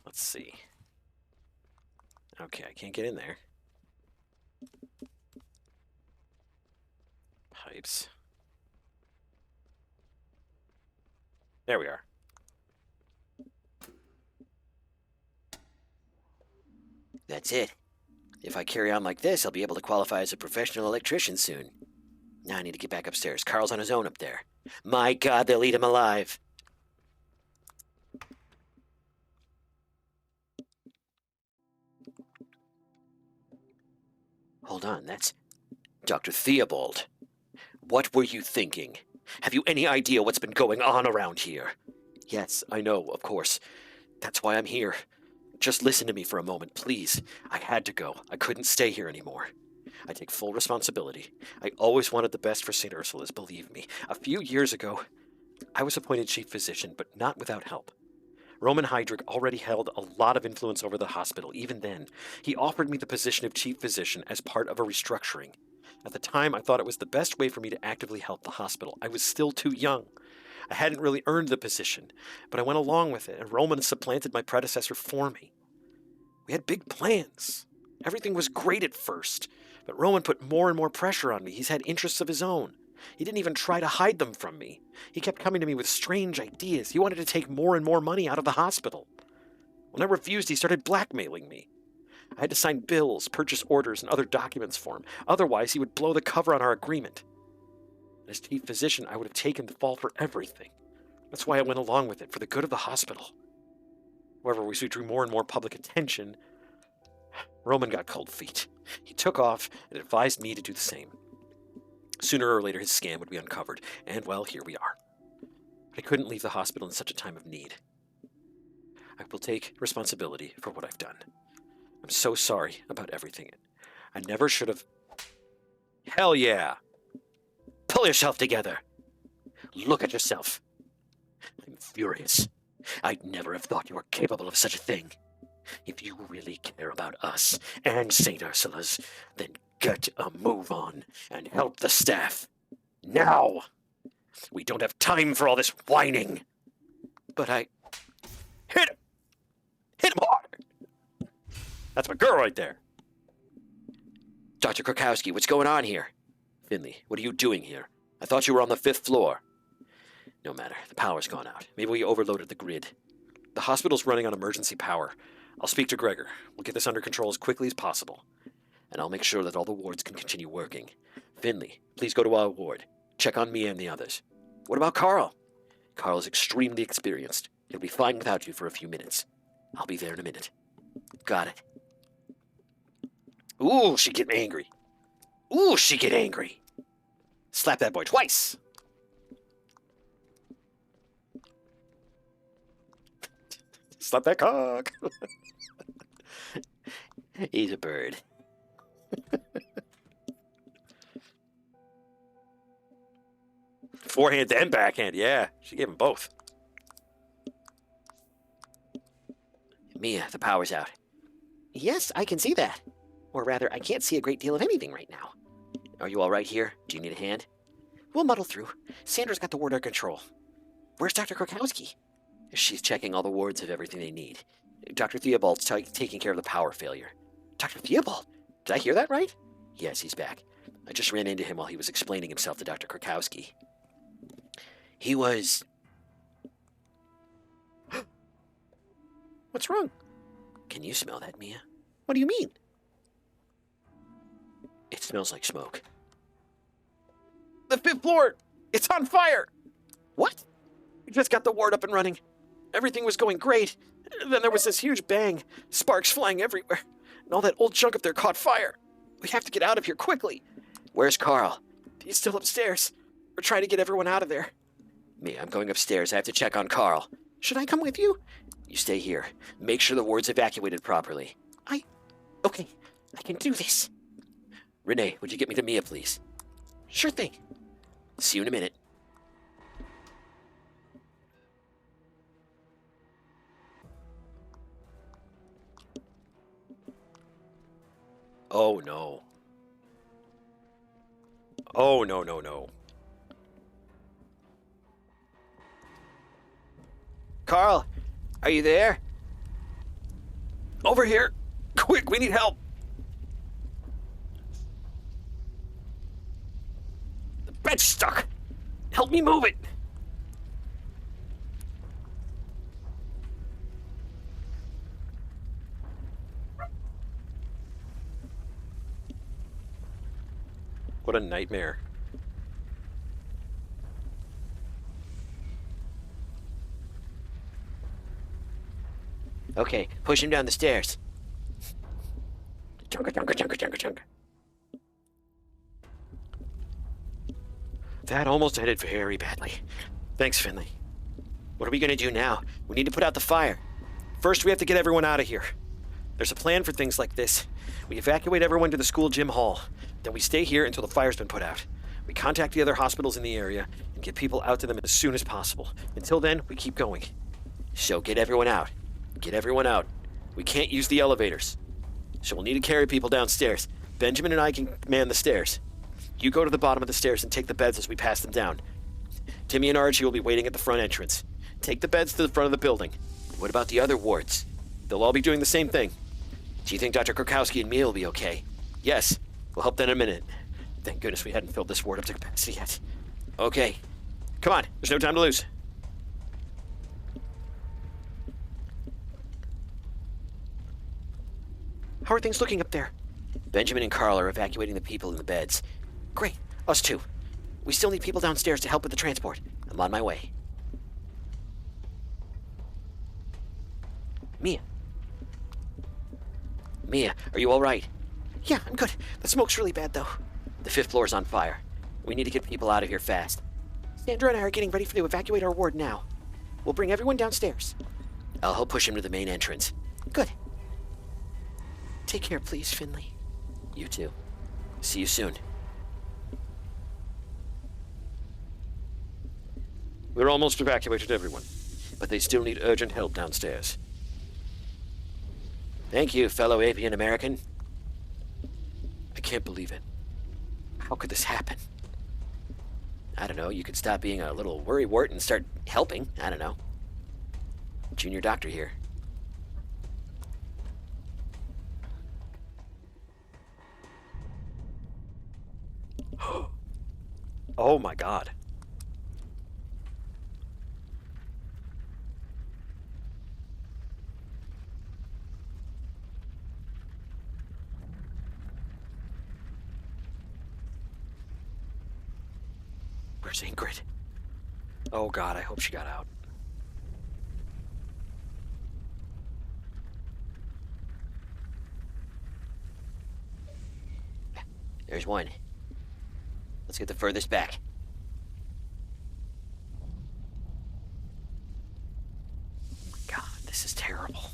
Let's see. Okay, I can't get in there. Pipes. There we are. That's it. If I carry on like this, I'll be able to qualify as a professional electrician soon. Now I need to get back upstairs. Carl's on his own up there. My God, they'll eat him alive. Hold on, that's Dr. Theobald. What were you thinking? Have you any idea what's been going on around here? Yes, I know, of course. That's why I'm here. Just listen to me for a moment, please. I had to go. I couldn't stay here anymore. I take full responsibility. I always wanted the best for St. Ursula's, believe me. A few years ago, I was appointed chief physician, but not without help. Roman Heydrich already held a lot of influence over the hospital. Even then, he offered me the position of chief physician as part of a restructuring. At the time, I thought it was the best way for me to actively help the hospital. I was still too young. I hadn't really earned the position, but I went along with it, and Roman supplanted my predecessor for me. We had big plans. Everything was great at first, but Roman put more and more pressure on me. He's had interests of his own. He didn't even try to hide them from me. He kept coming to me with strange ideas. He wanted to take more and more money out of the hospital. When I refused, he started blackmailing me. I had to sign bills, purchase orders, and other documents for him. Otherwise, he would blow the cover on our agreement. As chief physician, I would have taken the fall for everything. That's why I went along with it, for the good of the hospital. However, as we drew more and more public attention, Roman got cold feet. He took off and advised me to do the same. Sooner or later, his scam would be uncovered, and, well, here we are. But I couldn't leave the hospital in such a time of need. I will take responsibility for what I've done. I'm so sorry about everything. I never should have... Hell yeah! Pull yourself together! Look at yourself. I'm furious. I'd never have thought you were capable of such a thing. If you really care about us and St. Ursula's, then get a move on and help the staff. Now! We don't have time for all this whining. But I... Hit him! Hit him hard! That's my girl right there. Dr. Krakowski, what's going on here? Finley, what are you doing here? I thought you were on the 5th floor. No matter, the power's gone out. Maybe we overloaded the grid. The hospital's running on emergency power. I'll speak to Gregor. We'll get this under control as quickly as possible. And I'll make sure that all the wards can continue working. Finley, please go to our ward. Check on me and the others. What about Carl? Carl is extremely experienced. He'll be fine without you for a few minutes. I'll be there in a minute. Got it. Ooh, she get angry. Ooh, she get angry. Slap that boy twice. Slap that cock. He's a bird. Forehand and backhand. Yeah, she gave him both. Mia, the power's out. Yes, I can see that. Or rather, I can't see a great deal of anything right now. Are you all right here? Do you need a hand? We'll muddle through. Sandra's got the ward under control. Where's Dr. Krakowski? She's checking all the wards of everything they need. Dr. Theobald's taking care of the power failure. Dr. Theobald? Did I hear that right? Yes, he's back. I just ran into him while he was explaining himself to Dr. Krakowski. He was... What's wrong? Can you smell that, Mia? What do you mean? It smells like smoke. The 5th floor! It's on fire! What? We just got the ward up and running. Everything was going great. Then there was this huge bang, sparks flying everywhere, and all that old junk up there caught fire. We have to get out of here quickly. Where's Carl? He's still upstairs. We're trying to get everyone out of there. Mia, I'm going upstairs. I have to check on Carl. Should I come with you? You stay here. Make sure the ward's evacuated properly. Okay, I can do this. Renee, would you get me to Mia, please? Sure thing. See you in a minute. Oh, no. Oh, no, no, no. Carl, are you there? Over here. Quick, we need help. The bed's stuck. Help me move it. What a nightmare. Okay, push him down the stairs. Chunka, chunka, chunka, chunka, chunka. That almost ended very badly. Thanks, Finley. What are we gonna do now? We need to put out the fire. First, we have to get everyone out of here. There's a plan for things like this. We evacuate everyone to the school gym hall. Then we stay here until the fire's been put out. We contact the other hospitals in the area and get people out to them as soon as possible. Until then, we keep going. So get everyone out. Get everyone out. We can't use the elevators. So we'll need to carry people downstairs. Benjamin and I can man the stairs. You go to the bottom of the stairs and take the beds as we pass them down. Timmy and Archie will be waiting at the front entrance. Take the beds to the front of the building. What about the other wards? They'll all be doing the same thing. Do you think Dr. Krakowski and Mia will be okay? Yes, we'll help them in a minute. Thank goodness we hadn't filled this ward up to capacity yet. Okay. Come on, there's no time to lose. How are things looking up there? Benjamin and Carl are evacuating the people in the beds. Great. Us too. We still need people downstairs to help with the transport. I'm on my way. Mia. Mia, are you all right? Yeah, I'm good. The smoke's really bad, though. The 5th floor's on fire. We need to get people out of here fast. Sandra and I are getting ready to evacuate our ward now. We'll bring everyone downstairs. I'll help push him to the main entrance. Good. Take care, please, Finley. You too. See you soon. We're almost evacuated everyone, but they still need urgent help downstairs. Thank you, fellow Apian American. I can't believe it. How could this happen? I don't know, you could stop being a little worrywart and start helping. I don't know. Junior doctor here. Oh my God. Where's Ingrid? Oh God, I hope she got out. There's one. Let's get the furthest back. God, this is terrible.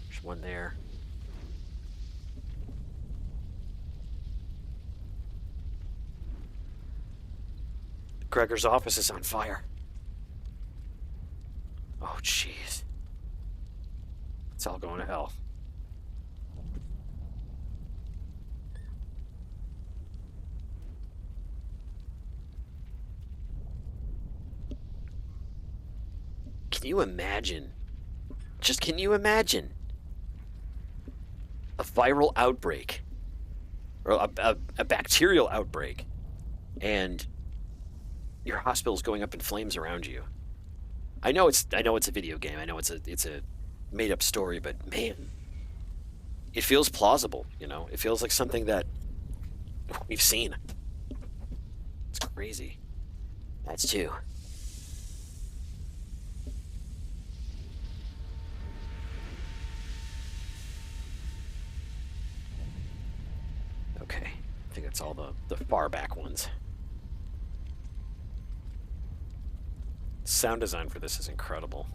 There's one there. Gregor's office is on fire. Oh, jeez. It's all going to hell. Can you imagine? Just can you imagine? A viral outbreak. Or a bacterial outbreak. And your hospital's going up in flames around you. I know it's a video game. I know it's a made up story, but man, it feels plausible, you know? It feels like something that we've seen. It's crazy. That's two. Okay. I think that's all the far back ones. Sound design for this is incredible.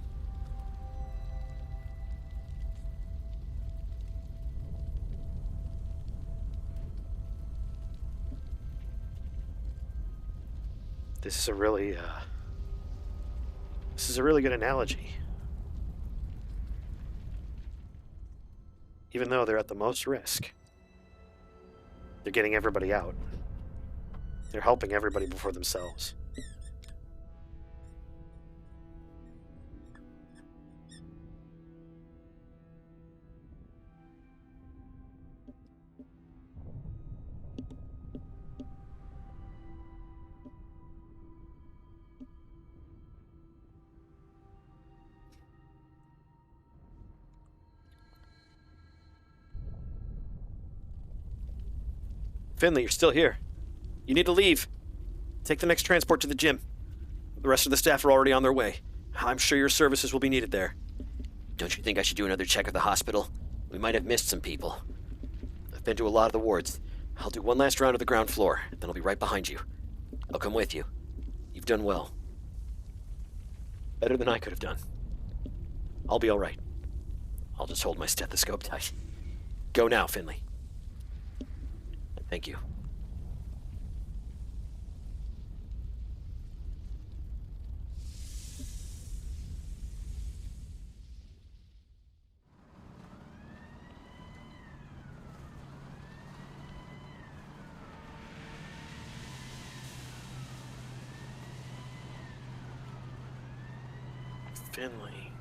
This is a really good analogy. Even though they're at the most risk, they're getting everybody out. They're helping everybody before themselves. Finley, you're still here. You need to leave. Take the next transport to the gym. The rest of the staff are already on their way. I'm sure your services will be needed there. Don't you think I should do another check of the hospital? We might have missed some people. I've been to a lot of the wards. I'll do one last round of the ground floor, then I'll be right behind you. I'll come with you. You've done well. Better than I could have done. I'll be all right. I'll just hold my stethoscope tight. Go now, Finley. Thank you. Finley.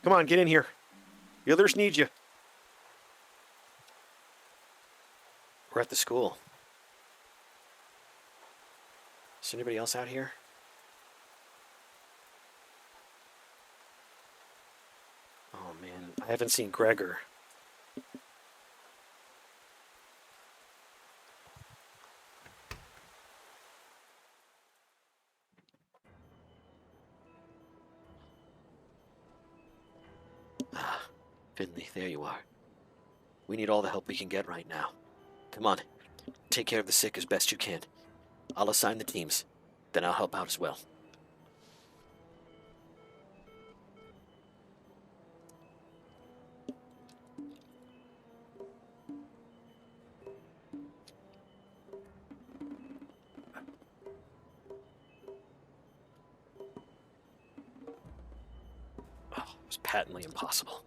Come on, get in here. The others need you. We're at the school. Is anybody else out here? Oh man, I haven't seen Gregor. Ah, Finley, there you are. We need all the help we can get right now. Come on, take care of the sick as best you can. I'll assign the teams, then I'll help out as well. Oh, it was patently impossible.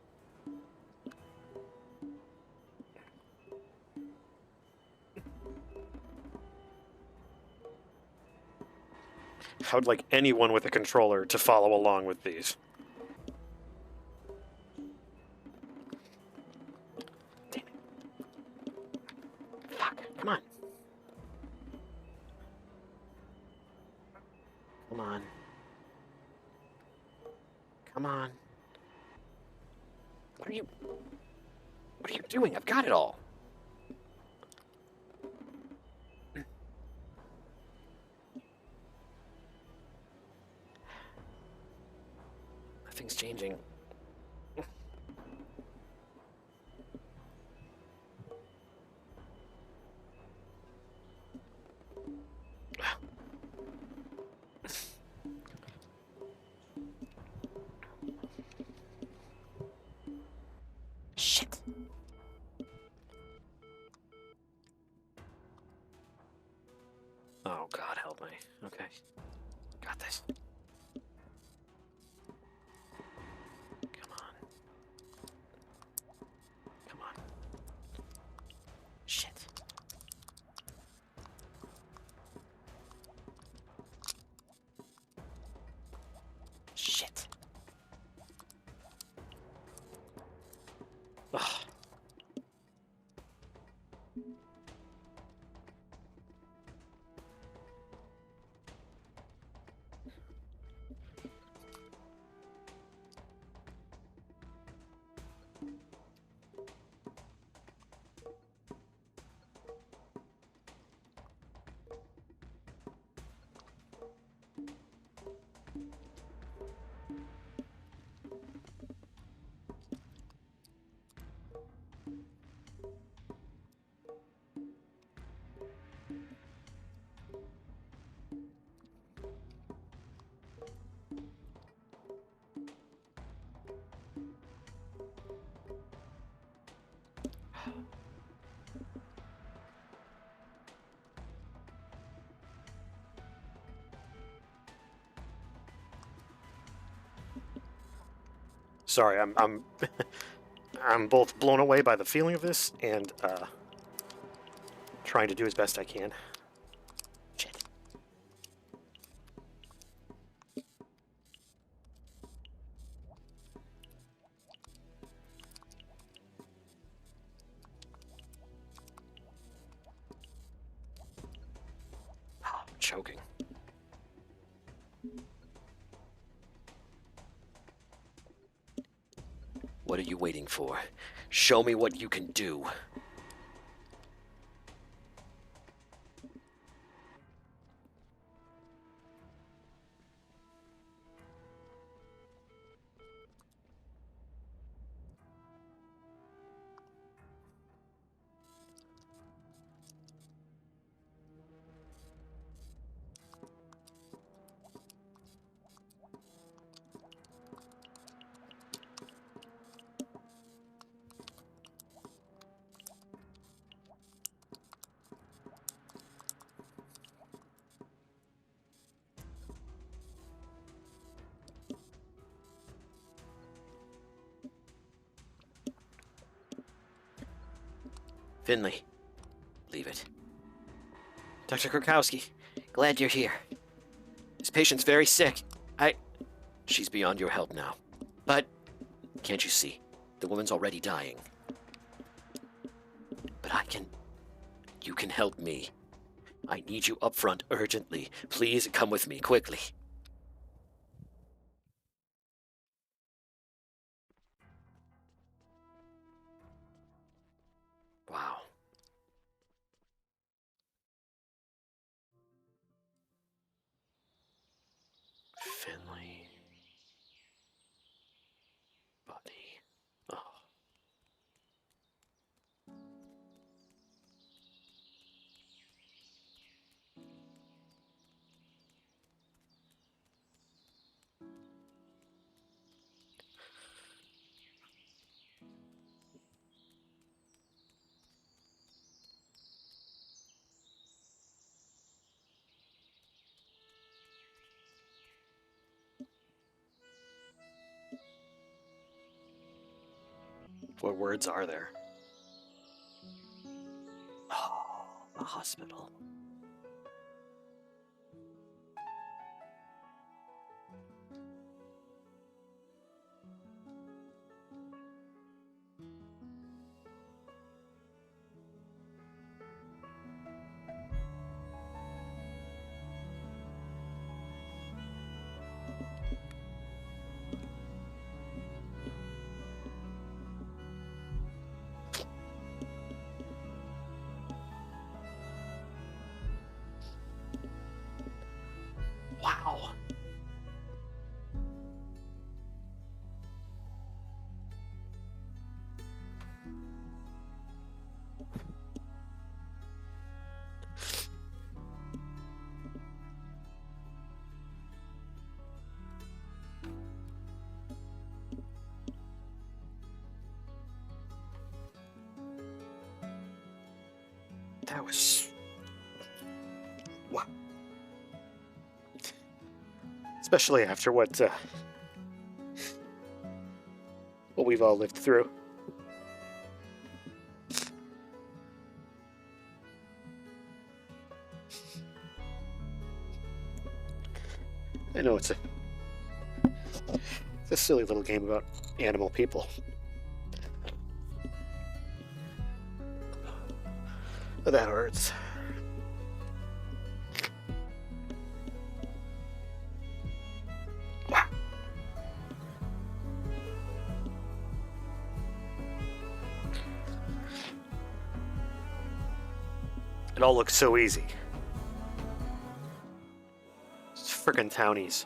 I would like anyone with a controller to follow along with these. Damn it. Fuck, come on. Come on. Come on. What are you doing? I've got it all. Nothing's changing. Shit. Oh, God, help me. Okay. Got this. Come on. Come on. Shit. Shit. Ugh. Sorry, I'm I'm both blown away by the feeling of this and trying to do as best I can. Shit. Oh, I'm choking. What are you waiting for? Show me what you can do. Finley, leave it. Dr. Krakowski, glad you're here. This patient's very sick. She's beyond your help now. But Can't you see? The woman's already dying. but I can. You can help me. I need you up front urgently. Please come with me quickly. Wow. Finley. Buddy. Oh. What words are there? Oh, the hospital. That was... Wow. Especially after what we've all lived through. I know it's a silly little game about animal people. But that hurts. Wow. It all looks so easy. It's frickin' townies.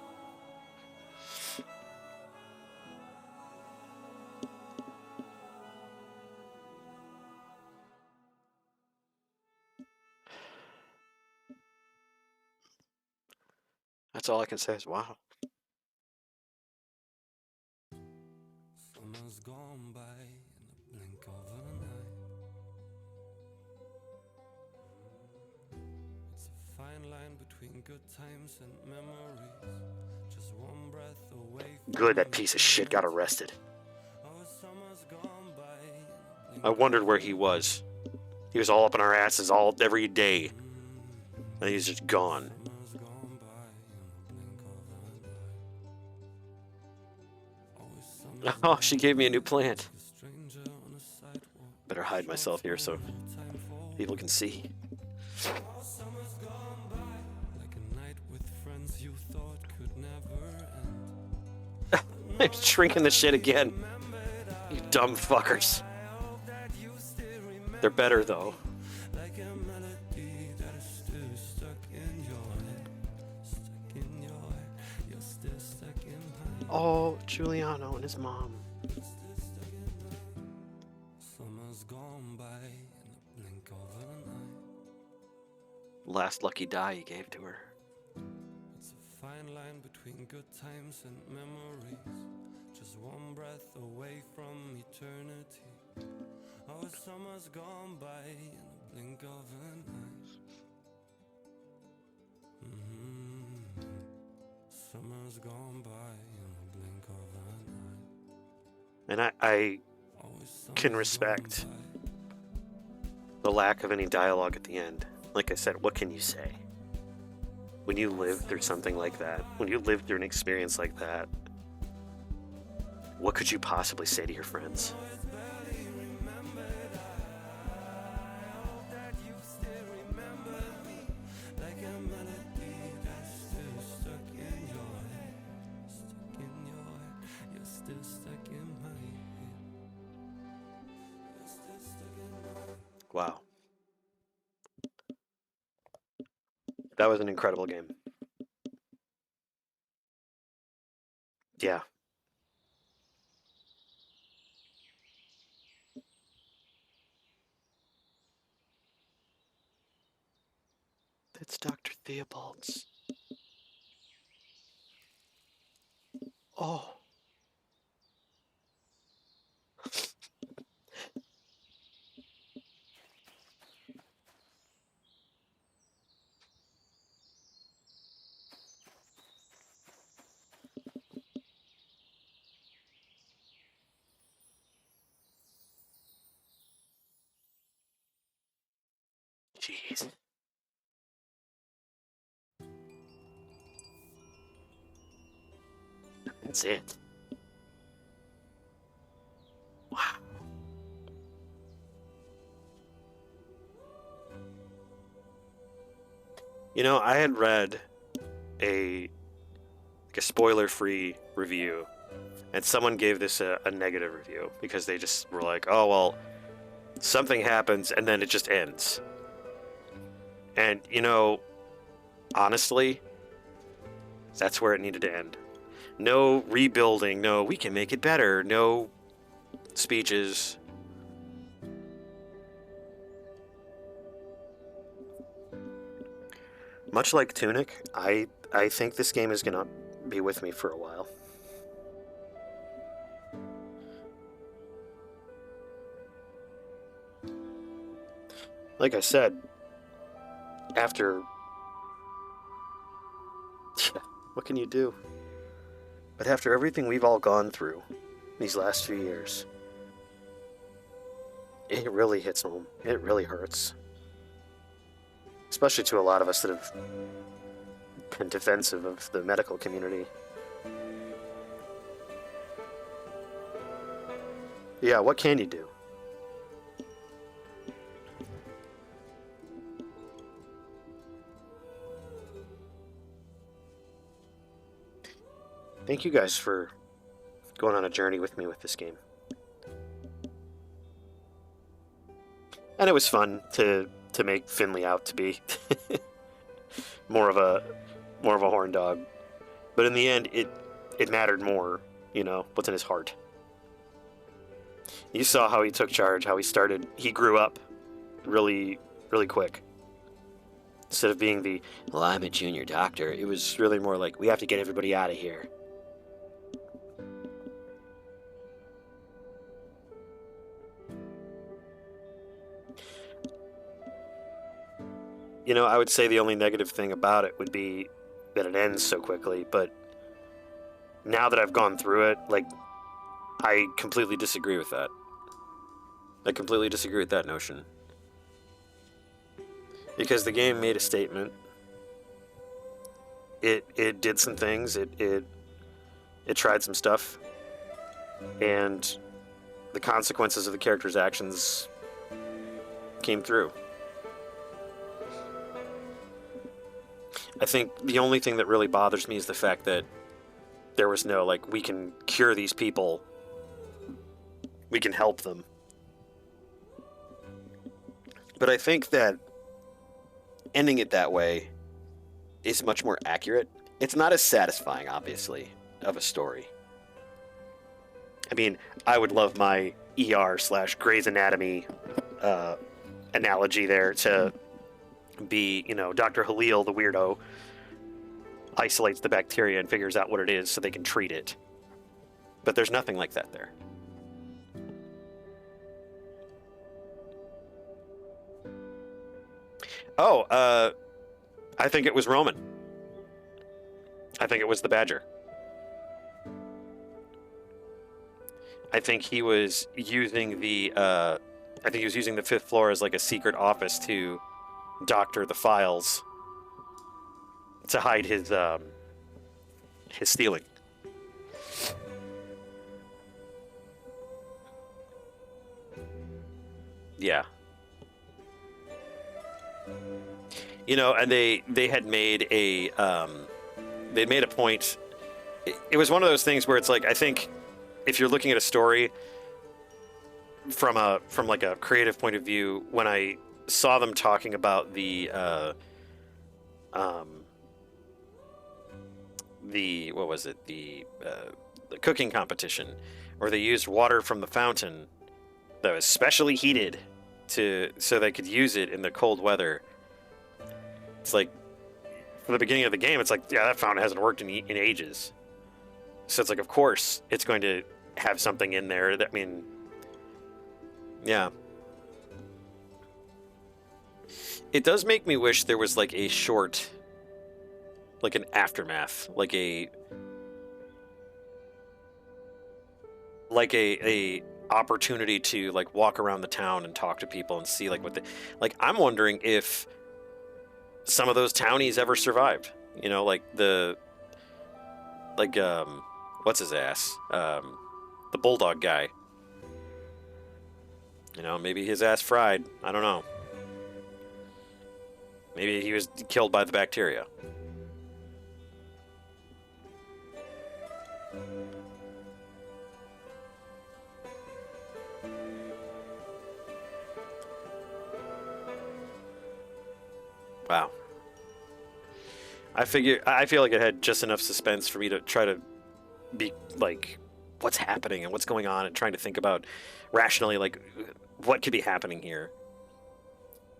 That's all I can say is wow. Summer's gone by in the blink of an eye. It's a fine line between good times and memories. Just one breath away from Good, that piece of shit got arrested. Oh, summer's gone by in the blink I wondered where he was. He was all up in our asses every day. And he's just gone. Summer's gone by in the blink of an eye. Always summer's Oh, she gave me a new plant. a stranger on a sidewalk. Better hide myself here so Time for people can see. oh, summer's gone by like a night with friends you thought could never end. I'm shrinking the shit again. You dumb fuckers. They're better though. Like a melody that is still stuck in your head. Stuck in your head. You're still stuck in my head. Oh, Giuliano and his mom. Summer's gone by in the blink of an eye. Last lucky die he gave to her. It's a fine line between good times and memories. Just one breath away from eternity. Oh, summer's gone by in the blink of an eye. Summer's gone by in the blink of an eye. And I Always can summer's respect gone by. the lack of any dialogue at the end. Like I said, what can you say? When you live through something like that, when you live through an experience like that, what could you possibly say to your friends? Like a melody that's still stuck in your head. Stuck in your head. You're still stuck in my head. You're still stuck in my head. Wow. That was an incredible game. Yeah. That's Dr. Theobald's. Oh. Jeez. That's it. Wow. You know, I had read a spoiler-free review, and someone gave this a negative review because they just were like, "Oh well, something happens and then it just ends." And you know, honestly, that's where it needed to end. No rebuilding. No, we can make it better. No speeches. Much like Tunic, I think this game is gonna be with me for a while. Like I said, after... Yeah, what can you do? But after everything we've all gone through these last few years, it really hits home. It really hurts. Especially to a lot of us that have been defensive of the medical community. Yeah, what can you do? Thank you guys for going on a journey with me with this game. And it was fun to make Finley out to be more of a horn dog. But in the end it mattered more, what's in his heart. You saw how he took charge, how he grew up really, really quick. Instead of being Well, I'm a junior doctor. it was really more like, we have to get everybody out of here. I would say the only negative thing about it would be that it ends so quickly, but now that I've gone through it, I completely disagree with that. I completely disagree with that notion. Because the game made a statement. It did some things, it tried some stuff, and the consequences of the character's actions came through. I think the only thing that really bothers me is the fact that there was no, we can cure these people. We can help them. But I think that ending it that way is much more accurate. It's not as satisfying, obviously, of a story. I mean, I would love my ER/Grey's Anatomy analogy there to be, Dr. Halil, the weirdo, isolates the bacteria and figures out what it is so they can treat it. But there's nothing like that there. Oh, I think it was Roman. I think it was the Badger. I think he was using the fifth floor as a secret office to doctor the files to hide his stealing. Yeah. And they had made a point. It was one of those things where it's I think if you're looking at a story from a creative point of view, when I saw them talking about the what was it, the cooking competition, where they used water from the fountain that was specially heated so they could use it in the cold weather. It's from the beginning of the game, it's yeah, that fountain hasn't worked in ages. So it's of course it's going to have something in there that, yeah. It does make me wish there was a short, an aftermath, a opportunity to walk around the town and talk to people and see what the I'm wondering if some of those townies ever survived. What's his ass? The bulldog guy. Maybe his ass fried. I don't know. Maybe he was killed by the bacteria. Wow. I feel like it had just enough suspense for me to try to be what's happening and what's going on, and trying to think about rationally what could be happening here.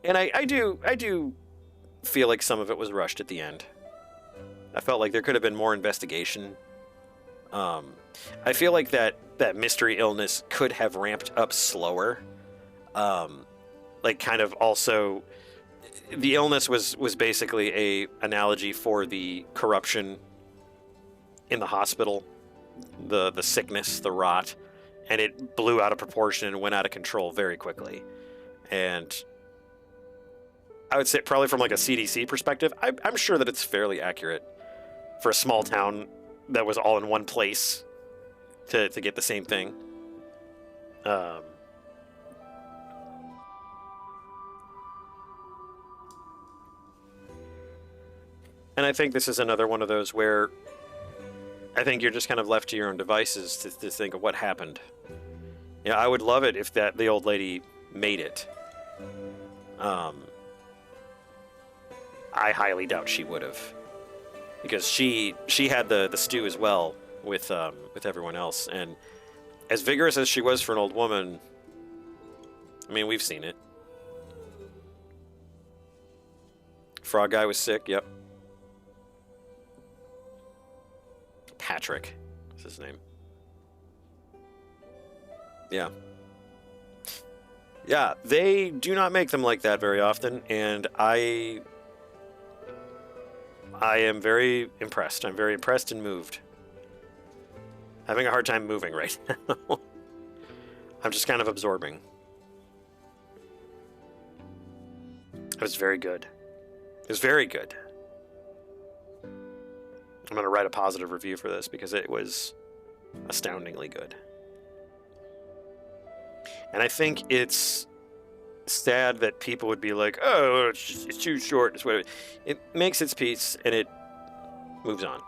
And I do feel like some of it was rushed at the end. I felt like there could have been more investigation. I feel like that mystery illness could have ramped up slower. Kind of also the illness was basically a analogy for the corruption in the hospital, the sickness, the rot, and it blew out of proportion and went out of control very quickly. And I would say probably from like a CDC perspective, I'm sure that it's fairly accurate for a small town that was all in one place to get the same thing. And I think this is another one of those where I think you're just kind of left to your own devices to think of what happened. Yeah, I would love it if the old lady made it. I highly doubt she would have, because she had the stew as well with everyone else, and as vigorous as she was for an old woman, I mean, we've seen it. Frog guy was sick. Yep. Patrick is his name. Yeah. Yeah, they do not make them like that very often, and I am very impressed. I'm very impressed and moved. Having a hard time moving right now. I'm just kind of absorbing. It was very good. It was very good. I'm going to write a positive review for this because it was astoundingly good. And I think it's sad that people would be like, oh, it's too short. It's whatever. It makes its peace and it moves on,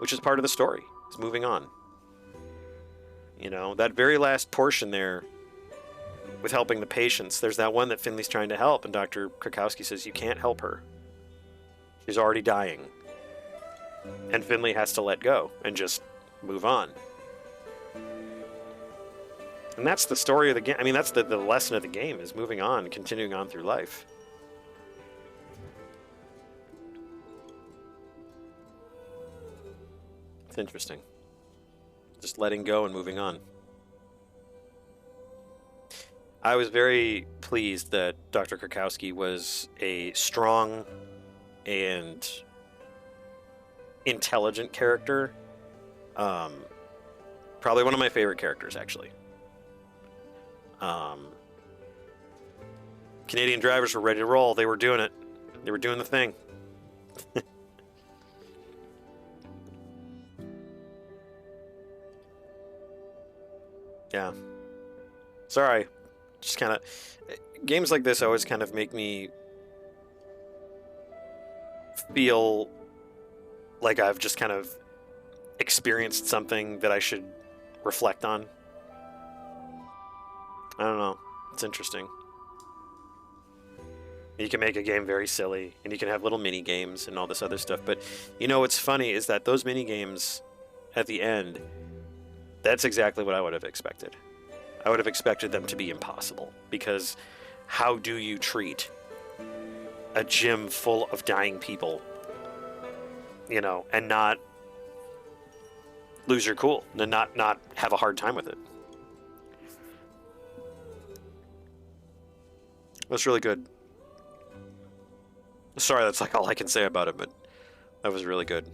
which is part of the story. It's moving on. You know, that very last portion there with helping the patients, there's that one that Finley's trying to help, and Dr. Krakowski says, you can't help her. She's already dying. And Finley has to let go and just move on. And that's the story of the game. I mean, that's the lesson of the game, is moving on, continuing on through life. It's interesting. Just letting go and moving on. I was very pleased that Dr. Krakowski was a strong and intelligent character. Probably one of my favorite characters, actually. Canadian drivers were ready to roll. They were doing it. They were doing the thing. Yeah. Sorry. Just kind of... Games like this always kind of make me feel like I've just kind of experienced something that I should reflect on. I don't know. It's interesting. You can make a game very silly, and you can have little mini games and all this other stuff. But you know what's funny is that those mini games at the end, that's exactly what I would have expected. I would have expected them to be impossible, because how do you treat a gym full of dying people, you know, and not lose your cool, and not have a hard time with it? That's really good. Sorry, that's like all I can say about it, but that was really good.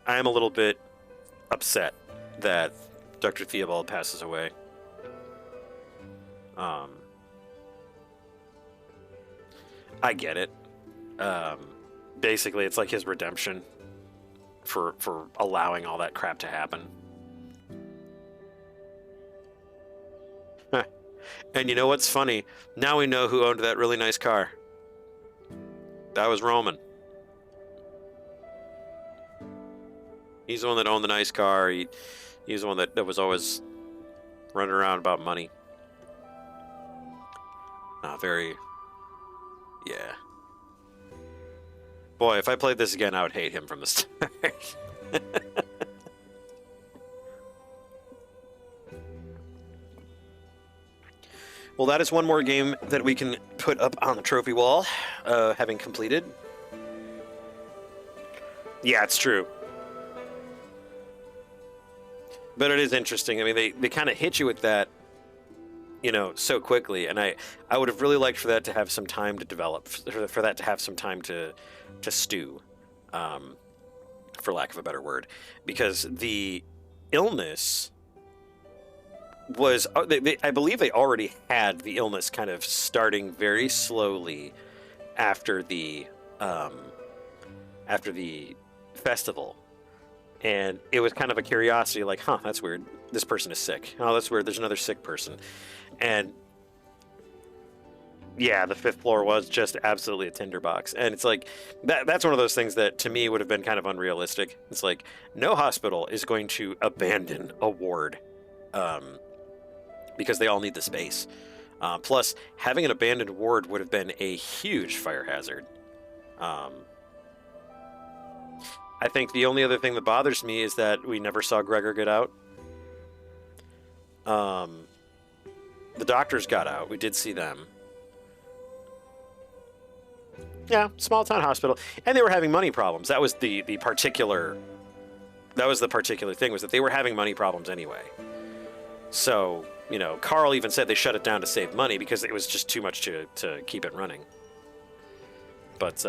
I am a little bit upset that Dr. Theobald passes away. I get it. Basically, it's like his redemption for allowing all that crap to happen. And you know what's funny? Now we know who owned that really nice car. That was Roman. He's the one that owned the nice car. He's the one that was always running around about money. Very... Yeah. Boy, if I played this again, I would hate him from the start. Well, that is one more game that we can put up on the trophy wall, having completed. Yeah, it's true. But it is interesting. I mean, they kind of hit you with that so quickly. And I would have really liked for that to have some time to develop, for that to have some time to stew, for lack of a better word, because the illness was, I believe they already had the illness kind of starting very slowly after the festival. And it was kind of a curiosity, like, huh, that's weird. This person is sick. Oh, that's weird. There's another sick person. And yeah, the fifth floor was just absolutely a tinderbox. And it's like, that's one of those things that to me would have been kind of unrealistic. It's like, no hospital is going to abandon a ward because they all need the space. Plus, having an abandoned ward would have been a huge fire hazard. I think the only other thing that bothers me is that we never saw Gregor get out. The doctors got out. We did see them. Yeah, small town hospital, and they were having money problems. That was the particular thing, was that they were having money problems anyway. So, Carl even said they shut it down to save money because it was just too much to keep it running. But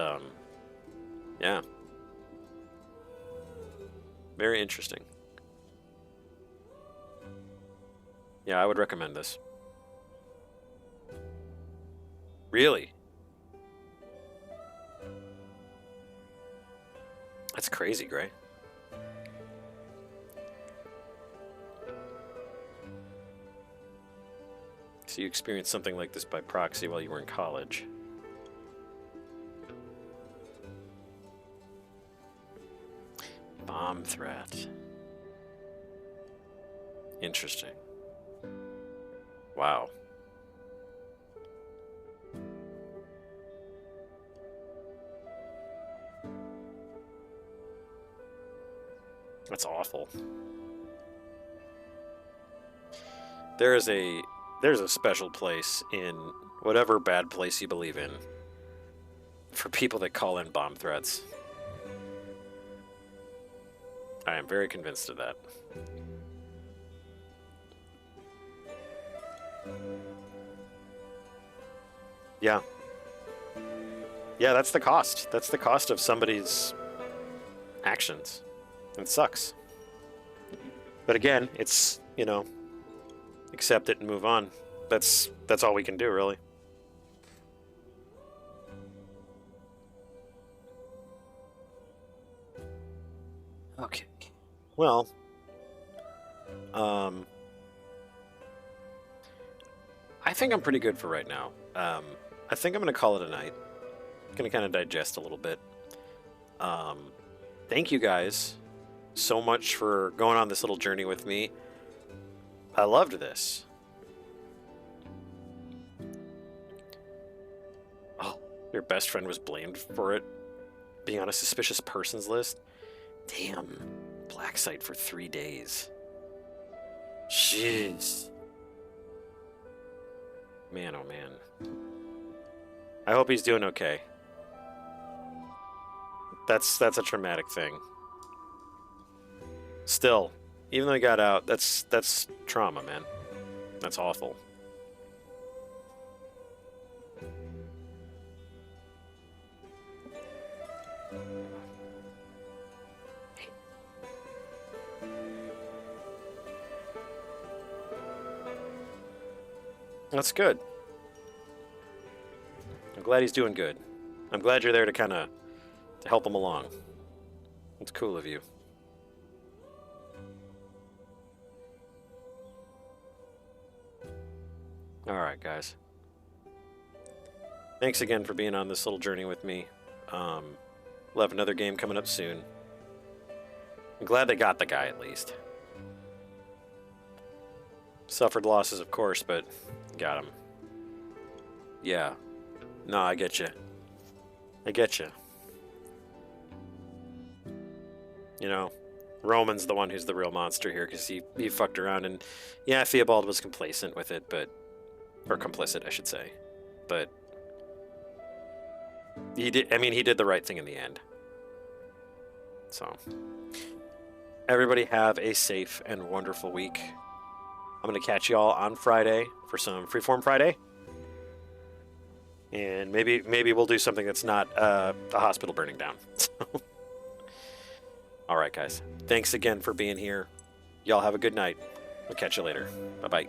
yeah. Very interesting. Yeah, I would recommend this. Really? That's crazy, Gray. So you experienced something like this by proxy while you were in college. Bomb threat. Interesting. Wow. That's awful. There's a special place in whatever bad place you believe in for people that call in bomb threats. I am very convinced of that. Yeah. Yeah, that's the cost. That's the cost of somebody's actions. It sucks. But again, it's, accept it and move on. That's all we can do, really. Okay. Well, I think I'm pretty good for right now. I think I'm going to call it a night. Going to kind of digest a little bit. Thank you guys so much for going on this little journey with me. I loved this. Oh, your best friend was blamed for it being on a suspicious persons list? Damn. Black site for 3 days. Jeez. Man, oh man. I hope he's doing okay. That's a traumatic thing. Still, even though he got out, that's trauma, man. That's awful. That's good. I'm glad he's doing good. I'm glad you're there to help him along. It's cool of you. Alright, guys. Thanks again for being on this little journey with me. We'll have another game coming up soon. I'm glad they got the guy, at least. Suffered losses, of course, but got him. Yeah. No, I get you. I get you. Roman's the one who's the real monster here, because he fucked around, and yeah, Theobald was complacent with it, or complicit, I should say. But he did the right thing in the end. So, everybody have a safe and wonderful week. I'm going to catch y'all on Friday for some Freeform Friday. And maybe we'll do something that's not a hospital burning down. All right, guys. Thanks again for being here. Y'all have a good night. We'll catch you later. Bye-bye.